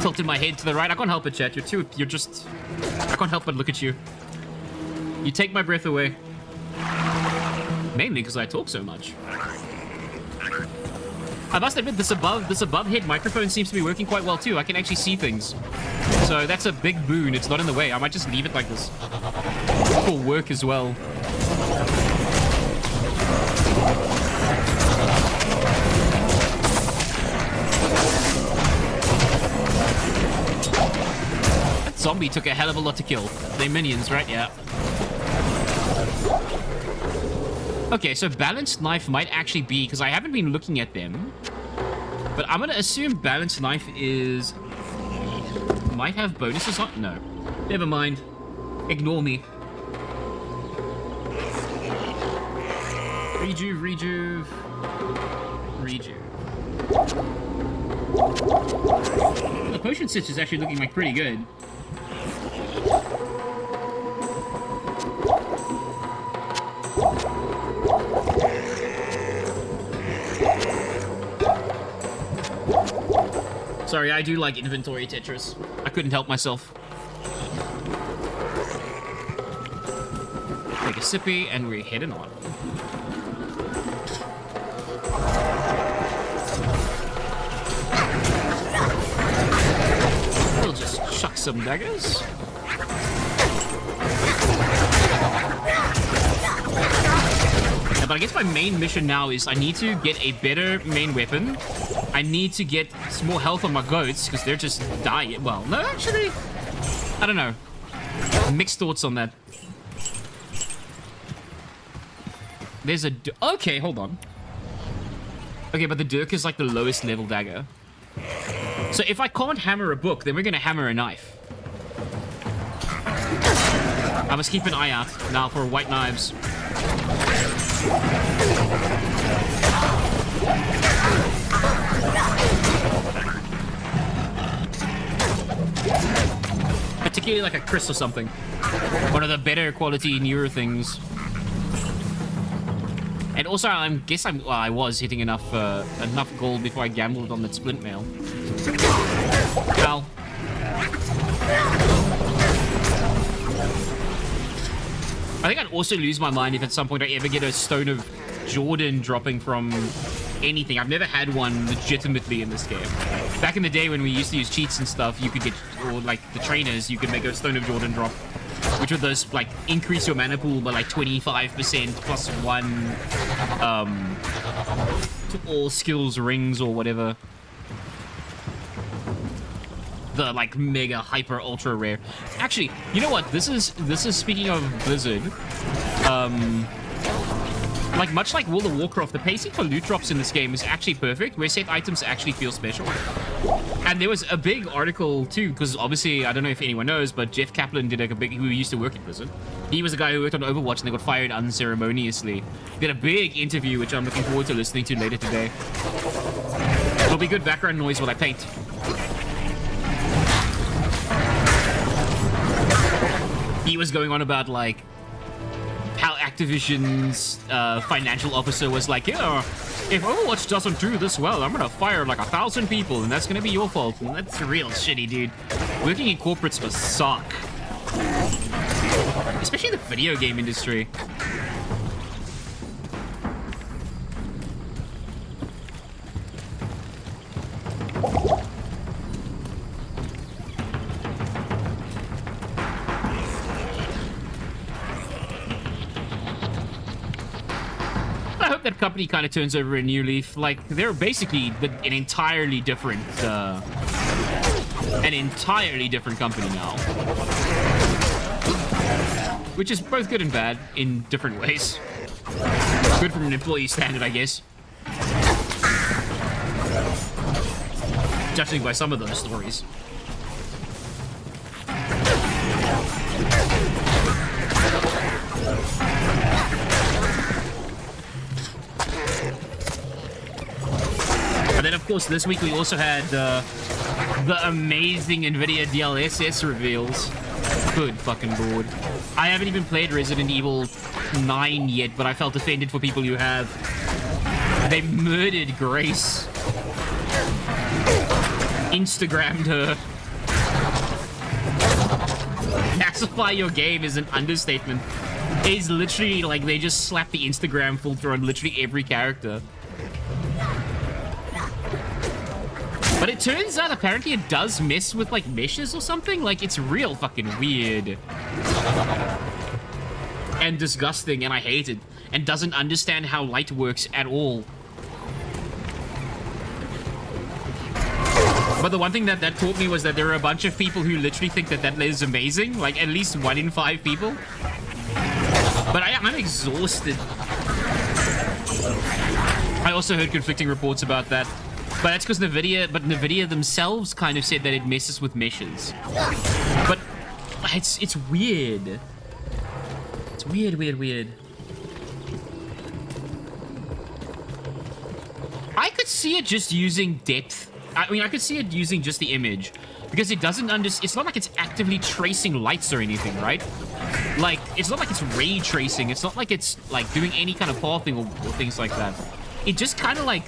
Tilted my head to the right. I can't help it, chat. You're just... I can't help but look at you. You take my breath away. Mainly because I talk so much. I must admit, this above head microphone seems to be working quite well too. I can actually see things. So that's a big boon. It's not in the way. I might just leave it like this. For work as well. That zombie took a hell of a lot to kill. They're minions, right? Yeah. Okay, so balanced knife might actually be, because I haven't been looking at them, but I'm gonna assume balanced knife is... might have bonuses on... no. Never mind. Ignore me. Rejuve. The potion stitch is actually looking like pretty good. Sorry, I do like inventory Tetris. I couldn't help myself. Take a sippy, and we're heading on. We'll just chuck some daggers. Yeah, but I guess my main mission now is I need to get a better main weapon. I need to get some more health on my goats, because they're just dying. Well, no, actually, I don't know. Mixed thoughts on that. There's a... okay, hold on. Okay, but the Dirk is like the lowest level dagger. So if I can't hammer a book, then we're going to hammer a knife. I must keep an eye out now for white knives. Particularly like a Chris or something. One of the better quality, newer things. And also, I was hitting enough gold before I gambled on that splint mail. Ow. I think I'd also lose my mind if at some point I ever get a Stone of Jordan dropping from anything. I've never had one legitimately in this game. Back in the day when we used to use cheats and stuff, you could get, or like the trainers, you could make a Stone of Jordan drop, which would those like increase your mana pool by like 25% plus 1 to all skills rings or whatever. The like mega hyper ultra rare. Actually, you know what? This is speaking of Blizzard. Like, much like World of Warcraft, the pacing for loot drops in this game is actually perfect, where set items actually feel special. And there was a big article, too, because obviously, I don't know if anyone knows, but Jeff Kaplan did like a big, who used to work in prison. He was a guy who worked on Overwatch, and they got fired unceremoniously. Did a big interview, which I'm looking forward to listening to later today. It'll be good background noise while I paint. He was going on about, like, how Activision's financial officer was like, yeah, if Overwatch doesn't do this well, I'm gonna fire like 1,000 people, and that's gonna be your fault. And that's real shitty, dude. Working in corporates must suck. Especially in the video game industry. I hope that company kind of turns over a new leaf. Like, they're basically an entirely different company now. Which is both good and bad in different ways. Good from an employee standard, I guess. Judging by some of those stories. And then, of course, this week we also had the amazing NVIDIA DLSS reveals. Good fucking lord. I haven't even played Resident Evil 9 yet, but I felt offended for people who have. They murdered Grace. Instagrammed her. Pacify your game is an understatement. It's literally like they just slapped the Instagram filter on literally every character. But it turns out apparently it does mess with like meshes or something. Like it's real fucking weird. And disgusting, and I hate it. And doesn't understand how light works at all. But the one thing that taught me was that there are a bunch of people who literally think that is amazing. Like at least 1 in 5 people. But I'm exhausted. I also heard conflicting reports about that. But that's because NVIDIA themselves kind of said that it messes with meshes. But it's weird. It's weird. I could see it just using depth. I mean, I could see it using just the image. Because it doesn't it's not like it's actively tracing lights or anything, right? Like, it's not like it's ray tracing. It's not like it's, like, doing any kind of pathing or things like that. It just kind of, like,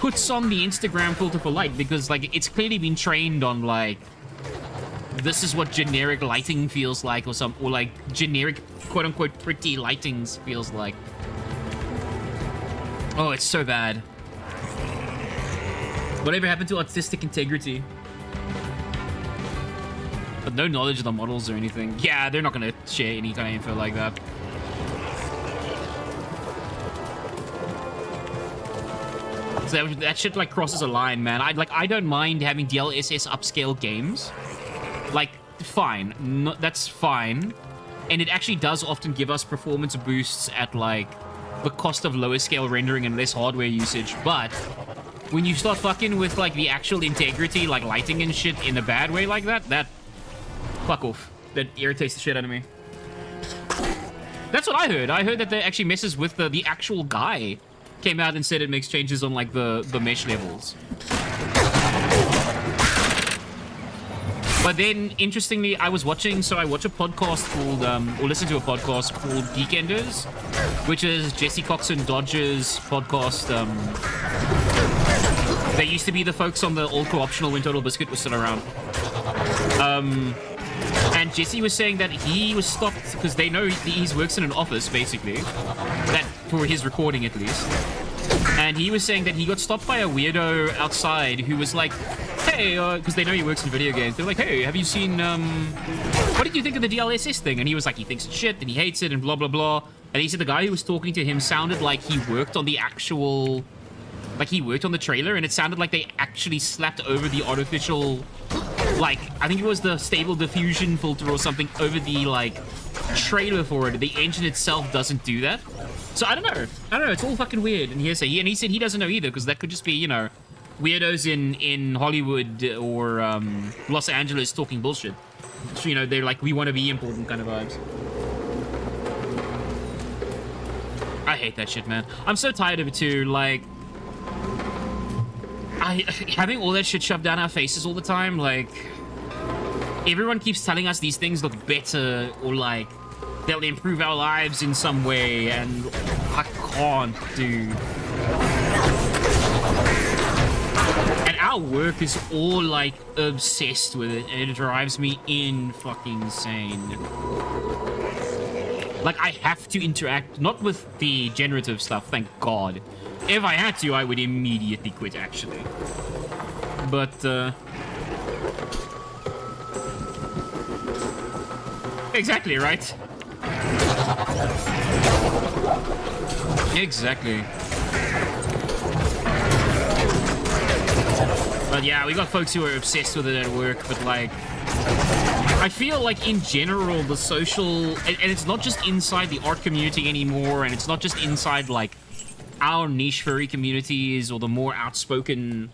puts on the Instagram filter for light because, like, it's clearly been trained on, like, this is what generic lighting feels like or like, generic, quote-unquote, pretty lightings feels like. Oh, it's so bad. Whatever happened to artistic integrity? But no knowledge of the models or anything. Yeah, they're not gonna share any kind of info like that. So that shit like crosses a line, man. I don't mind having DLSS upscale games. Like, fine. No, that's fine. And it actually does often give us performance boosts at like the cost of lower scale rendering and less hardware usage. But when you start fucking with like the actual integrity, like lighting and shit in a bad way like that fuck off. That irritates the shit out of me. That's what I heard. I heard that they actually messes with the actual guy. Came out and said it makes changes on like the mesh levels. But then, interestingly, I watch a podcast called, or listen to a podcast called Geekenders, which is Jesse Coxon Dodge's podcast. They used to be the folks on the All Co-optional when Total Biscuit was still around. And Jesse was saying that he was stopped because they know he works in an office, basically. That, for his recording at least. And he was saying that he got stopped by a weirdo outside who was like, hey, because they know he works in video games. They're like, hey, have you seen, what did you think of the DLSS thing? And he was like, he thinks it's shit and he hates it and blah, blah, blah. And he said the guy who was talking to him sounded like he worked on the actual, like he worked on the trailer, and it sounded like they actually slapped over the artificial, like, I think it was the stable diffusion filter or something over the, like, trailer for it, the engine itself doesn't do that. So I don't know. It's all fucking weird. And he said he doesn't know either, because that could just be, you know, weirdos in Hollywood or Los Angeles talking bullshit. So, you know, they're like, we want to be important kind of vibes. I hate that shit, man. I'm so tired of it too. Like, having all that shit shoved down our faces all the time. Like, everyone keeps telling us these things look better, or like they'll improve our lives in some way, and I can't, dude. And our work is all like obsessed with it, and it drives me fucking insane. Like, I have to interact, not with the generative stuff, thank God. If I had to, I would immediately quit, actually. But, exactly, right? Exactly. But yeah, we got folks who are obsessed with it at work, but like, I feel like in general, the social, and it's not just inside the art community anymore, and it's not just inside like our niche furry communities or the more outspoken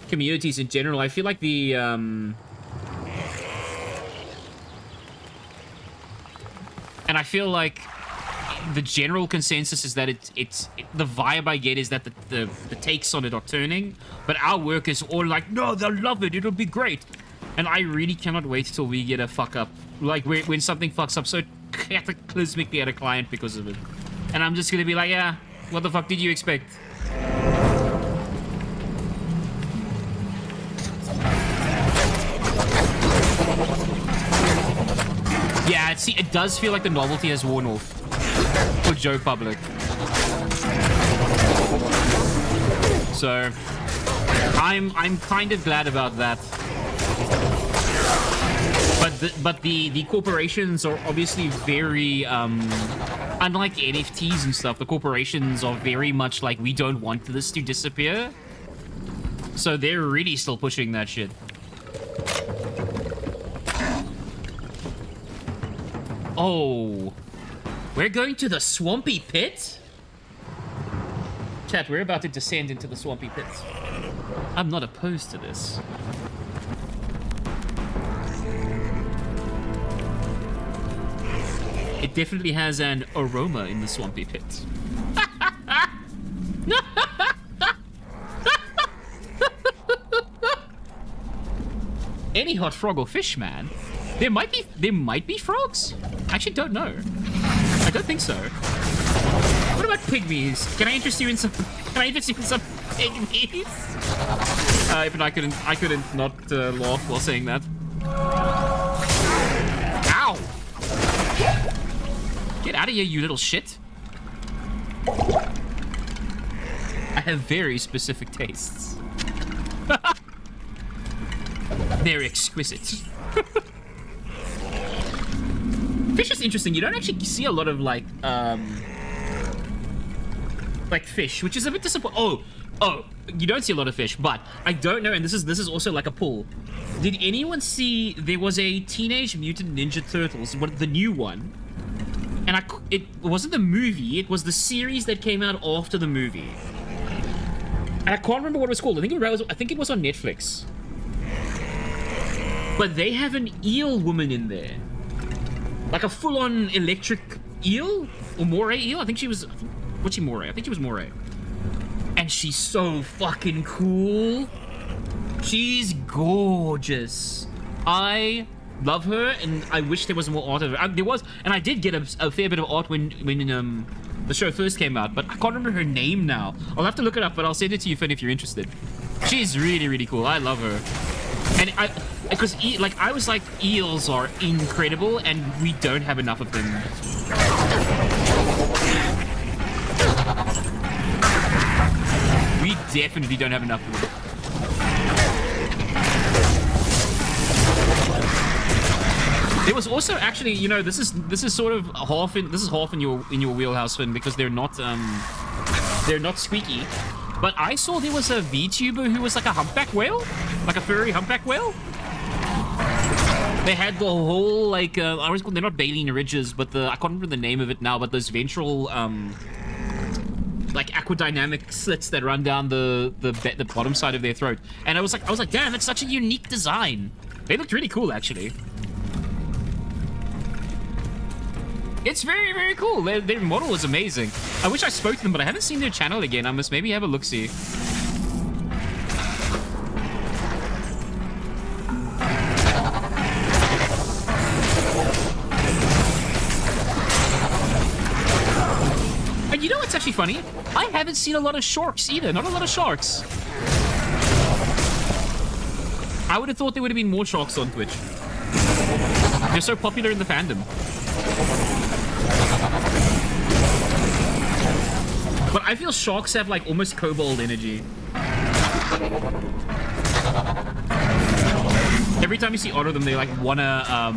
communities in general. I feel like the, and I feel like the general consensus is that the vibe I get is that the takes on it are turning, but our work is all like, no, they'll love it, it'll be great. And I really cannot wait till we get a fuck up. Like, when something fucks up so cataclysmically at a client because of it. And I'm just gonna be like, yeah, what the fuck did you expect? Yeah, see, it does feel like the novelty has worn off for Joe Public. So, I'm kind of glad about that. But the corporations are obviously very, unlike NFTs and stuff, the corporations are very much like, we don't want this to disappear. So they're really still pushing that shit. Oh, we're going to the Swampy Pit? Chat, we're about to descend into the Swampy Pit. I'm not opposed to this. It definitely has an aroma in the Swampy Pit. Any hot frog or fish, man? There might be frogs? I actually don't know. I don't think so. What about pygmies? Can I interest you in some pygmies? But I couldn't not laugh while saying that. Ow! Get out of here, you little shit. I have very specific tastes. They're exquisite. Fish is interesting. You don't actually see a lot of like fish, which is a bit disappointing. Oh, you don't see a lot of fish, but I don't know, and this is also like a pull. Did anyone see there was a Teenage Mutant Ninja Turtles, the new one? And it wasn't the movie, it was the series that came out after the movie. And I can't remember what it was called. I think it was on Netflix. But they have an eel woman in there. Like a full-on electric eel? Or moray eel? I think she was... What's she, moray? I think she was moray. And she's so fucking cool. She's gorgeous. I love her, and I wish there was more art of her. There was, and I did get a fair bit of art when the show first came out, but I can't remember her name now. I'll have to look it up, but I'll send it to you, Finn, if you're interested. She's really, really cool. I love her. And because I was like, eels are incredible, and we don't have enough of them. We definitely don't have enough of them. There was also actually, you know, this is sort of half in your wheelhouse, Finn, because they're not squeaky. But I saw there was a VTuber who was like a humpback whale, like a furry humpback whale. They had the whole, like, I always call, they're not baleen ridges, but I can't remember the name of it now, but those ventral, like, aquadynamic slits that run down the bottom side of their throat. And I was like, damn, that's such a unique design. They looked really cool, actually. It's very, very cool. Their model is amazing. I wish I spoke to them, but I haven't seen their channel again. I must maybe have a look-see. And you know what's actually funny? I haven't seen a lot of sharks either. Not a lot of sharks. I would have thought there would have been more sharks on Twitch. They're so popular in the fandom. But I feel sharks have like almost kobold energy. Every time you see all of them, they like wanna,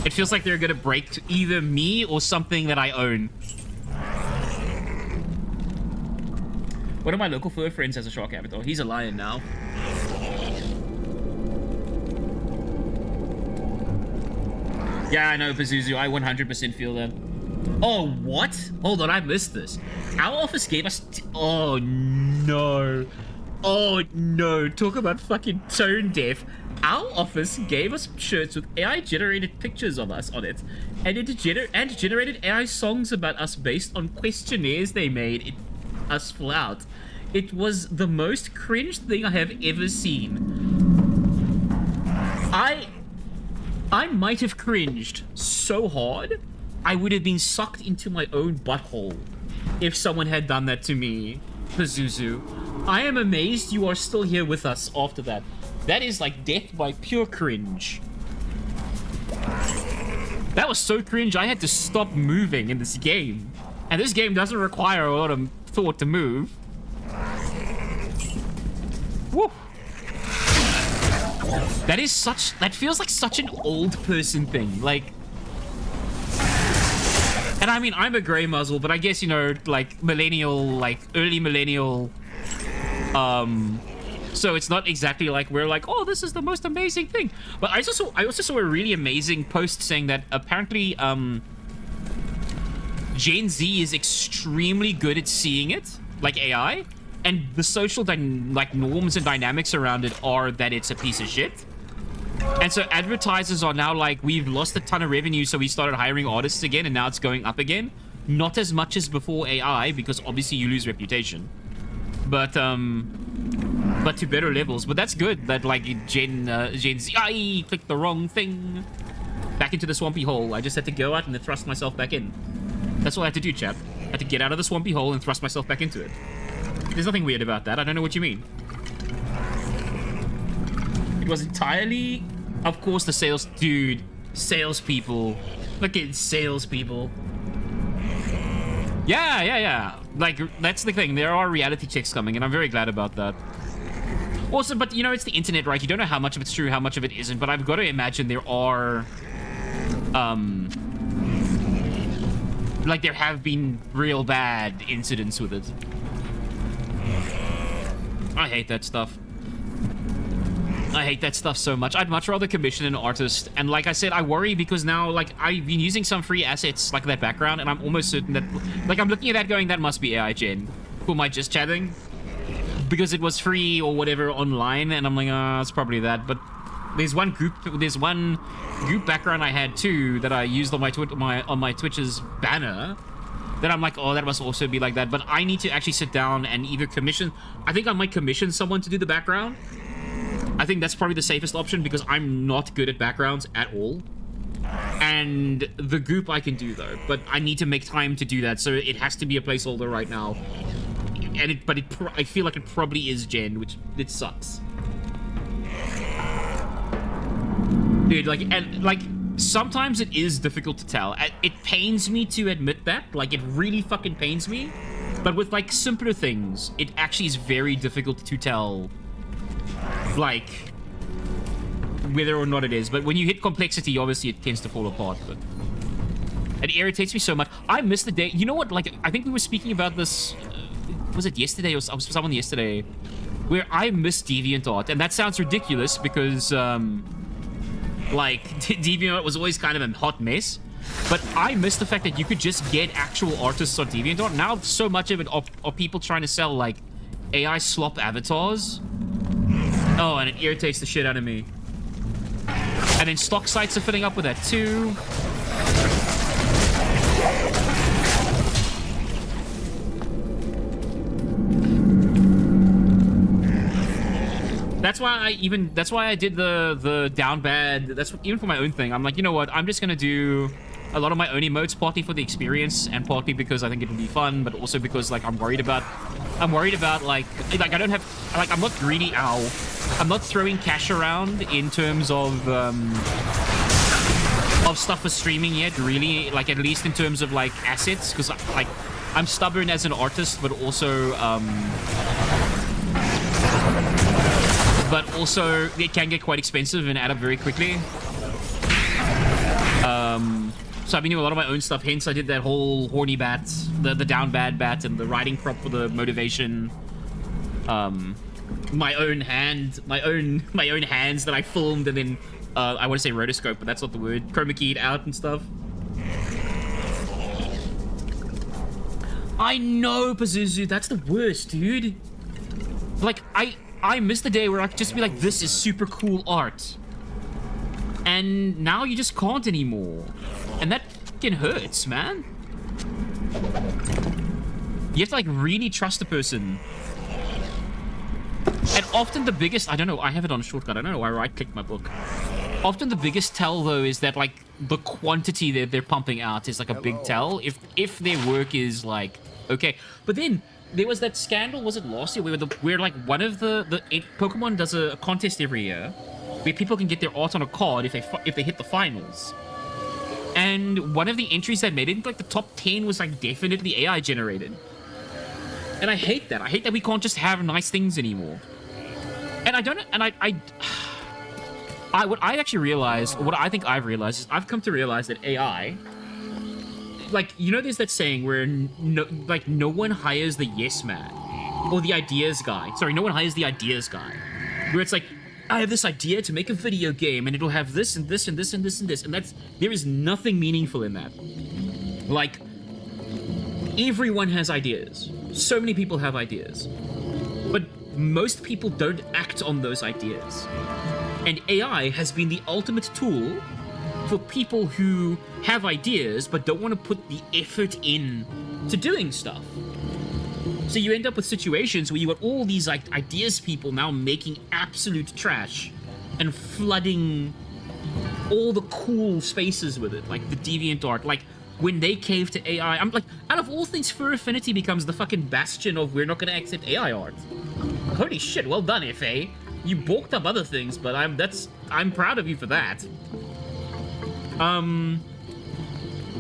it feels like they're gonna break either me or something that I own. One of my local fur friends has a shark avatar. He's a lion now. Yeah, I know, Pazuzu. I 100% feel that. Oh, what? Hold on, I missed this. Our office gave us... Oh, no. Oh, no. Talk about fucking tone deaf. Our office gave us shirts with AI-generated pictures of us on it. And it generated AI songs about us based on questionnaires they made us fill out. It was the most cringe thing I have ever seen. I might have cringed so hard, I would have been sucked into my own butthole if someone had done that to me, Pazuzu. I am amazed you are still here with us after that. That is like death by pure cringe. That was so cringe, I had to stop moving in this game. And this game doesn't require a lot of thought to move. Woo! That feels like such an old person thing. Like, and I mean, I'm a grey muzzle, but I guess, you know, like millennial, like early millennial, so it's not exactly like we're like, oh, this is the most amazing thing. But I also saw a really amazing post saying that apparently, Gen Z is extremely good at seeing it, like AI, and the social like norms and dynamics around it are that it's a piece of shit. And so advertisers are now like, we've lost a ton of revenue, so we started hiring artists again, and now it's going up again. Not as much as before AI, because obviously you lose reputation. But to better levels. But that's good that like Gen Z, I clicked the wrong thing. Back into the swampy hole. I just had to go out and then thrust myself back in. That's all I had to do, chap. I had to get out of the swampy hole and thrust myself back into it. There's nothing weird about that. I don't know what you mean. It was entirely, of course, the salespeople. Look at salespeople. Yeah. Like, that's the thing. There are reality checks coming, and I'm very glad about that. Also, but, you know, it's the internet, right? You don't know how much of it's true, how much of it isn't, but I've got to imagine there are, like, there have been real bad incidents with it. I hate that stuff. I hate that stuff so much. I'd much rather commission an artist. And like I said, I worry because now, like, I've been using some free assets, like that background, and I'm almost certain that, like, I'm looking at that going, that must be AI gen. Who am I just chatting? Because it was free or whatever online, and I'm like, it's probably that. But there's one group background I had too that I used on my Twitch's banner. Then I'm like, oh, that must also be like that. But I need to actually sit down and either commission... I think I might commission someone to do the background. I think that's probably the safest option because I'm not good at backgrounds at all. And the goop I can do, though. But I need to make time to do that, so it has to be a placeholder right now. And I feel like it probably is Gen, which it sucks. Dude, sometimes it is difficult to tell. It pains me to admit that. Like, it really fucking pains me. But with, like, simpler things, it actually is very difficult to tell, like, whether or not it is. But when you hit complexity, obviously it tends to fall apart. But it irritates me so much. I miss the day. You know what? Like, I think we were speaking about this... was it yesterday or someone yesterday? Where I miss DeviantArt. And that sounds ridiculous because... Like, DeviantArt was always kind of a hot mess. But I missed the fact that you could just get actual artists on DeviantArt. Now, so much of it are people trying to sell, like, AI slop avatars. Oh, and it irritates the shit out of me. And then stock sites are filling up with that, too. That's why I did the down bad. That's even for my own thing. I'm like, you know what? I'm just gonna do a lot of my own emotes, partly for the experience and partly because I think it would be fun, but also because like I'm worried about like I don't have, like, I'm not greedy. Ow. I'm not throwing cash around in terms of stuff for streaming yet, really, like at least in terms of like assets, because like I'm stubborn as an artist, but also it can get quite expensive and add up very quickly. So I've been doing a lot of my own stuff, hence I did that whole horny bat, the down bad bat, and the writing prop for the motivation. My own hands that I filmed, and then I want to say rotoscope, but that's not the word. Chroma keyed out and stuff. I know, Pazuzu, that's the worst, dude. Like, I miss the day where I could just be like, this is super cool art. And now you just can't anymore. And that fucking hurts, man. You have to, like, really trust a person. And often the biggest... I don't know, I have it on a shortcut. I don't know why I right-clicked my book. Often the biggest tell, though, is that, like, the quantity that they're pumping out is, like, a big tell. If their work is, like, okay. But then... there was that scandal, was it last year, where like one of the Pokemon does a contest every year where people can get their art on a card if they hit the finals. And one of the entries that made it, like the top 10 was like definitely AI generated. And I hate that. I hate that we can't just have nice things anymore. And I don't, and what I actually realized, what I think I've realized is I've come to realize that AI, like, you know, there's that saying where no one hires the yes man or the ideas guy. Sorry, no one hires the ideas guy. Where it's like, I have this idea to make a video game and it'll have this and this and this and this and this. And there is nothing meaningful in that. Like, everyone has ideas. So many people have ideas. But most people don't act on those ideas. And AI has been the ultimate tool for people who have ideas but don't want to put the effort in to doing stuff. So you end up with situations where you got all these like ideas people now making absolute trash and flooding all the cool spaces with it, like the DeviantArt. Like when they cave to AI, I'm like, out of all things, Fur Affinity becomes the fucking bastion of we're not going to accept AI art. Holy shit, well done, FA. You balked up other things, but I'm proud of you for that.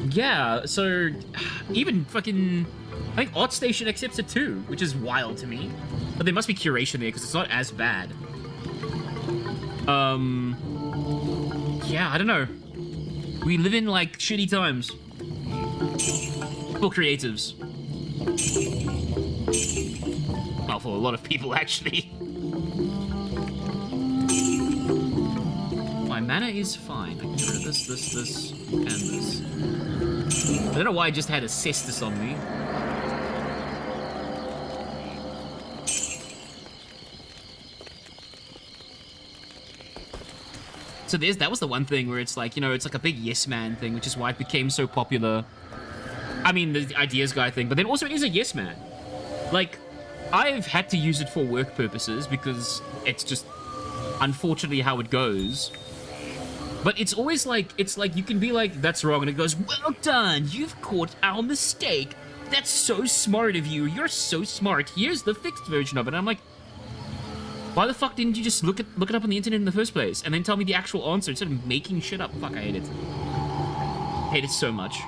Yeah, so even fucking, I think ArtStation accepts it too, which is wild to me. But there must be curation there because it's not as bad. Yeah, I don't know. We live in like shitty times for creatives. Well, for a lot of people actually. My mana is fine. I can get rid of this, and this. I don't know why I just had a Cestus on me. So that was the one thing where it's like, you know, it's like a big yes man thing, which is why it became so popular. I mean, the ideas guy thing, but then also it is a yes man. Like, I've had to use it for work purposes because it's just unfortunately how it goes. But it's always like, it's like you can be like, that's wrong, and it goes, well done, you've caught our mistake. That's so smart of you. You're so smart. Here's the fixed version of it. And I'm like, why the fuck didn't you just look it up on the internet in the first place and then tell me the actual answer instead of making shit up? Fuck, I hate it. I hate it so much.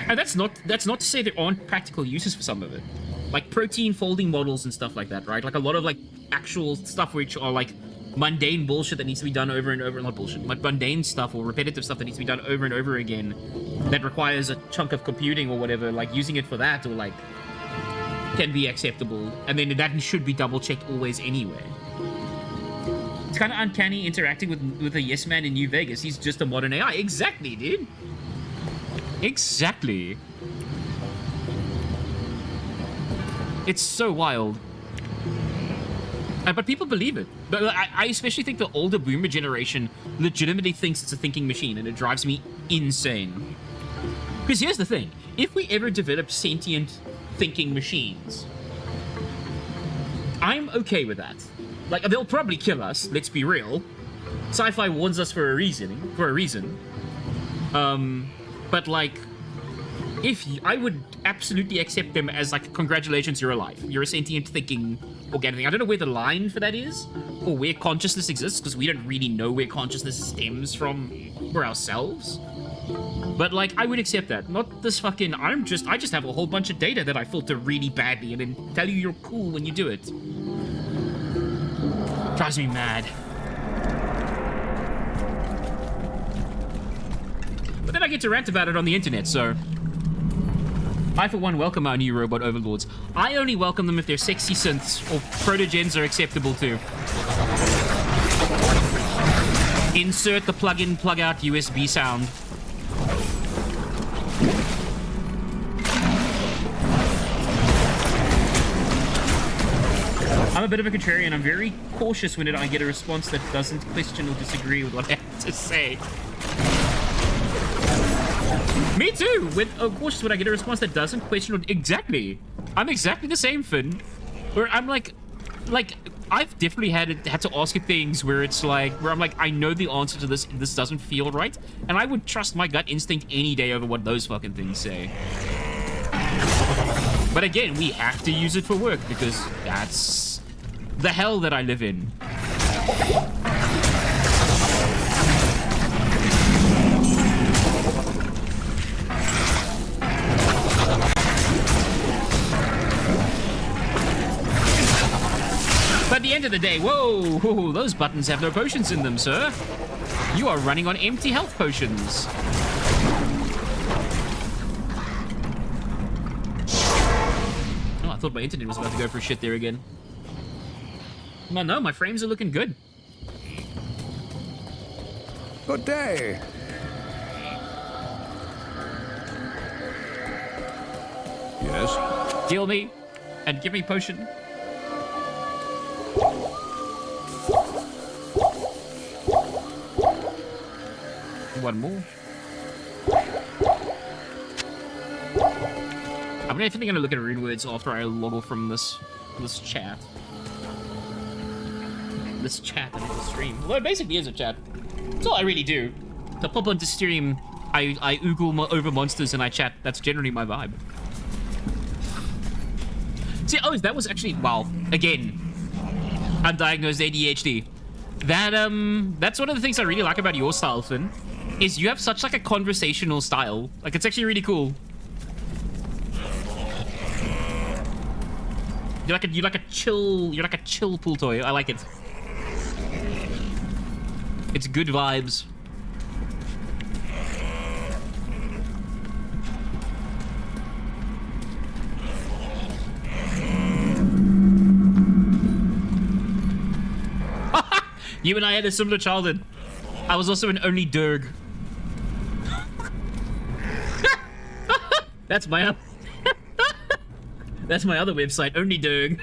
And that's not to say there aren't practical uses for some of it. Like protein folding models and stuff like that, right? Like a lot of like actual stuff which are like mundane bullshit that needs to be done over and over, not bullshit, like mundane stuff or repetitive stuff that needs to be done over and over again that requires a chunk of computing or whatever, like using it for that or like can be acceptable, and then that should be double checked always anyway. It's kind of uncanny interacting with a yes man in New Vegas. He's just a modern AI. Exactly, dude. Exactly. It's so wild. But people believe it. But I especially think the older boomer generation legitimately thinks it's a thinking machine, and it drives me insane. Because here's the thing. If we ever develop sentient thinking machines, I'm okay with that. Like, they'll probably kill us, let's be real. Sci-fi warns us for a reason. But like, I would absolutely accept them as like, congratulations, you're alive. You're a sentient thinking organic thing. I don't know where the line for that is, or where consciousness exists, because we don't really know where consciousness stems from for ourselves. But like, I would accept that. Not this fucking, I just have a whole bunch of data that I filter really badly and then tell you you're cool when you do it. Drives me mad. But then I get to rant about it on the internet, so... I, for one, welcome our new robot overlords. I only welcome them if they're sexy synths or protogens are acceptable too. Insert the plug-in, plug-out USB sound. I'm a bit of a contrarian. I'm very cautious when I get a response that doesn't question or disagree with what I have to say. Me too! Cautious when I get a response that doesn't question or... Exactly! I'm exactly the same, Finn. Where I'm like, I've definitely had to ask you things where it's like, where I'm like, I know the answer to this, and this doesn't feel right, and I would trust my gut instinct any day over what those fucking things say. But again, we have to use it for work, because that's the hell that I live in. But at the end of the day, whoa, those buttons have no potions in them, sir. You are running on empty health potions. Oh, I thought my internet was about to go for shit there again. Well, no, my frames are looking good. Good day. Yes? Heal me and give me potion. One more. I'm definitely gonna look at rune words after I log off from this chat. This chat and the stream. Well, it basically is a chat. That's all I really do. To pop onto stream, I oogle over monsters and I chat. That's generally my vibe. See, that was actually, wow, again, undiagnosed ADHD. That's one of the things I really like about your style, Finn, is you have such like a conversational style. Like, it's actually really cool. You're like a chill pool toy. I like it. It's good vibes. You and I had a similar childhood. I was also an only Durg. That's my That's my other website, Only Durg.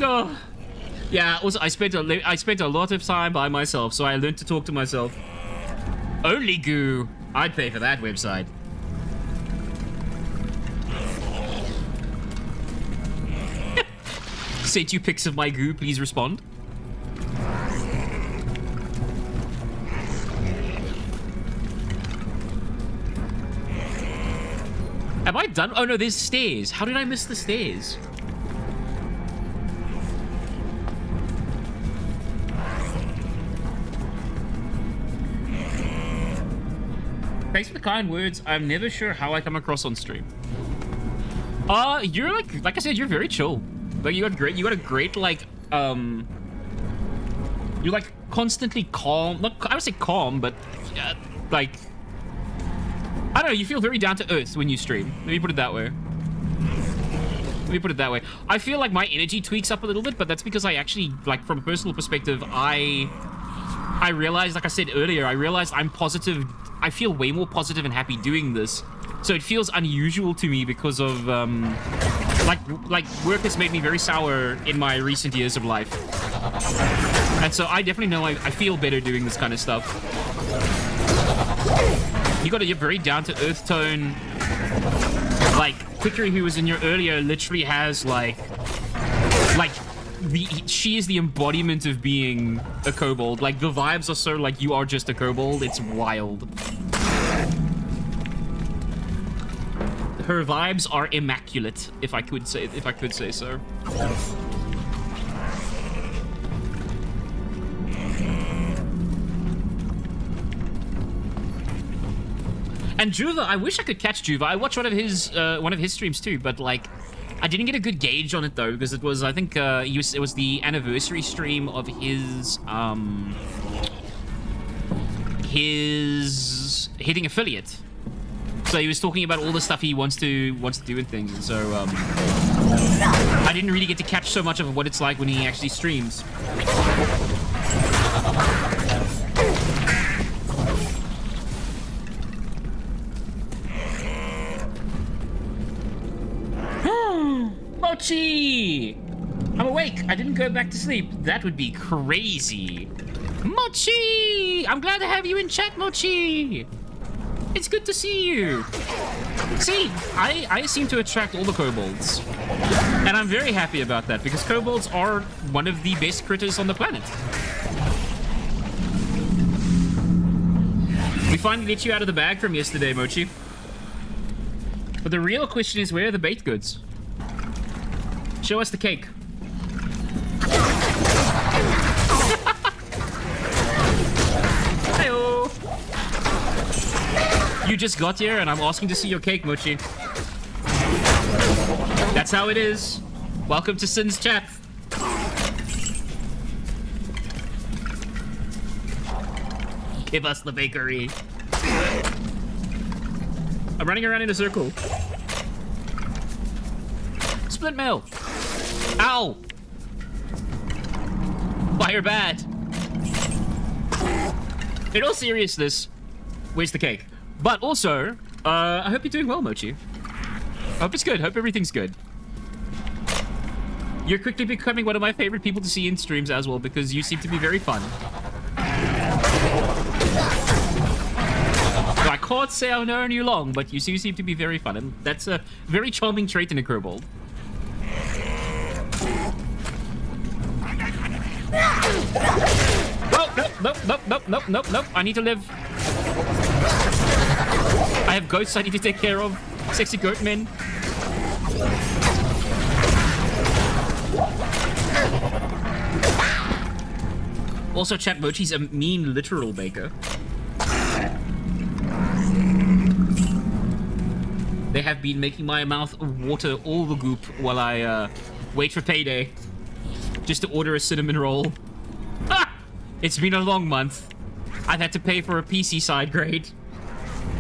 Oh. Yeah, also I spent a lot of time by myself, so I learned to talk to myself. Only Goo. I'd pay for that website. Sent you pics of my goo, please respond. Am I done? Oh no, there's stairs. How did I miss the stairs? Thanks for the kind words. I'm never sure how I come across on stream. You're like I said, you're very chill. Like, you got a great, like, you're, like, constantly calm. Not, I would say calm, but, like, I don't know, you feel very down to earth when you stream. Let me put it that way. me put it that way. I feel like my energy tweaks up a little bit, but that's because I actually, like, from a personal perspective, I realized, like I said earlier, I realized I'm positive. I feel way more positive and happy doing this. So it feels unusual to me because of, like work has made me very sour in my recent years of life. And so I definitely know I feel better doing this kind of stuff. You got a very down-to-earth tone. Like, Quickery, who was in your earlier, literally has, like she is the embodiment of being a kobold. Like, the vibes are so, like, you are just a kobold. It's wild. Her vibes are immaculate, if I could say so. And Juva, I wish I could catch Juva. I watched one of his streams too, but like, I didn't get a good gauge on it though, because it was, I think, it was the anniversary stream of his hitting affiliate. So he was talking about all the stuff he wants to do and things. And so I didn't really get to catch so much of what it's like when he actually streams. Mochi! I'm awake. I didn't go back to sleep. That would be crazy. Mochi! I'm glad to have you in chat, Mochi. It's good to see you. See, I seem to attract all the kobolds. And I'm very happy about that, because kobolds are one of the best critters on the planet. We finally let you out of the bag from yesterday, Mochi. But the real question is, where are the baked goods? Show us the cake. Hey-oh. You just got here and I'm asking to see your cake, Mochi. That's how it is. Welcome to Sin's chat. Give us the bakery. I'm running around in a circle. Split mail. Ow! Fire bad. In all seriousness, where's the cake? But also, I hope you're doing well, Mochi. I hope it's good. Hope everything's good. You're quickly becoming one of my favorite people to see in streams as well, because you seem to be very fun. So I can't say I've known you long, but you seem to be very fun, and that's a very charming trait in a kobold. Nope. I need to live. I have ghosts I need to take care of. Sexy goat men. Also, chat, Mochi's a mean literal baker. They have been making my mouth water all the goop while I wait for payday. Just to order a cinnamon roll. Ah! It's been a long month. I've had to pay for a PC side grade.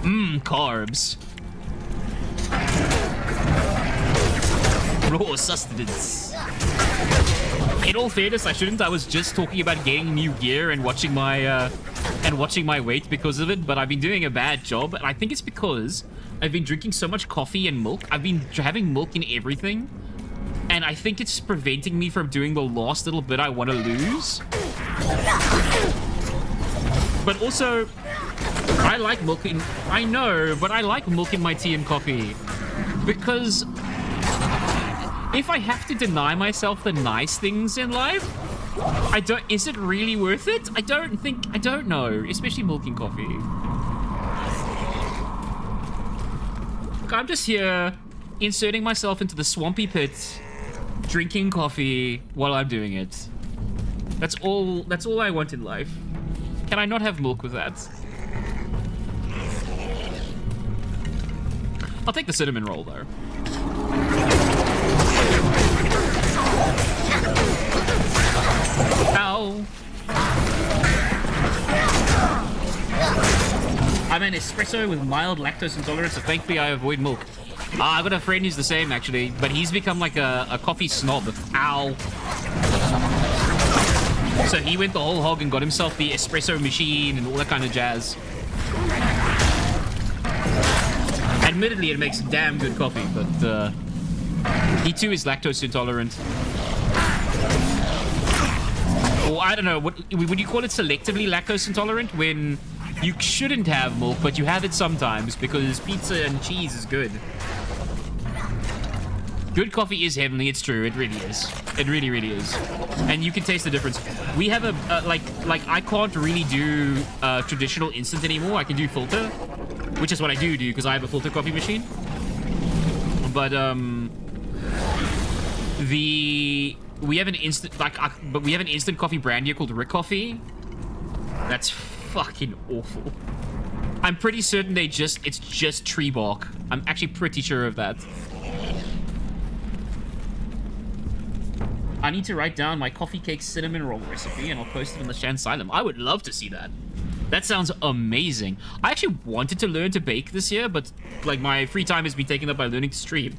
Carbs. Raw sustenance. In all fairness, I shouldn't. I was just talking about getting new gear and watching my weight because of it, but I've been doing a bad job, and I think it's because I've been drinking so much coffee and milk. I've been having milk in everything, and I think it's preventing me from doing the last little bit I want to lose. But also, I like milk in... I know, but I like milk in my tea and coffee. Because if I have to deny myself the nice things in life, is it really worth it? I don't know. Especially milk and coffee. Look, I'm just here inserting myself into the swampy pit, drinking coffee while I'm doing it. That's all I want in life. Can I not have milk with that? I'll take the cinnamon roll, though. Ow! I'm an espresso with mild lactose intolerance, so thankfully I avoid milk. I've got a friend who's the same, actually, but he's become like a coffee snob. Ow. So he went the whole hog and got himself the espresso machine and all that kind of jazz. Admittedly, it makes damn good coffee, but he too is lactose intolerant. Or I don't know, what would you call it? Selectively lactose intolerant, when you shouldn't have milk, but you have it sometimes because pizza and cheese is good. Good coffee is heavenly, it's true, it really is. It really, really is. And you can taste the difference. We have a, like I can't really do traditional instant anymore. I can do filter, which is what I do because I have a filter coffee machine. But, we have an instant, but we have an instant coffee brand here called Rick Coffee. That's fucking awful. I'm pretty certain it's just tree bark. I'm actually pretty sure of that. I need to write down my coffee cake cinnamon roll recipe and I'll post it on the Shan Asylum. I would love to see that. That sounds amazing. I actually wanted to learn to bake this year, but like my free time has been taken up by learning to stream.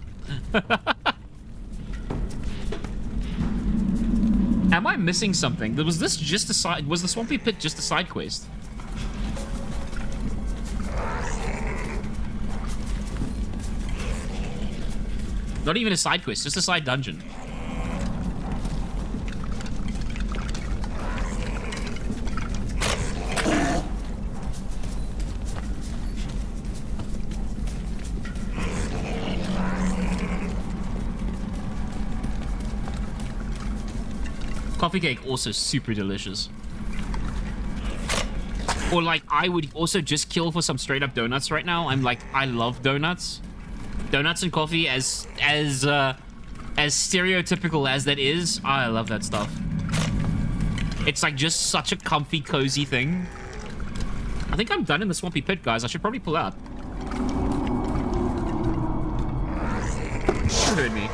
Am I missing something? Was this just a side? Was the Swampy Pit just a side quest? Not even a side quest, just a side dungeon. Coffee cake also super delicious. Or like I would also just kill for some straight up donuts right now. I'm like, I love donuts. Donuts and coffee, as stereotypical as that is, I love that stuff. It's like just such a comfy, cozy thing. I think I'm done in the Swampy Pit, guys. I should probably pull out. You heard me.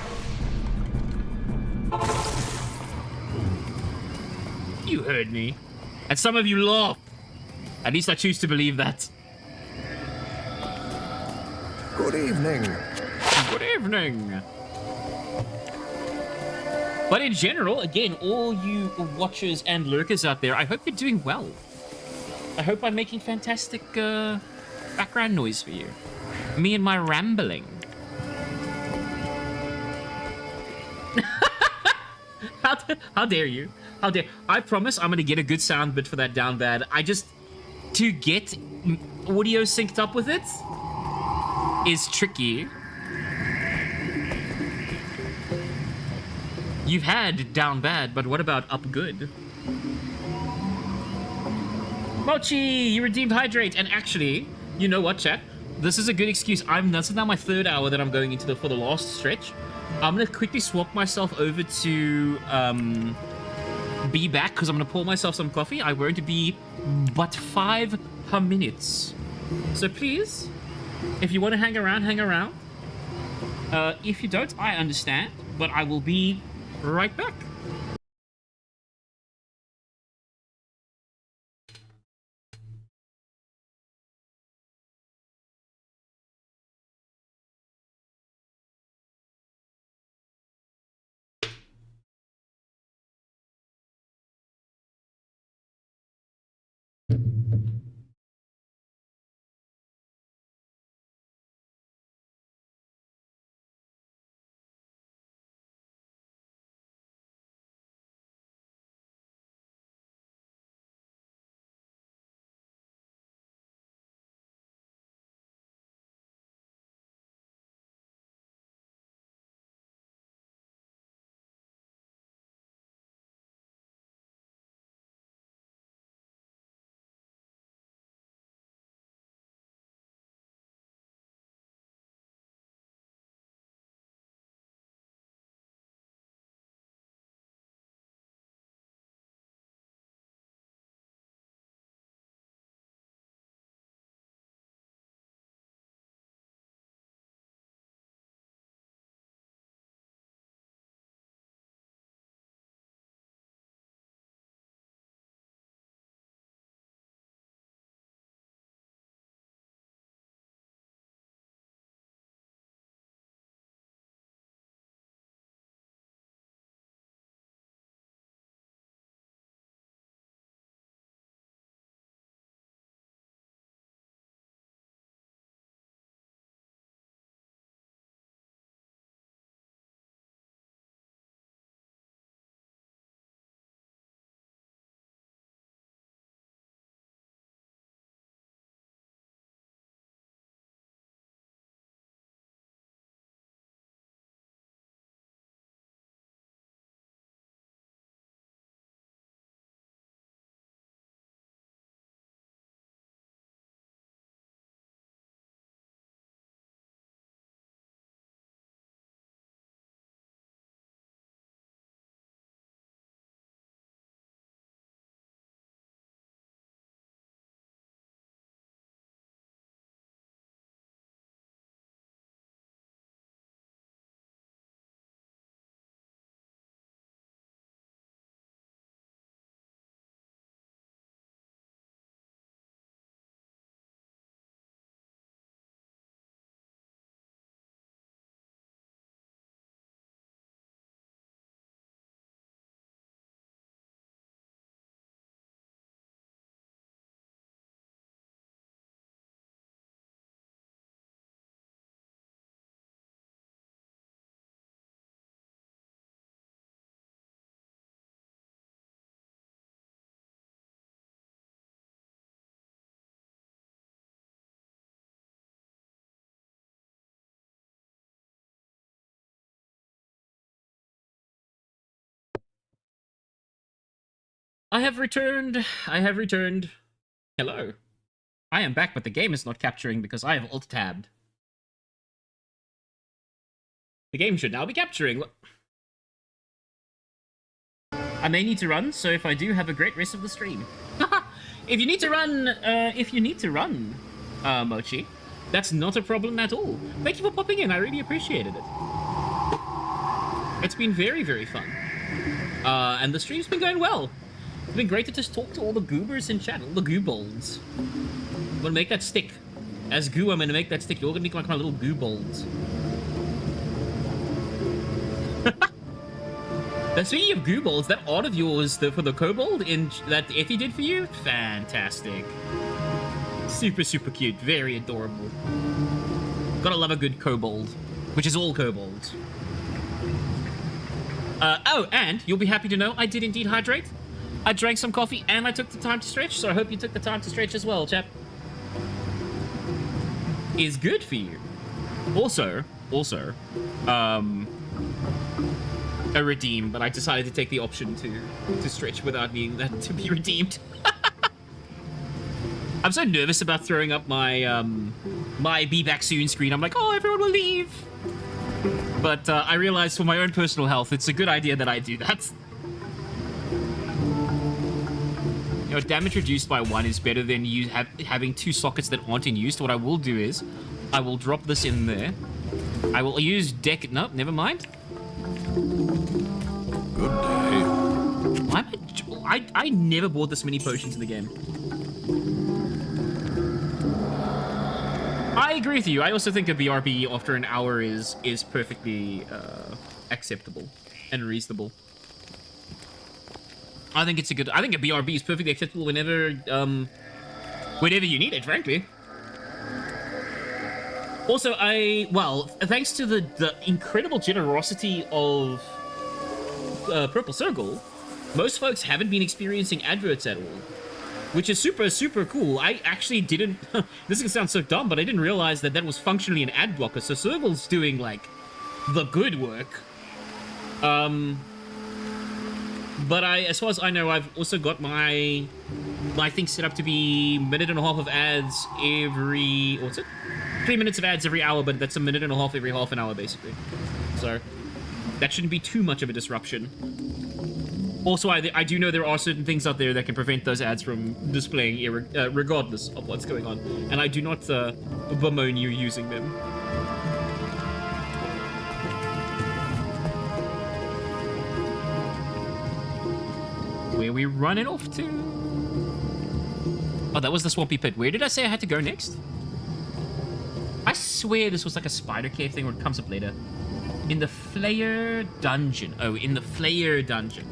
You heard me. And some of you laugh. At least I choose to believe that. Good evening. Good evening. But in general, again, all you watchers and lurkers out there, I hope you're doing well. I hope I'm making fantastic background noise for you. Me and my rambling. How dare you? How dare... I promise I'm gonna get a good sound bit for that down bad. To get audio synced up with it is tricky. You've had down bad, but what about up good? Mochi, you redeemed Hydrate. And actually, you know what, chat? This is a good excuse. This is now my third hour that I'm going into for the last stretch. I'm gonna quickly swap myself over to be back because I'm gonna pour myself some coffee. I'm going to be but 5 minutes. So please, if you want to hang around, hang around. If you don't, I understand, but I will be right back. I have returned. I have returned. Hello. I am back, but the game is not capturing because I have alt-tabbed. The game should now be capturing. I may need to run, so if I do, have a great rest of the stream. If you need to run, Mochi, that's not a problem at all. Thank you for popping in. I really appreciated it. It's been very, very fun. And the stream's been going well. It's been great to just talk to all the goobers in chat, all the goobolds. I'm gonna make that stick. As goo, I'm gonna make that stick. You're gonna be like my little goobolds. Speaking of goobolds, that art of yours for the kobold that Effie did for you, fantastic. Super, super cute. Very adorable. Gotta love a good kobold, which is all kobolds. Oh, and you'll be happy to know I did indeed hydrate. I drank some coffee and I took the time to stretch, so I hope you took the time to stretch as well, chap. Is good for you. Also, a redeem, but I decided to take the option to stretch without needing that to be redeemed. I'm so nervous about throwing up my my be back soon screen. I'm like, oh, everyone will leave. But I realized for my own personal health, it's a good idea that I do that. You know, damage reduced by 1 is better than you having 2 sockets that aren't in use. What I will do is, I will drop this in there. I will use deck. No, never mind. Good day. I never bought this many potions in the game. I agree with you. I also think a BRB after an hour is perfectly acceptable and reasonable. I think it's a BRB is perfectly acceptable whenever you need it, frankly. Also, thanks to the incredible generosity of Purple Circle, most folks haven't been experiencing adverts at all, which is super, super cool. I actually didn't... This is gonna sound so dumb, but I didn't realize that was functionally an ad blocker, so Circle's doing, like, the good work. But as far as I know, I've also got my thing set up to be 1.5 minutes of ads every... What's it? 3 minutes of ads every hour, but that's 1.5 minutes every half an hour, basically. So, that shouldn't be too much of a disruption. Also, I do know there are certain things out there that can prevent those ads from displaying regardless of what's going on. And I do not bemoan you using them. Where are we running off to? Oh, that was the swampy pit. Where did I say I had to go next? I swear this was like a spider cave thing, or it comes up later. In the Flayer Dungeon. Oh, in the Flayer Dungeon.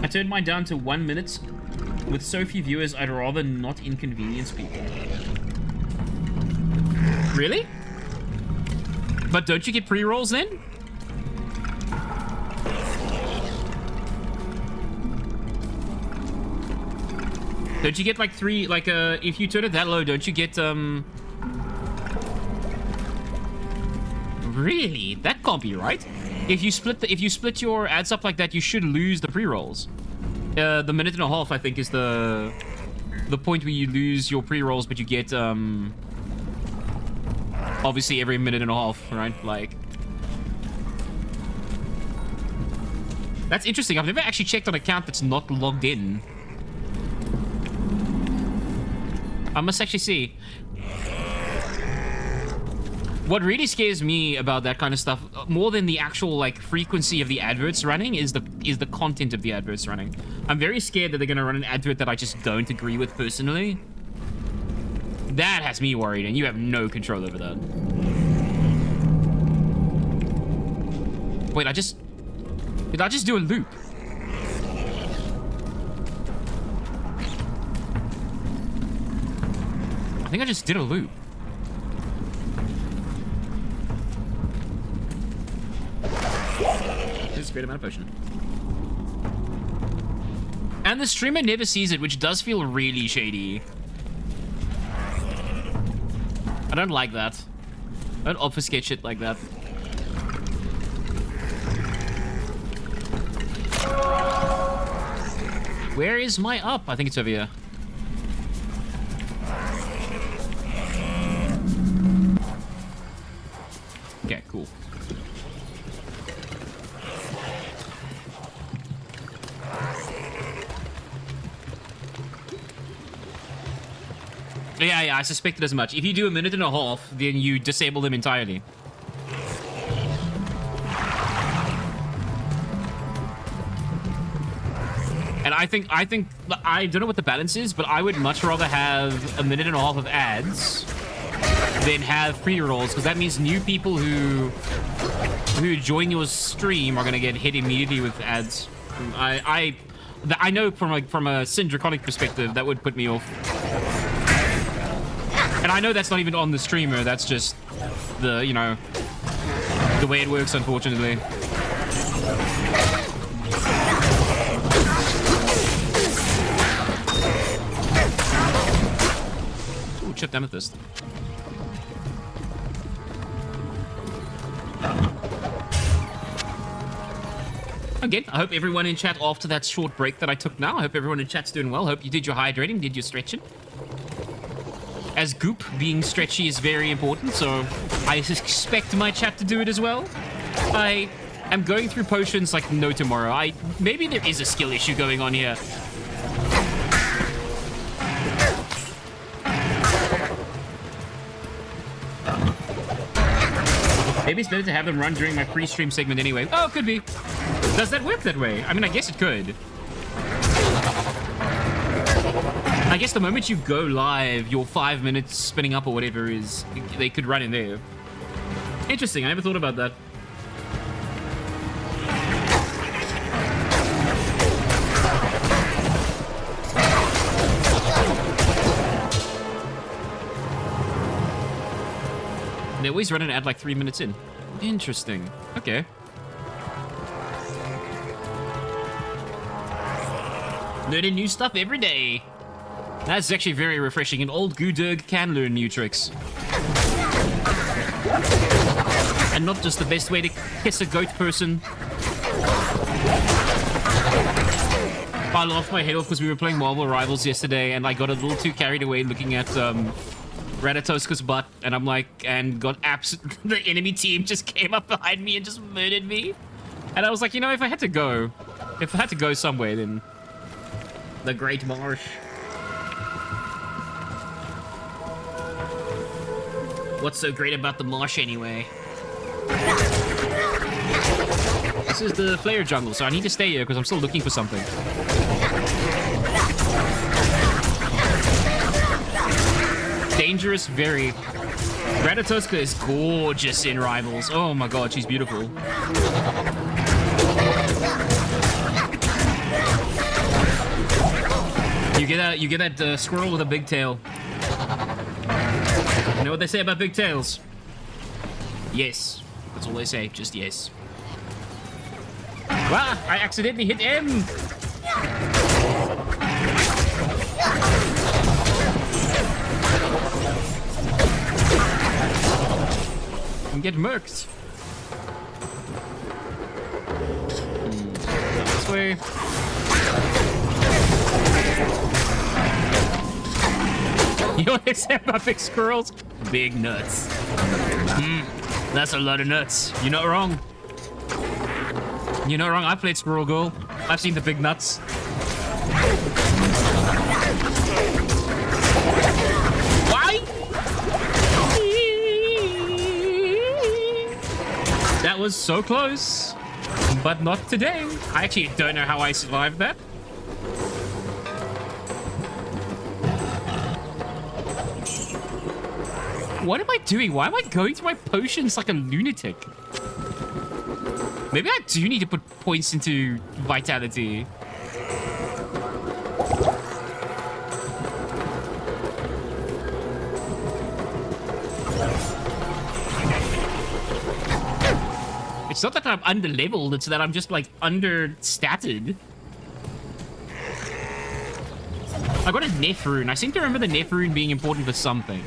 I turned mine down to 1 minute. With so few viewers, I'd rather not inconvenience people. Really? But don't you get pre-rolls then? Don't you get like 3, like if you turn it that low, don't you get Really? That can't be right. If you split your ads up like that, you should lose the pre-rolls. The 1.5 minutes, I think, is the point where you lose your pre-rolls, but you get obviously every 1.5 minutes, right? Like, that's interesting. I've never actually checked an account that's not logged in. I must actually see. What really scares me about that kind of stuff, more than the actual like frequency of the adverts running, is the content of the adverts running. I'm very scared that they're gonna run an advert that I just don't agree with personally. That has me worried, and you have no control over that. Wait, did I just do a loop? I think I just did a loop. There's a great amount of potion. And the streamer never sees it, which does feel really shady. I don't like that. Don't obfuscate shit like that. Where is my up? I think it's over here. Okay, cool. Yeah, I suspected as much. If you do a minute and a half, then you disable them entirely. And I think, I don't know what the balance is, but I would much rather have a minute and a half of ads than have pre-rolls, because that means new people who join your stream are going to get hit immediately with ads. I know from a Syndraconic perspective, that would put me off. And I know that's not even on the streamer, that's just the, you know, the way it works, unfortunately. Ooh, chipped amethyst. Again, I hope everyone in chat after that short break that I took now, I hope everyone in chat's doing well. Hope you did your hydrating, did your stretching. As goop, being stretchy is very important, so I expect my chat to do it as well. I am going through potions like no tomorrow. Maybe there is a skill issue going on here. Maybe it's better to have them run during my pre-stream segment anyway. Oh, could be. Does that work that way? I mean, I guess it could. I guess the moment you go live, your 5 minutes spinning up or whatever is, they could run in there. Interesting, I never thought about that. They always run an ad like 3 minutes in. Interesting. Okay. Learning new stuff every day. That's actually very refreshing. An old Gudurg can learn new tricks. And not just the best way to kiss a goat person. I laughed my head off because we were playing Marvel Rivals yesterday and I got a little too carried away looking at Ratatoska's butt, and I'm like, and got the enemy team just came up behind me and just murdered me. And I was like, you know, if I had to go somewhere, then the Great Marsh. What's so great about the marsh anyway? This is the Flare jungle, so I need to stay here because I'm still looking for something. Dangerous, very. Ratatoska is gorgeous in Rivals. Oh my god, she's beautiful. You get that squirrel with a big tail. You know what they say about big tails? Yes. That's all they say, just yes. Ah, I accidentally hit M! And get murked. This way. You know what they say about big squirrels? Big nuts. That's a lot of nuts. You're not wrong. You're not wrong. I played Squirrel Girl. I've seen the big nuts. Why? That was so close. But not today. I actually don't know how I survived that. What am I doing? Why am I going through my potions like a lunatic? Maybe I do need to put points into vitality. It's not that I'm under-leveled, it's that I'm just, like, under-statted. I got a Neph rune. I seem to remember the Neph rune being important for something.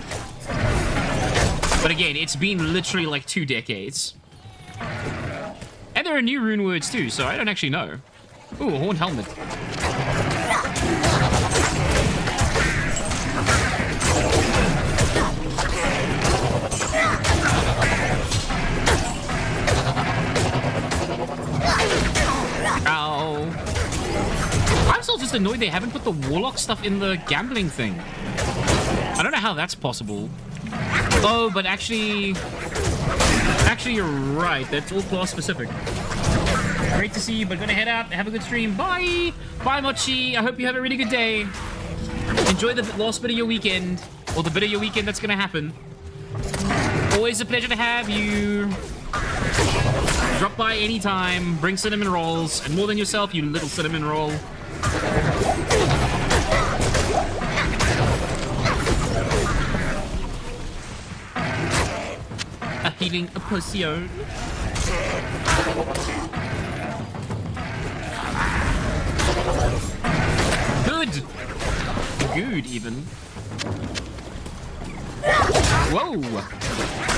But again, it's been literally like 2 decades. And there are new rune words too, so I don't actually know. Ooh, a horn helmet. Ow. I'm still just annoyed they haven't put the warlock stuff in the gambling thing. I don't know how that's possible. Oh, but actually you're right. That's all class specific. Great to see you, but gonna head out. Have a good stream. Bye. Bye, Mochi. I hope you have a really good day. Enjoy the last bit of your weekend, or the bit of your weekend that's gonna happen. Always a pleasure to have you. Drop by anytime. Bring cinnamon rolls, and more than yourself, you little cinnamon roll. A healing potion. Good. Good, even. Whoa.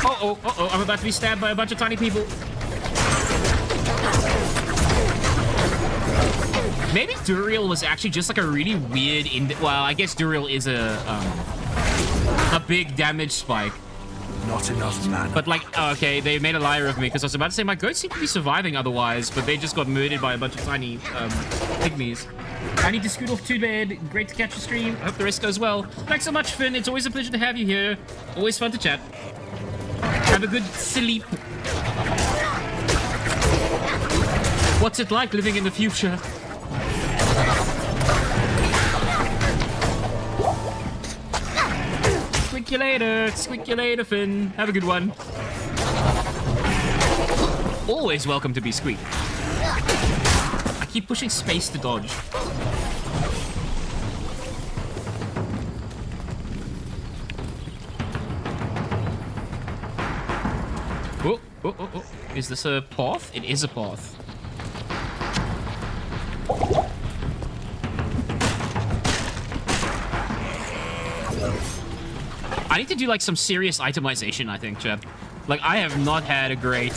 Uh-oh. I'm about to be stabbed by a bunch of tiny people. Maybe Duriel was actually just like a really weird... Well, I guess Duriel is a big damage spike. Not enough mana. But like, oh, okay, they made a liar of me because I was about to say my goats seem to be surviving otherwise, but they just got murdered by a bunch of tiny pygmies. I need to scoot off to bed. Great to catch the stream. I hope the rest goes well. Thanks so much, Finn. It's always a pleasure to have you here. Always fun to chat. Have a good sleep. What's it like living in the future? Squeak you later, Finn. Have a good one. Always welcome to be squeak. I keep pushing space to dodge. Oh. Is this a path? It is a path. I need to do like some serious itemization, I think, Chad. Like, I have not had a great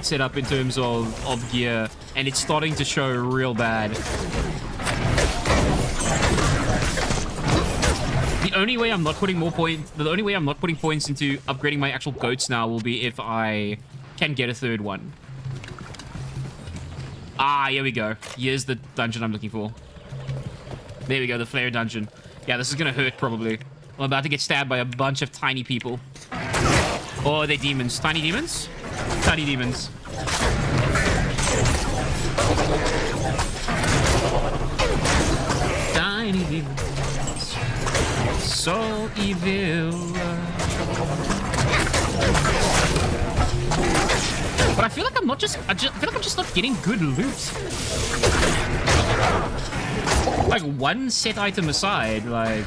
setup in terms of gear, and it's starting to show real bad. The only way I'm not putting points into upgrading my actual goats now will be if I can get a third one. Ah, here we go. Here's the dungeon I'm looking for. There we go, the flare dungeon. Yeah, this is gonna hurt, probably. I'm about to get stabbed by a bunch of tiny people. Oh, are they demons? Tiny demons? Tiny demons. Tiny demons. So evil. But I feel like I feel like I'm just not getting good loot. Like, one set item aside, like...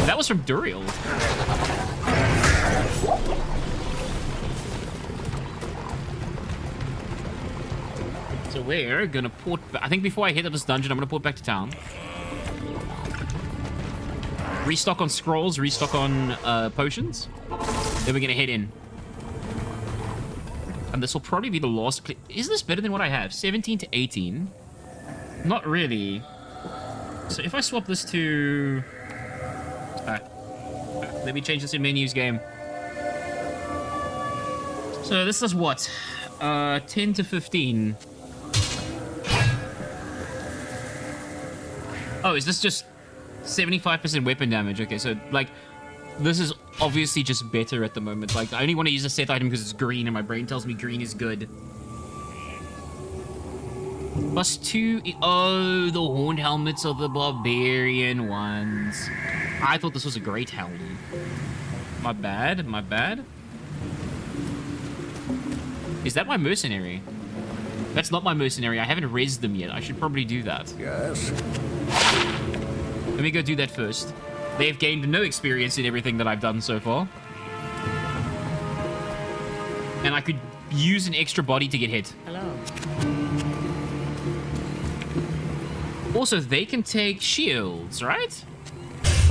That was from Duriel. So we're gonna port... I think before I hit up this dungeon, I'm gonna port back to town. Restock on scrolls, restock on potions. Then we're gonna head in. And this will probably be the last... Is this better than what I have? 17 to 18? Not really. So if I swap this to... let me change this in menus game. So this is what? 10 to 15. Oh, is this just 75% weapon damage? Okay, so like... This is obviously just better at the moment. Like, I only want to use a set item because it's green and my brain tells me green is good. +2... Oh, the horned helmets are the barbarian ones. I thought this was a great helm. My bad. Is that my mercenary? That's not my mercenary. I haven't rezzed them yet. I should probably do that. Yes. Let me go do that first. They've gained no experience in everything that I've done so far. And I could use an extra body to get hit. Hello. Also, they can take shields, right?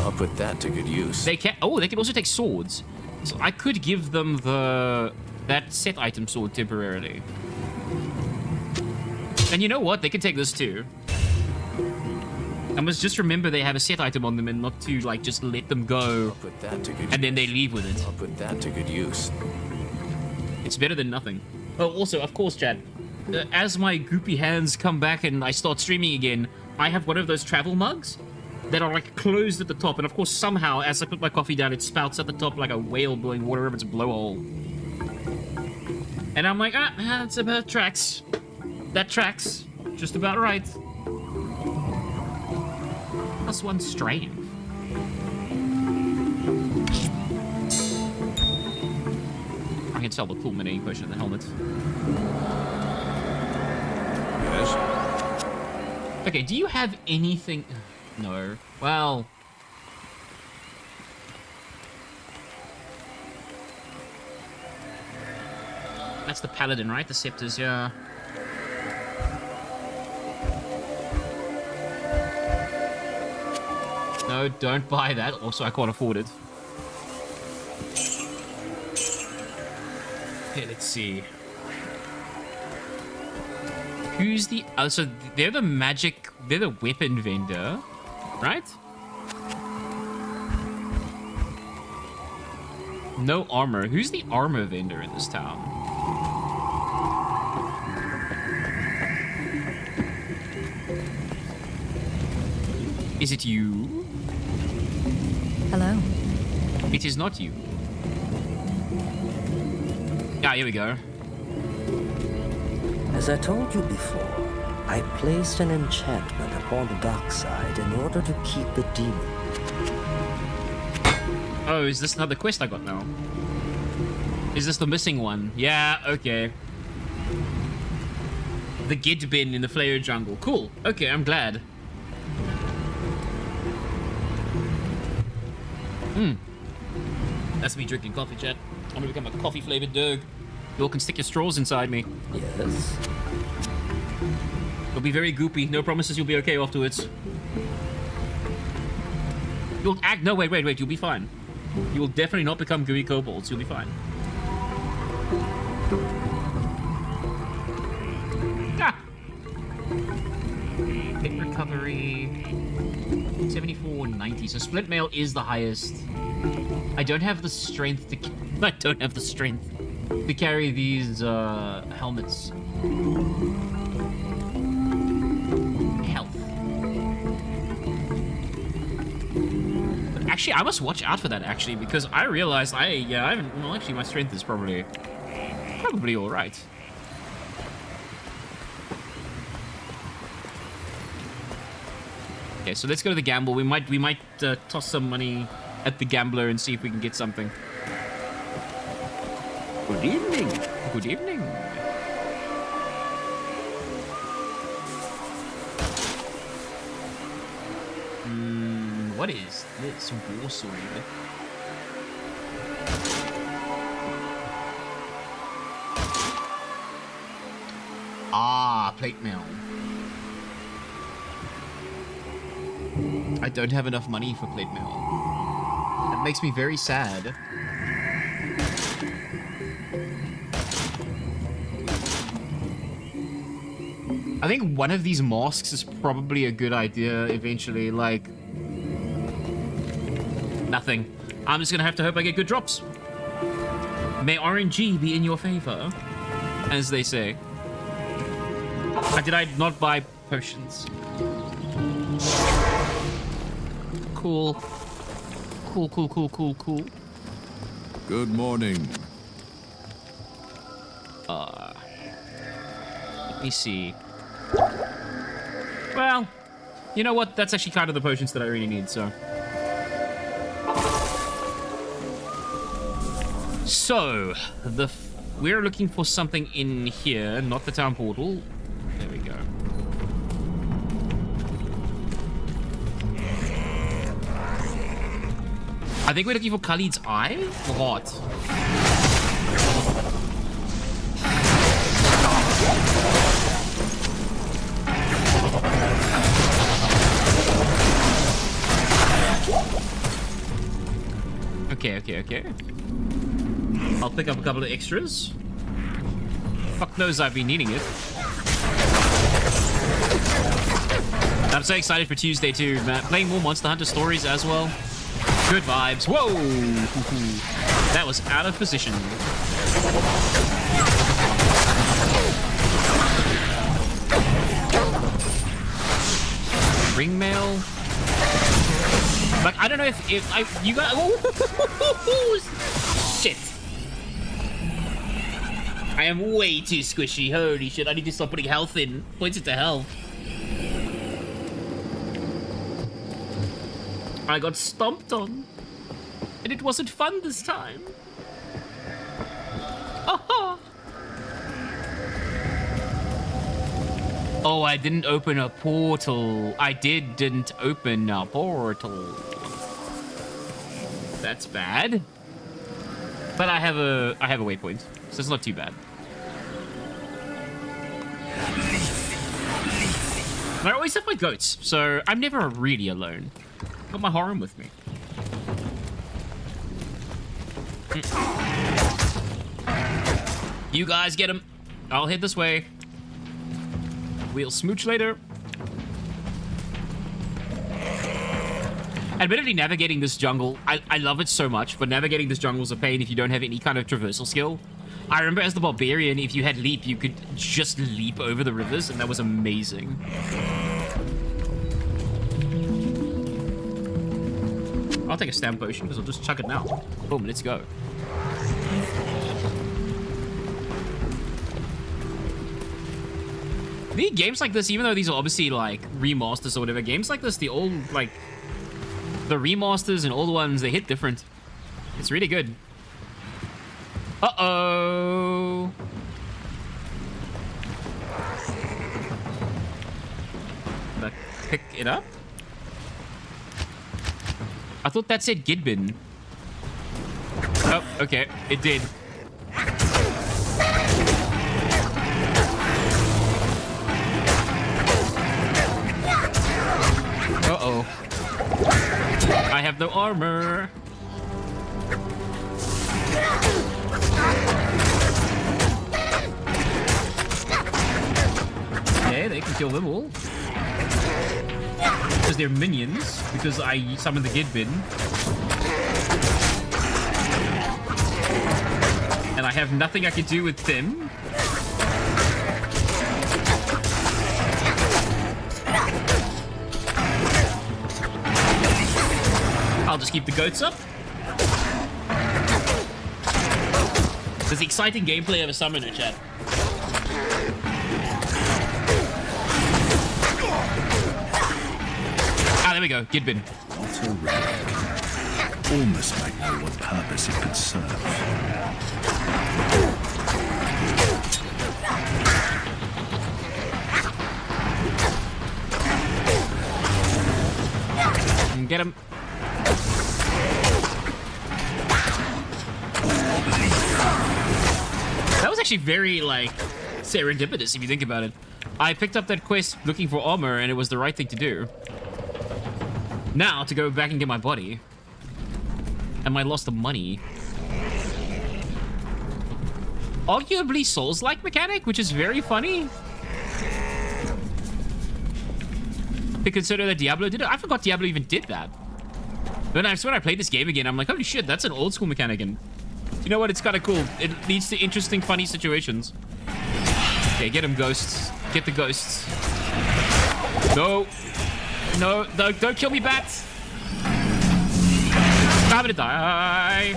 I'll put that to good use. They can... Oh, they can also take swords. So I could give them the that set item sword temporarily. And you know what? They can take this too. I must just remember they have a set item on them and not to, like, just let them go. I'll put that to good and then they leave with it. I'll put that to good use. It's better than nothing. Oh, also, of course, Chad, as my goopy hands come back and I start streaming again, I have one of those travel mugs that are, like, closed at the top. And, of course, somehow, as I put my coffee down, it spouts at the top like a whale blowing water over its blowhole. And I'm like, that's about tracks. That tracks. Just about right. +1 strength. I can tell the cool mini version of the helmet. Yes? Okay, do you have anything... No. Well... That's the paladin, right? The scepters, yeah. No, don't buy that. Also, I can't afford it. Okay, let's see. Who's the... Oh, so they're the magic... They're the weapon vendor, right? No armor. Who's the armor vendor in this town? Is it you? Hello. It is not you. Ah, here we go. As I told you before, I placed an enchantment upon the dark side in order to keep the demon. Oh, is this another quest I got now? Is this the missing one? Yeah, okay. The Gid bin in the Flayer jungle. Cool. Okay, I'm glad. That's me drinking coffee, chat. I'm gonna become a coffee-flavored dog. You all can stick your straws inside me. Yes. You'll be very goopy. No promises you'll be okay afterwards. You'll act... No, wait. You'll be fine. You will definitely not become gooey kobolds. You'll be fine. Ah! Hit recovery... 74.90. So split mail is the highest. I don't have the strength to... I don't have the strength to carry these helmets. Health. But actually, I must watch out for that, actually, because I realized I haven't... Well, actually, my strength is probably all right. Okay, so let's go to the gamble. We might toss some money at the gambler and see if we can get something. Good evening. Good evening. What is this? War sword. Ah, plate mail. I don't have enough money for plate mail. That makes me very sad. I think one of these masks is probably a good idea eventually, like... Nothing. I'm just gonna have to hope I get good drops. May RNG be in your favor, as they say. Did I not buy potions? Cool. Cool. Good morning. Let me see. Well, you know what? That's actually kind of the potions that I really need, so. So, we're looking for something in here, not the town portal. There we go. I think we're looking for Khalid's eye? What? Okay. I'll pick up a couple of extras. Fuck knows I've been needing it. I'm so excited for Tuesday too, man. Playing more Monster Hunter stories as well. Good vibes. Whoa! That was out of position. Ring mail. Like, I don't know if you got. Shit. I am way too squishy. Holy shit! I need to stop putting health in. Points into health. I got stomped on, and it wasn't fun this time. Aha! Oh, I didn't open a portal. I didn't open a portal. That's bad. But I have a waypoint, so it's not too bad. And I always have my goats, so I'm never really alone. Got my harem with me. You guys get him. I'll head this way. We'll smooch later. Admittedly, navigating this jungle, I love it so much, but navigating this jungle is a pain if you don't have any kind of traversal skill. I remember as the barbarian, if you had leap, you could just leap over the rivers, and that was amazing. I'll take a stamp potion because I'll just chuck it now. Boom, let's go. The games like this, even though these are obviously like remasters or whatever, games like this, the old, like, the remasters and old ones, they hit different. It's really good. Uh-oh. Did I pick it up? I thought that said Gidbin. Oh, okay. It did. Uh-oh. I have no armor. Okay, they can kill them all. Because they're minions. Because I summoned the Gidbin. And I have nothing I can do with them. I'll just keep the goats up. There's exciting gameplay of a summoner, chat. Ah, there we go. Gidbin. Not a relic. Almost might know what purpose it could serve. Get him. That was actually very, like, serendipitous if you think about it. I picked up that quest looking for armor, and it was the right thing to do. Now, to go back and get my body. And I lost the money. Arguably Souls-like mechanic, which is very funny. To consider that Diablo did it. I forgot Diablo even did that. When I played this game again, I'm like, holy shit, that's an old school mechanic. And you know what? It's kind of cool. It leads to interesting, funny situations. Okay, get him, ghosts. Get the ghosts. No. No, don't kill me, bats. I'm gonna die.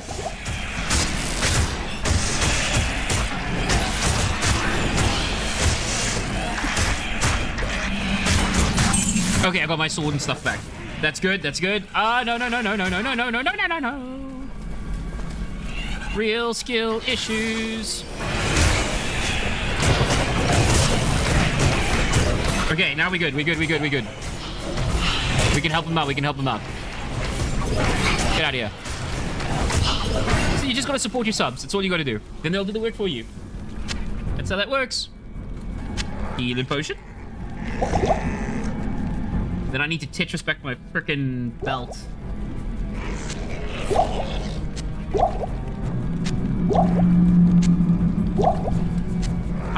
Okay, I got my sword and stuff back. That's good, that's good. No. Real skill issues. Okay, now we good. We can help him out, Get out of here. So you just gotta support your subs. That's all you gotta do. Then they'll do the work for you. That's how that works. Healing potion. Then I need to Tetraspect my frickin' belt.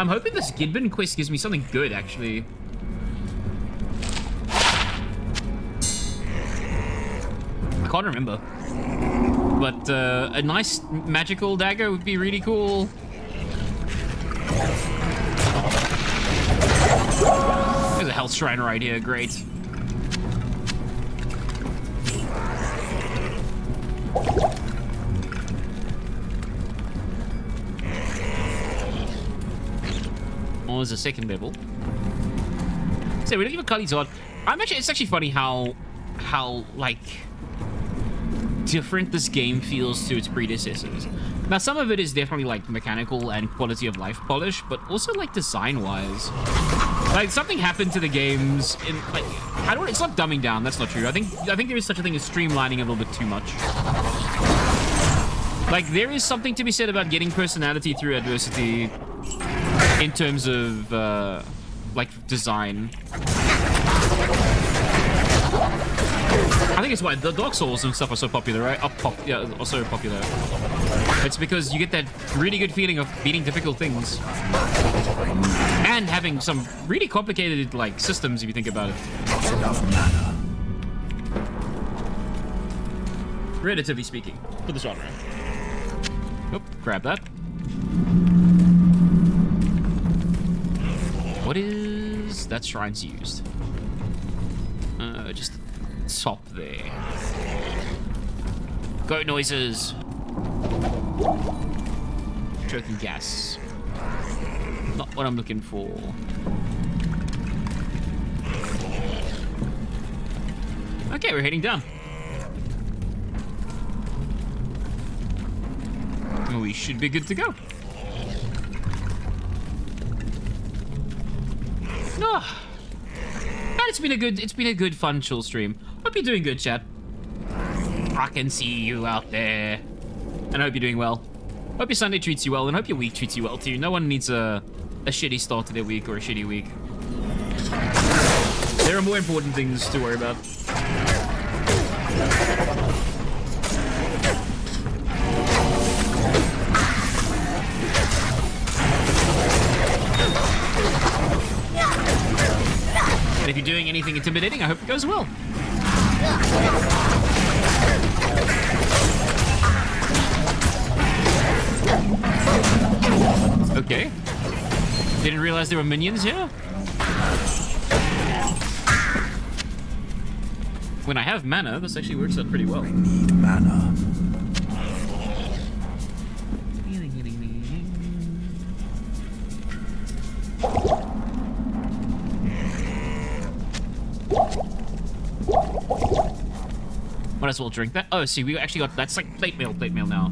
I'm hoping this Gidbin quest gives me something good, actually. I can't remember. But a nice magical dagger would be really cool. There's a health shrine right here. Great. Oh, there's a second level. So we don't give a Kali's odd. It's actually funny how like different this game feels to its predecessors. Now, some of it is definitely like mechanical and quality of life polish, but also like design-wise. Like something happened to the games in like it's not dumbing down. That's not true. I think there is such a thing as streamlining a little bit too much. Like there is something to be said about getting personality through adversity in terms of like design. I think it's why the Dark Souls and stuff are so popular, right? Are so popular. It's because you get that really good feeling of beating difficult things and having some really complicated like systems if you think about it. Not enough mana. Relatively speaking, for the genre. Oh, grab that. What is that shrine's used? Just top there. Goat noises. Choking gas. Not what I'm looking for. Okay, we're heading down. We should be good to go. No. It's been a good fun chill stream. Hope you're doing good, chat. I can see you out there. And I hope you're doing well. Hope your Sunday treats you well, and hope your week treats you well too. No one needs a shitty start to their week or a shitty week. There are more important things to worry about. And if you're doing anything intimidating, I hope it goes well. Okay. Didn't realize there were minions here. When I have mana, this actually works out pretty well. I need mana. Might as well drink that. Oh, see, we actually got... That's like plate mail now.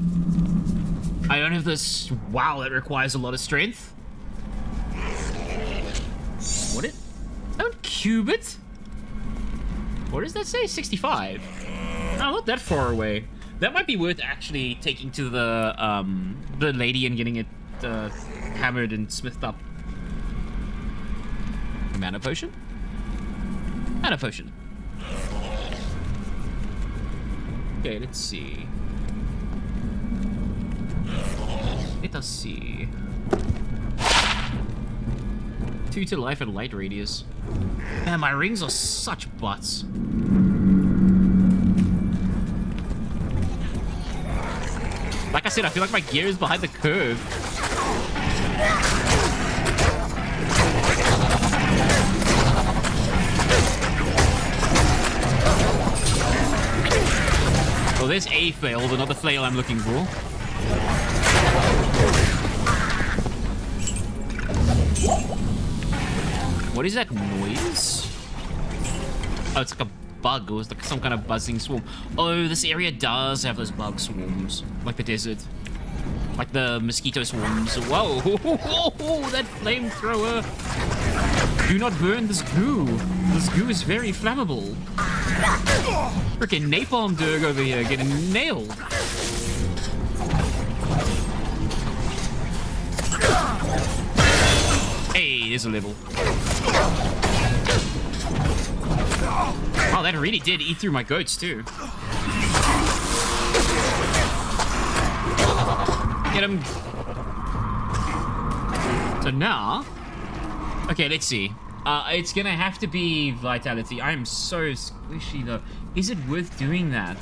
I don't have this... Wow, that requires a lot of strength. What it? Don't cube it. What does that say? 65. Oh, not that far away. That might be worth actually taking to the lady and getting it hammered and smithed up. Mana potion? Mana potion. Okay, let's see. Let us see. 2 to life and light radius. Man, my rings are such butts. Like I said, I feel like my gear is behind the curve. Well, there's a fail, but not the flail I'm looking for. What is that noise? Oh, it's like a bug, or it's like some kind of buzzing swarm. Oh, this area does have those bug swarms, like the desert. Like the mosquito swarms. Whoa, that flamethrower. Do not burn this goo. This goo is very flammable. Frickin' napalm Durg over here getting nailed. Hey, there's a level. Oh, that really did eat through my goats too. Get him. So now... Okay, let's see. It's gonna have to be Vitality. I am so squishy, though. Is it worth doing that?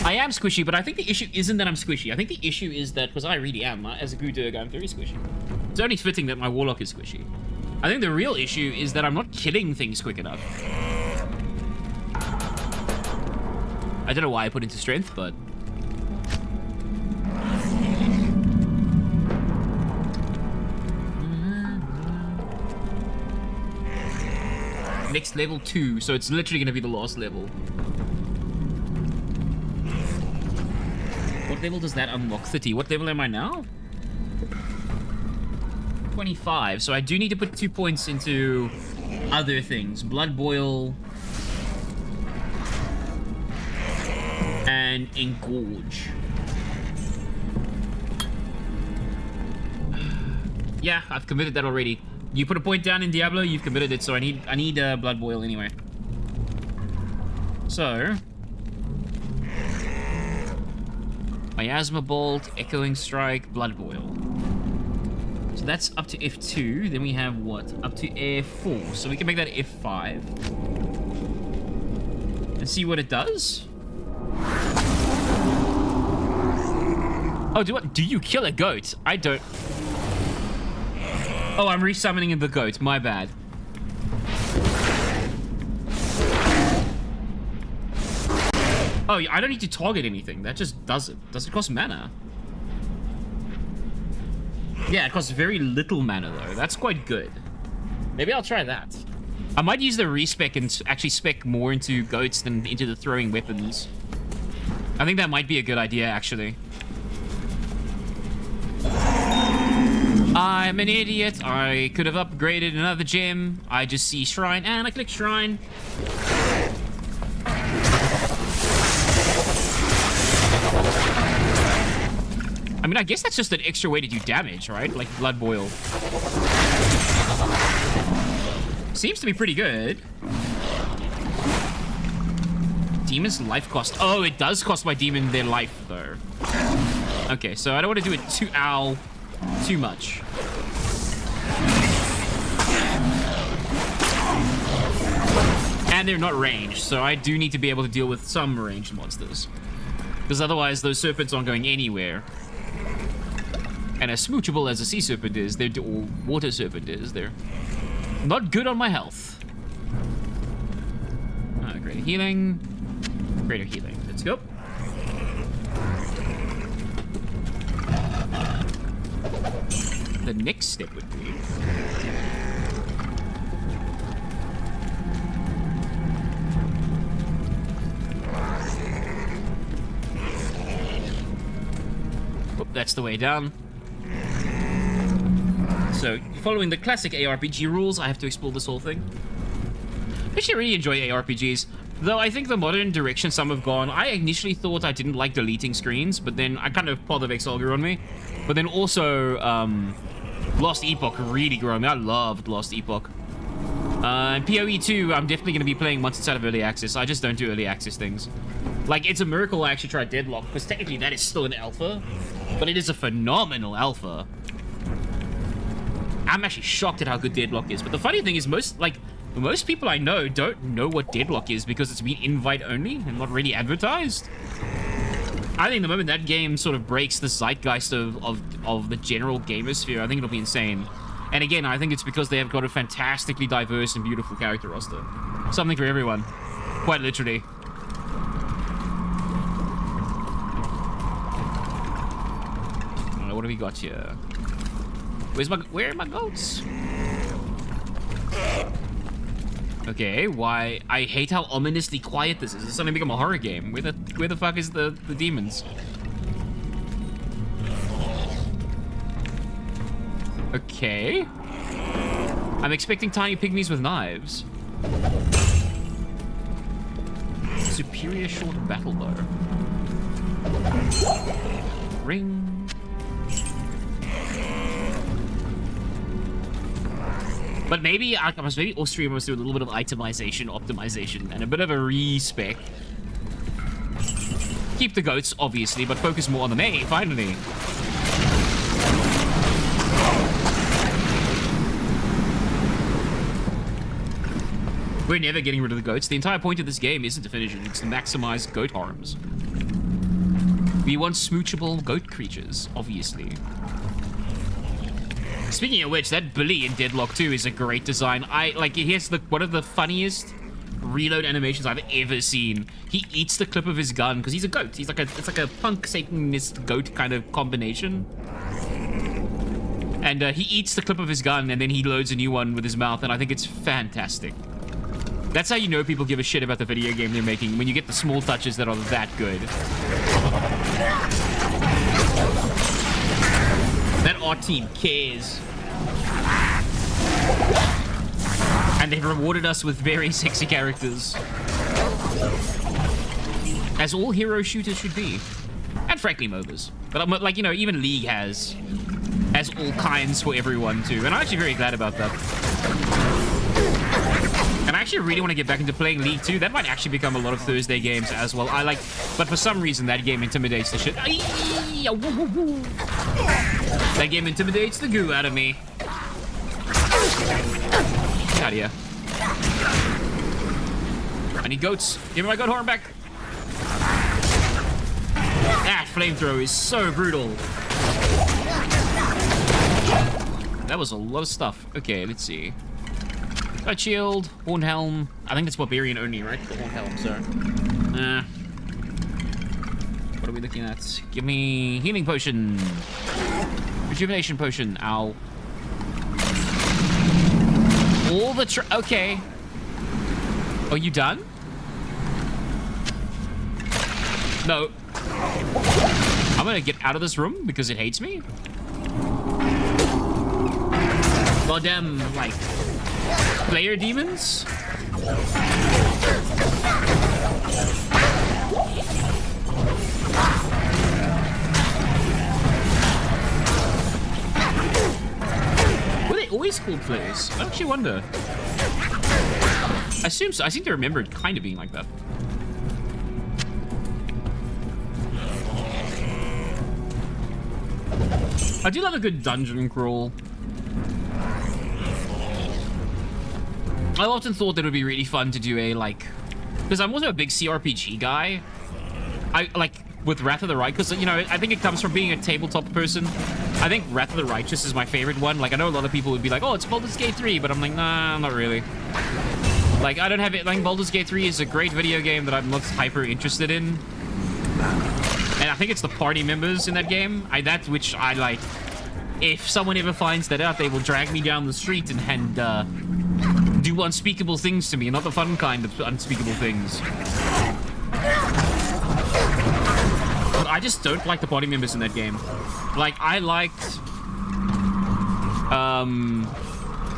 I am squishy, but I think the issue isn't that I'm squishy. I think the issue is that, because I really am, as a Gudurg, I'm very squishy. It's only fitting that my Warlock is squishy. I think the real issue is that I'm not killing things quick enough. I don't know why I put into strength, but... Next level 2, so it's literally going to be the last level. What level does that unlock? 30. What level am I now? 25. So I do need to put 2 points into other things. Blood Boil. And Engorge. Yeah, I've committed that already. You put a point down in Diablo, you've committed it, so I need Blood Boil anyway. So... Miasma Bolt, Echoing Strike, Blood Boil. So that's up to F2. Then we have what? Up to F4. So we can make that F5. And see what it does. Oh, do you kill a goat? I don't... Oh, I'm resummoning the goat. My bad. Oh, I don't need to target anything. That just does it. Does it cost mana? Yeah, it costs very little mana, though. That's quite good. Maybe I'll try that. I might use the respec and actually spec more into goats than into the throwing weapons. I think that might be a good idea, actually. I'm an idiot. I could have upgraded another gem. I just see Shrine, and I click Shrine. I mean, I guess that's just an extra way to do damage, right? Like Blood Boil. Seems to be pretty good. Demon's life cost. Oh, it does cost my demon their life, though. Okay, so I don't want to do it too much. And they're not ranged, so I do need to be able to deal with some ranged monsters. Because otherwise, those serpents aren't going anywhere. And as smoochable as a sea serpent is, or water serpent is, they're not good on my health. Greater healing. Greater healing. Let's go. The next step would be... Oh, that's the way down. So, following the classic ARPG rules, I have to explore this whole thing. I actually really enjoy ARPGs, though I think the modern direction some have gone, I initially thought I didn't like deleting screens, but then I kind of Path of Exile grew on me. But then also, Lost Epoch really grew on me. I loved Lost Epoch. And PoE 2, I'm definitely going to be playing once it's out of early access. I just don't do early access things. Like, it's a miracle I actually tried Deadlock, because technically that is still an alpha, but it is a phenomenal alpha. I'm actually shocked at how good Deadlock is. But the funny thing is, most people I know don't know what Deadlock is because it's been invite only and not really advertised. I think the moment that game sort of breaks the zeitgeist of the general gamer sphere, I think it'll be insane. And again, I think it's because they have got a fantastically diverse and beautiful character roster. Something for everyone. Quite literally. What have we got here? Where are my goats? Okay, why? I hate how ominously quiet this is. It's suddenly become a horror game. Where the fuck is the demons? Okay. I'm expecting tiny pygmies with knives. Superior short battle bow. Ring. But maybe Austria must do a little bit of itemization, optimization, and a bit of a respec. Keep the goats, obviously, but focus more on the May, finally. We're never getting rid of the goats. The entire point of this game isn't to finish it. It's to maximize goat harms. We want smoochable goat creatures, obviously. Speaking of which, that bully in Deadlock 2 is a great design. Here's one of the funniest reload animations I've ever seen. He eats the clip of his gun because he's a goat. It's like a punk Satanist goat kind of combination. And he eats the clip of his gun and then he loads a new one with his mouth, and I think it's fantastic. That's how you know people give a shit about the video game they're making, when you get the small touches that are that good. That art team cares. And they've rewarded us with very sexy characters. As all hero shooters should be. And frankly, MOBAs. But like, you know, even League has all kinds for everyone too. And I'm actually very glad about that. And I actually really want to get back into playing League too. That might actually become a lot of Thursday games as well. But for some reason that game intimidates the shit. That game intimidates the goo out of me. Get out of here. I need goats. Give me my goat horn back. That flamethrower is so brutal. That was a lot of stuff. Okay, let's see. Got shield, horn helm. I think it's barbarian only, right? The horn helm, so. What are we looking at? Give me healing potion. Rejuvenation potion. Ow. All the okay. Are you done? No. I'm gonna get out of this room because it hates me. Goddamn, like, player demons? Were they always cool players? I actually wonder. I assume so. I seem to remember it kind of being like that. I do love a good dungeon crawl. I often thought that it would be really fun to do a, like... Because I'm also a big CRPG guy. With Wrath of the Righteous, because, you know, I think it comes from being a tabletop person. I think Wrath of the Righteous is my favorite one. Like, I know a lot of people would be like, oh, it's Baldur's Gate 3, but I'm like, nah, not really. Like, I don't have it... Like, Baldur's Gate 3 is a great video game that I'm not hyper interested in. And I think it's the party members in that game. That which I like. If someone ever finds that out, they will drag me down the street and do unspeakable things to me, not the fun kind of unspeakable things. But I just don't like the party members in that game. Like, I liked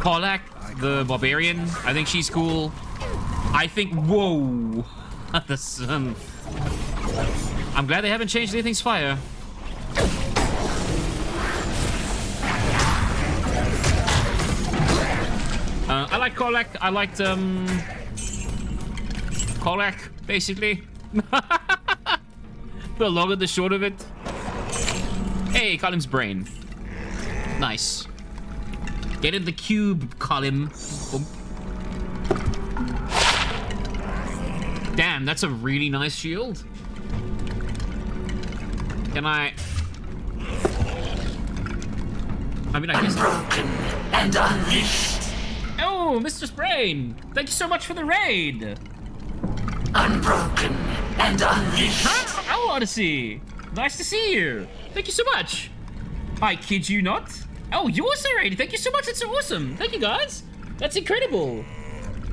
Karlach, the barbarian. I think she's cool. I think, whoa. The sun. I'm glad they haven't changed anything's fire. I like Karlach. I liked Karlach, basically. The long and the short of it. Hey, Colum's brain. Nice. Get in the cube, Colum. Boom. Damn, that's a really nice shield. Can I mean, I guess... Unbroken and unleashed. Oh, Mr. Sprain! Thank you so much for the raid! Unbroken and unleashed. Oh, Odyssey! Nice to see you! Thank you so much! I kid you not. Oh, you also raided! Thank you so much, that's so awesome! Thank you, guys! That's incredible!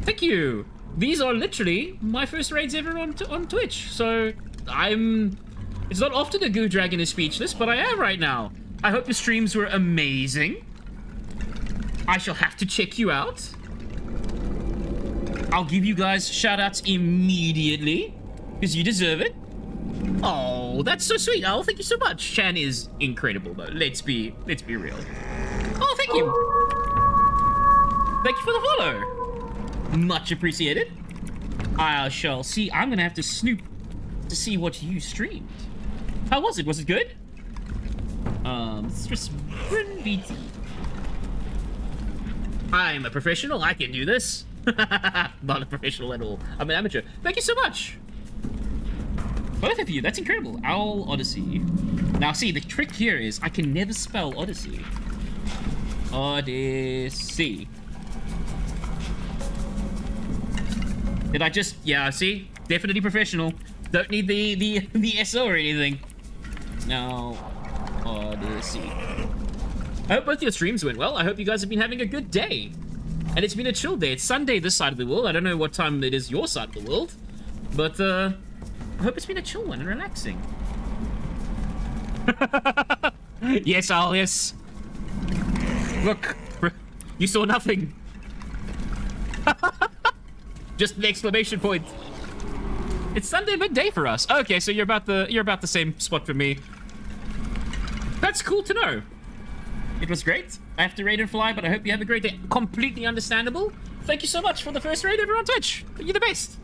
Thank you! These are literally my first raids ever on Twitch, so it's not often a Goo Dragon is speechless, but I am right now. I hope the streams were amazing. I shall have to check you out. I'll give you guys shout-outs immediately, because you deserve it. Oh, that's so sweet. Oh, thank you so much. Shan is incredible, though. Let's be real. Oh, thank you. Thank you for the follow. Much appreciated. I shall see. I'm gonna have to snoop to see what you streamed. How was it? Was it good? Let's just run VT. I'm a professional. I can do this. Not a professional at all. I'm an amateur. Thank you so much. Both of you, that's incredible. Owl Odyssey. Now see, the trick here is I can never spell Odyssey. Odyssey. Did I just... Yeah, see? Definitely professional. Don't need the SO or anything. No. Odyssey. I hope both your streams went well. I hope you guys have been having a good day. And it's been a chill day. It's Sunday this side of the world. I don't know what time it is your side of the world. But, I hope it's been a chill one and relaxing. Yes, Al, yes. Look, you saw nothing. Just an exclamation point. It's Sunday midday for us. Okay, so you're about the same spot for me. That's cool to know. It was great. I have to raid and fly, but I hope you have a great day. Completely understandable. Thank you so much for the first raid over on Twitch. You're the best.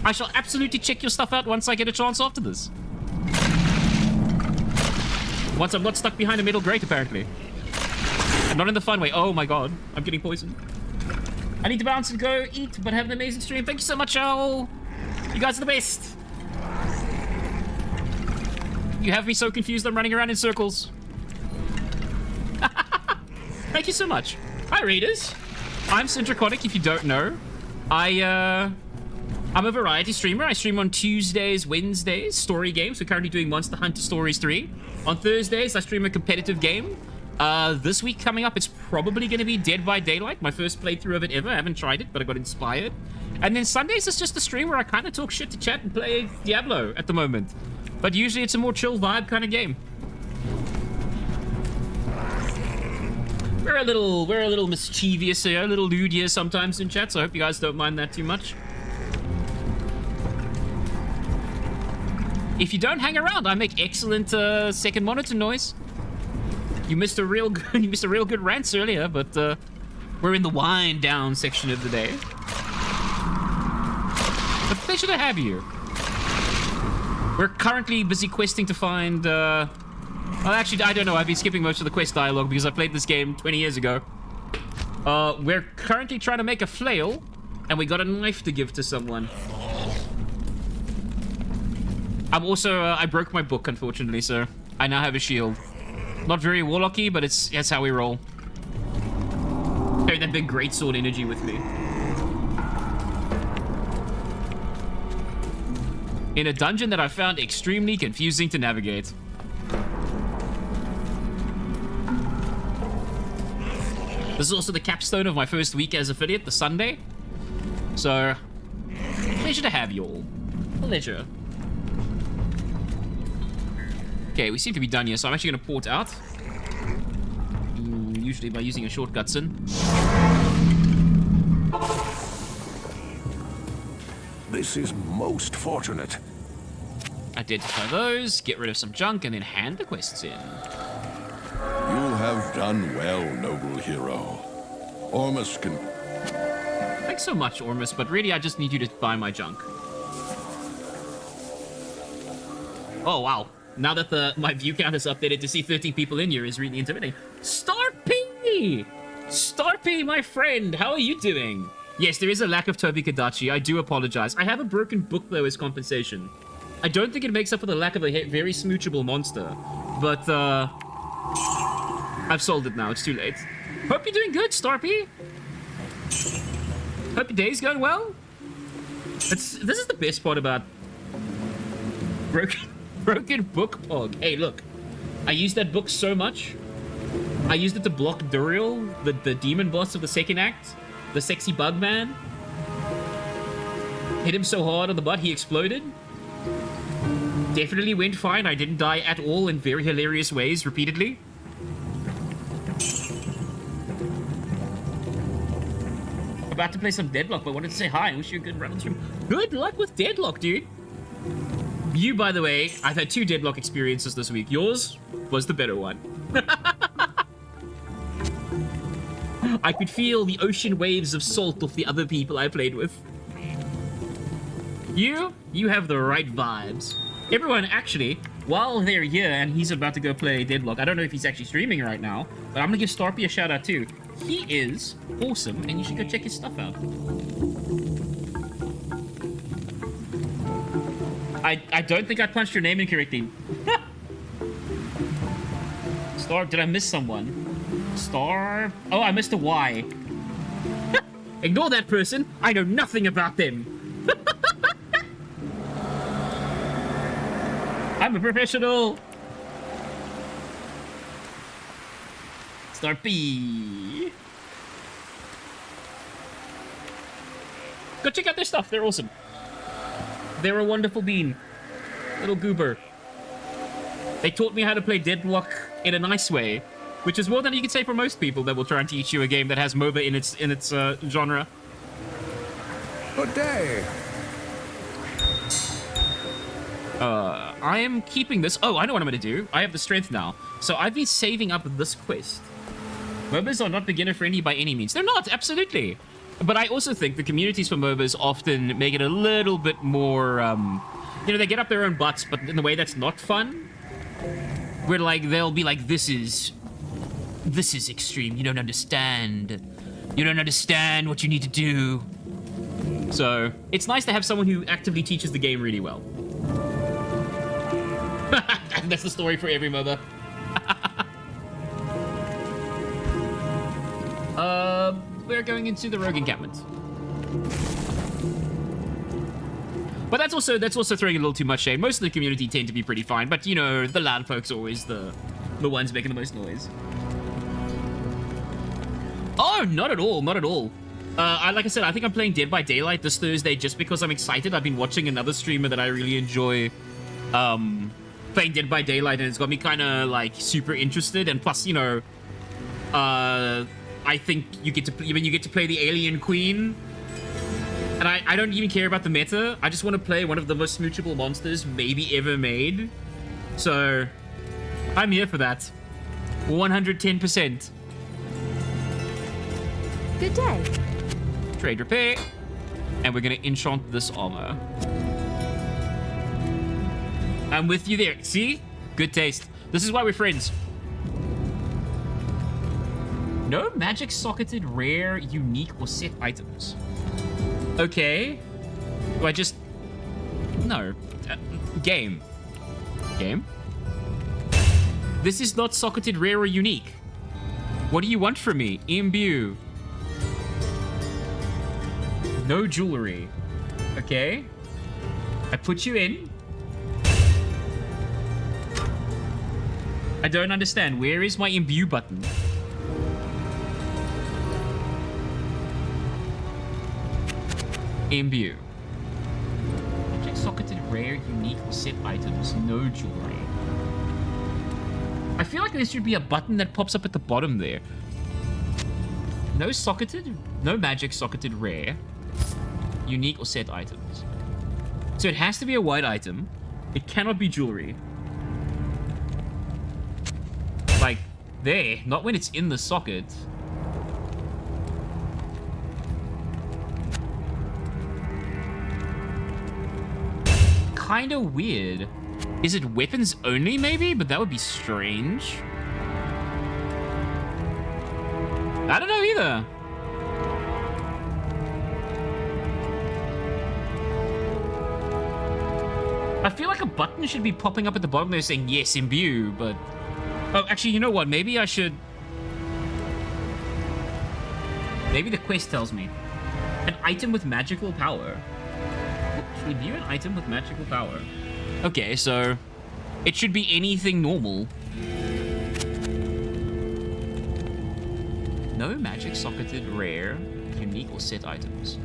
I shall absolutely check your stuff out once I get a chance after this. Once I'm not stuck behind a metal grate, apparently. And not in the fun way. Oh my god. I'm getting poisoned. I need to bounce and go eat, but have an amazing stream. Thank you so much, Owl. You guys are the best. You have me so confused I'm running around in circles. Thank you so much. Hi, readers. I'm Centriconic, if you don't know. I'm a variety streamer. I stream on Tuesdays, Wednesdays, story games. We're currently doing Monster Hunter Stories 3. On Thursdays, I stream a competitive game. This week coming up, it's probably going to be Dead by Daylight, my first playthrough of it ever. I haven't tried it, but I got inspired. And then Sundays is just a stream where I kind of talk shit to chat and play Diablo at the moment. But usually it's a more chill vibe kind of game. We're a little mischievous here, a little lewd here sometimes in chat, so I hope you guys don't mind that too much. If you don't hang around, I make excellent second monitor noise. You missed a real good rant earlier, but we're in the wind down section of the day. A pleasure to have you. We're currently busy questing to find well, actually, I don't know. I've been skipping most of the quest dialogue because I played this game 20 years ago. We're currently trying to make a flail, and we got a knife to give to someone. I'm also, I broke my book, unfortunately, so I now have a shield. Not very warlocky, but that's how we roll. Carry that big greatsword energy with me. In a dungeon that I found extremely confusing to navigate. This is also the capstone of my first week as affiliate, the Sunday. So, pleasure to have you all. Pleasure. Okay, we seem to be done here, so I'm actually going to port out. Usually by using a shortcut sin. This is most fortunate. Identify those, get rid of some junk, and then hand the quests in. You have done well, noble hero. Ormus can... Thanks so much, Ormus, but really I just need you to buy my junk. Oh, wow. Now that my view count is updated, to see 13 people in here is really intimidating. Starpy! Starpy, my friend, how are you doing? Yes, there is a lack of Toby Kadachi. I do apologize. I have a broken book, though, as compensation. I don't think it makes up for the lack of a very smoochable monster. But, I've sold it now. It's too late. Hope you're doing good, Starpy. Hope your day's going well. This is the best part about broken book pog. Hey, look. I used that book so much. I used it to block Duriel, the demon boss of the second act. The sexy bug man. Hit him so hard on the butt, he exploded. Definitely went fine. I didn't die at all in very hilarious ways, repeatedly. About to play some Deadlock, but wanted to say hi and wish you a good run on stream. Good luck with Deadlock, dude. You, by the way, I've had 2 Deadlock experiences this week. Yours was the better one. I could feel the ocean waves of salt off the other people I played with. You have the right vibes. Everyone, actually, while they're here and he's about to go play Deadlock, I don't know if he's actually streaming right now, but I'm gonna give Starpy a shout out too. He is awesome, and you should go check his stuff out. I don't think I punched your name incorrectly. Star, did I miss someone? Star? Oh, I missed a Y. Ignore that person. I know nothing about them. I'm a professional. Star P. Go check out their stuff. They're awesome. They're a wonderful bean. Little goober. They taught me how to play Deadlock in a nice way, which is more than you could say for most people that will try and teach you a game that has MOBA in its genre. Good day. I am keeping this. Oh, I know what I'm going to do. I have the strength now. So I've been saving up this quest. MOBAs are not beginner friendly by any means. They're not, absolutely. But I also think the communities for MOBAs often make it a little bit more, you know, they get up their own butts, but in a way that's not fun. Where, like, they'll be like, this is extreme. You don't understand. You don't understand what you need to do. So, it's nice to have someone who actively teaches the game really well. That's the story for every MOBA. We're going into the rogue encampment. But that's also throwing a little too much shade. Most of the community tend to be pretty fine, but you know, the loud folks are always the ones making the most noise. Oh, not at all, not at all. Like I said, I think I'm playing Dead by Daylight this Thursday just because I'm excited. I've been watching another streamer that I really enjoy playing Dead by Daylight, and it's got me kind of like super interested. And plus, you know, I think you get to play the Alien Queen. And I don't even care about the meta. I just want to play one of the most smoochable monsters maybe ever made. So, I'm here for that. 110%. Good day. Trade repair. And we're going to enchant this armor. I'm with you there. See? Good taste. This is why we're friends. No magic socketed, rare, unique, or set items. Okay. Do I just... No. Game. Game? This is not socketed, rare, or unique. What do you want from me? Imbue. No jewelry. Okay. I put you in. I don't understand. Where is my imbue button? Imbue. Object socketed, rare, unique, or set items. No jewelry. I feel like there should be a button that pops up at the bottom there. No socketed, no magic socketed, rare, unique, or set items. So it has to be a white item. It cannot be jewelry. Like, there. Not when it's in the socket. Kind of weird. Is it weapons only, maybe? But that would be strange. I don't know either. I feel like a button should be popping up at the bottom there saying, yes, imbue, but... Oh, actually, you know what? Maybe I should... Maybe the quest tells me. An item with magical power. View an item with magical power. Okay, so it should be anything normal. No magic socketed, rare, unique, or set items.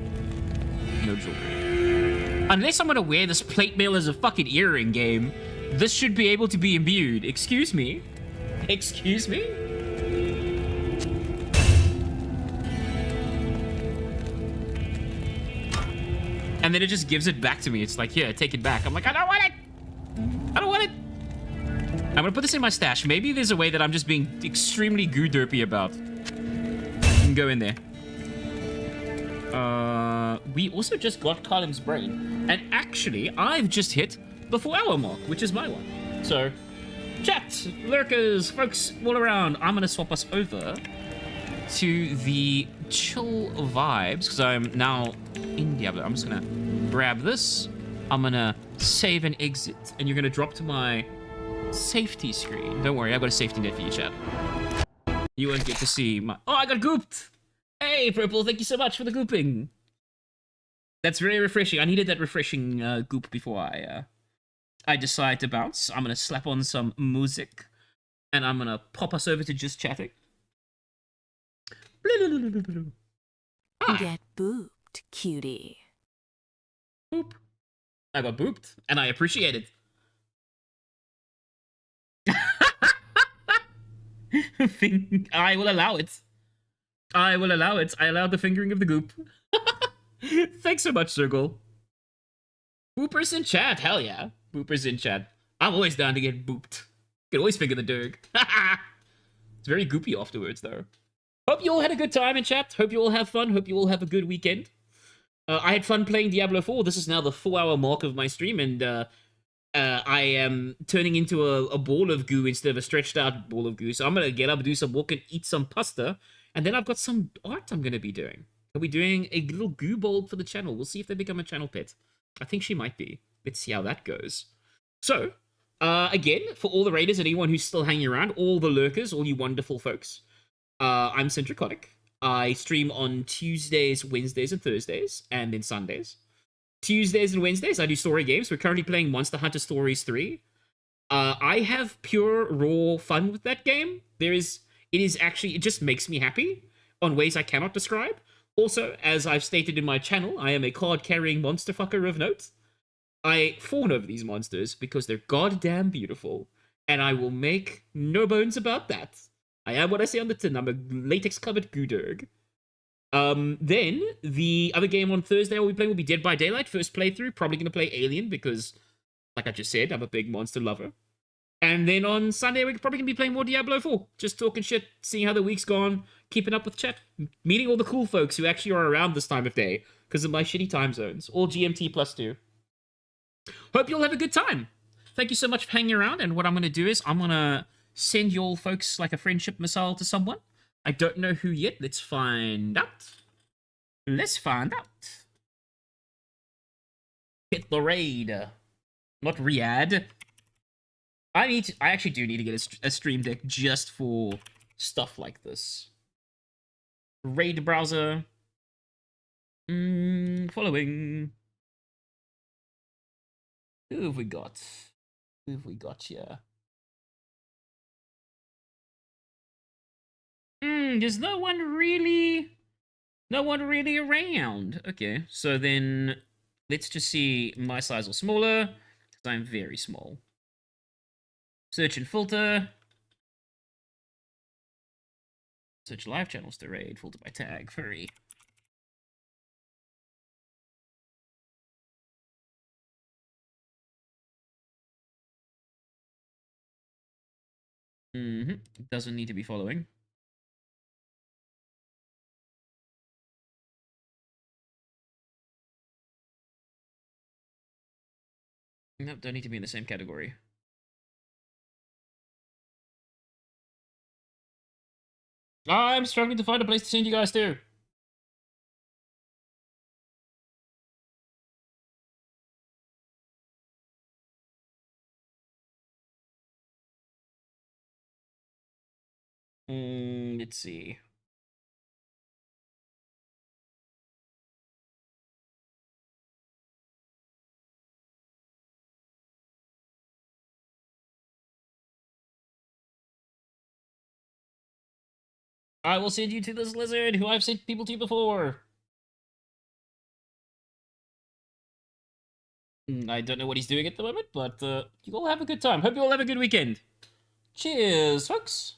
No jewelry. Unless I'm gonna wear this plate mail as a fucking earring game, this should be able to be imbued. Excuse me? Excuse me? And then it just gives it back to me. It's like, here, take it back. I'm like, I don't want it. I don't want it. I'm gonna put this in my stash. Maybe there's a way that I'm just being extremely goo derpy about. You can go in there. We also just got Kalim's brain. And actually, I've just hit the 4-hour mark, which is my one. So, chat, lurkers, folks all around, I'm gonna swap us over to the chill vibes because I'm now in Diablo. I'm just gonna grab this. I'm gonna save and exit, and you're gonna drop to my safety screen. Don't worry, I've got a safety net for you, chat. You won't get to see my... Oh, I got gooped! Hey, Purple, thank you so much for the gooping. That's very refreshing. I needed that refreshing goop before I decide to bounce. I'm gonna slap on some music, and I'm gonna pop us over to just chatting. Get booped, cutie. Boop. I got booped, and I appreciate it. I will allow it. I will allow it. I allow the fingering of the goop. Thanks so much, Circle. Boopers in chat. Hell yeah. Boopers in chat. I'm always down to get booped. You can always finger the Durg. It's very goopy afterwards, though. Hope you all had a good time in chat. Hope you all have fun. Hope you all have a good weekend. I had fun playing Diablo 4. This is now the 4-hour mark of my stream, and I am turning into a ball of goo instead of a stretched out ball of goo. So I'm going to get up, do some walk, and eat some pasta. And then I've got some art I'm going to be doing. I'll be doing a little goo bowl for the channel. We'll see if they become a channel pet. I think she might be. Let's see how that goes. So, again, for all the raiders and anyone who's still hanging around, all the lurkers, all you wonderful folks, I'm Centricotic. I stream on Tuesdays, Wednesdays, and Thursdays, and then Sundays. Tuesdays and Wednesdays, I do story games. We're currently playing Monster Hunter Stories 3. I have pure, raw fun with that game. It just makes me happy on ways I cannot describe. Also, as I've stated in my channel, I am a card-carrying monster fucker of note. I fawn over these monsters because they're goddamn beautiful, and I will make no bones about that. I am what I say on the tin. I'm a latex-covered gooderg. Then, the other game on Thursday I'll be playing will be Dead by Daylight. First playthrough, probably going to play Alien because, like I just said, I'm a big monster lover. And then on Sunday, we're probably going to be playing more Diablo 4. Just talking shit, seeing how the week's gone, keeping up with chat, meeting all the cool folks who actually are around this time of day because of my shitty time zones. All GMT +2. Hope you'll have a good time. Thank you so much for hanging around, and what I'm going to do is I'm going to send you all folks like a friendship missile to someone. I don't know who yet. Let's find out. Let's find out. Hit the raid. Not Riyadh. I actually do need to get a stream deck just for stuff like this. Raid browser. Following. Who have we got? Who have we got here? There's no one really around. Okay, so then let's just see my size or smaller, because I'm very small. Search and filter. Search live channels to raid. Filter by tag. Furry. Doesn't need to be following. Nope, don't need to be in the same category. I'm struggling to find a place to send you guys to. Let's see. I will send you to this lizard who I've sent people to before. I don't know what he's doing at the moment, but you all have a good time. Hope you all have a good weekend. Cheers, folks.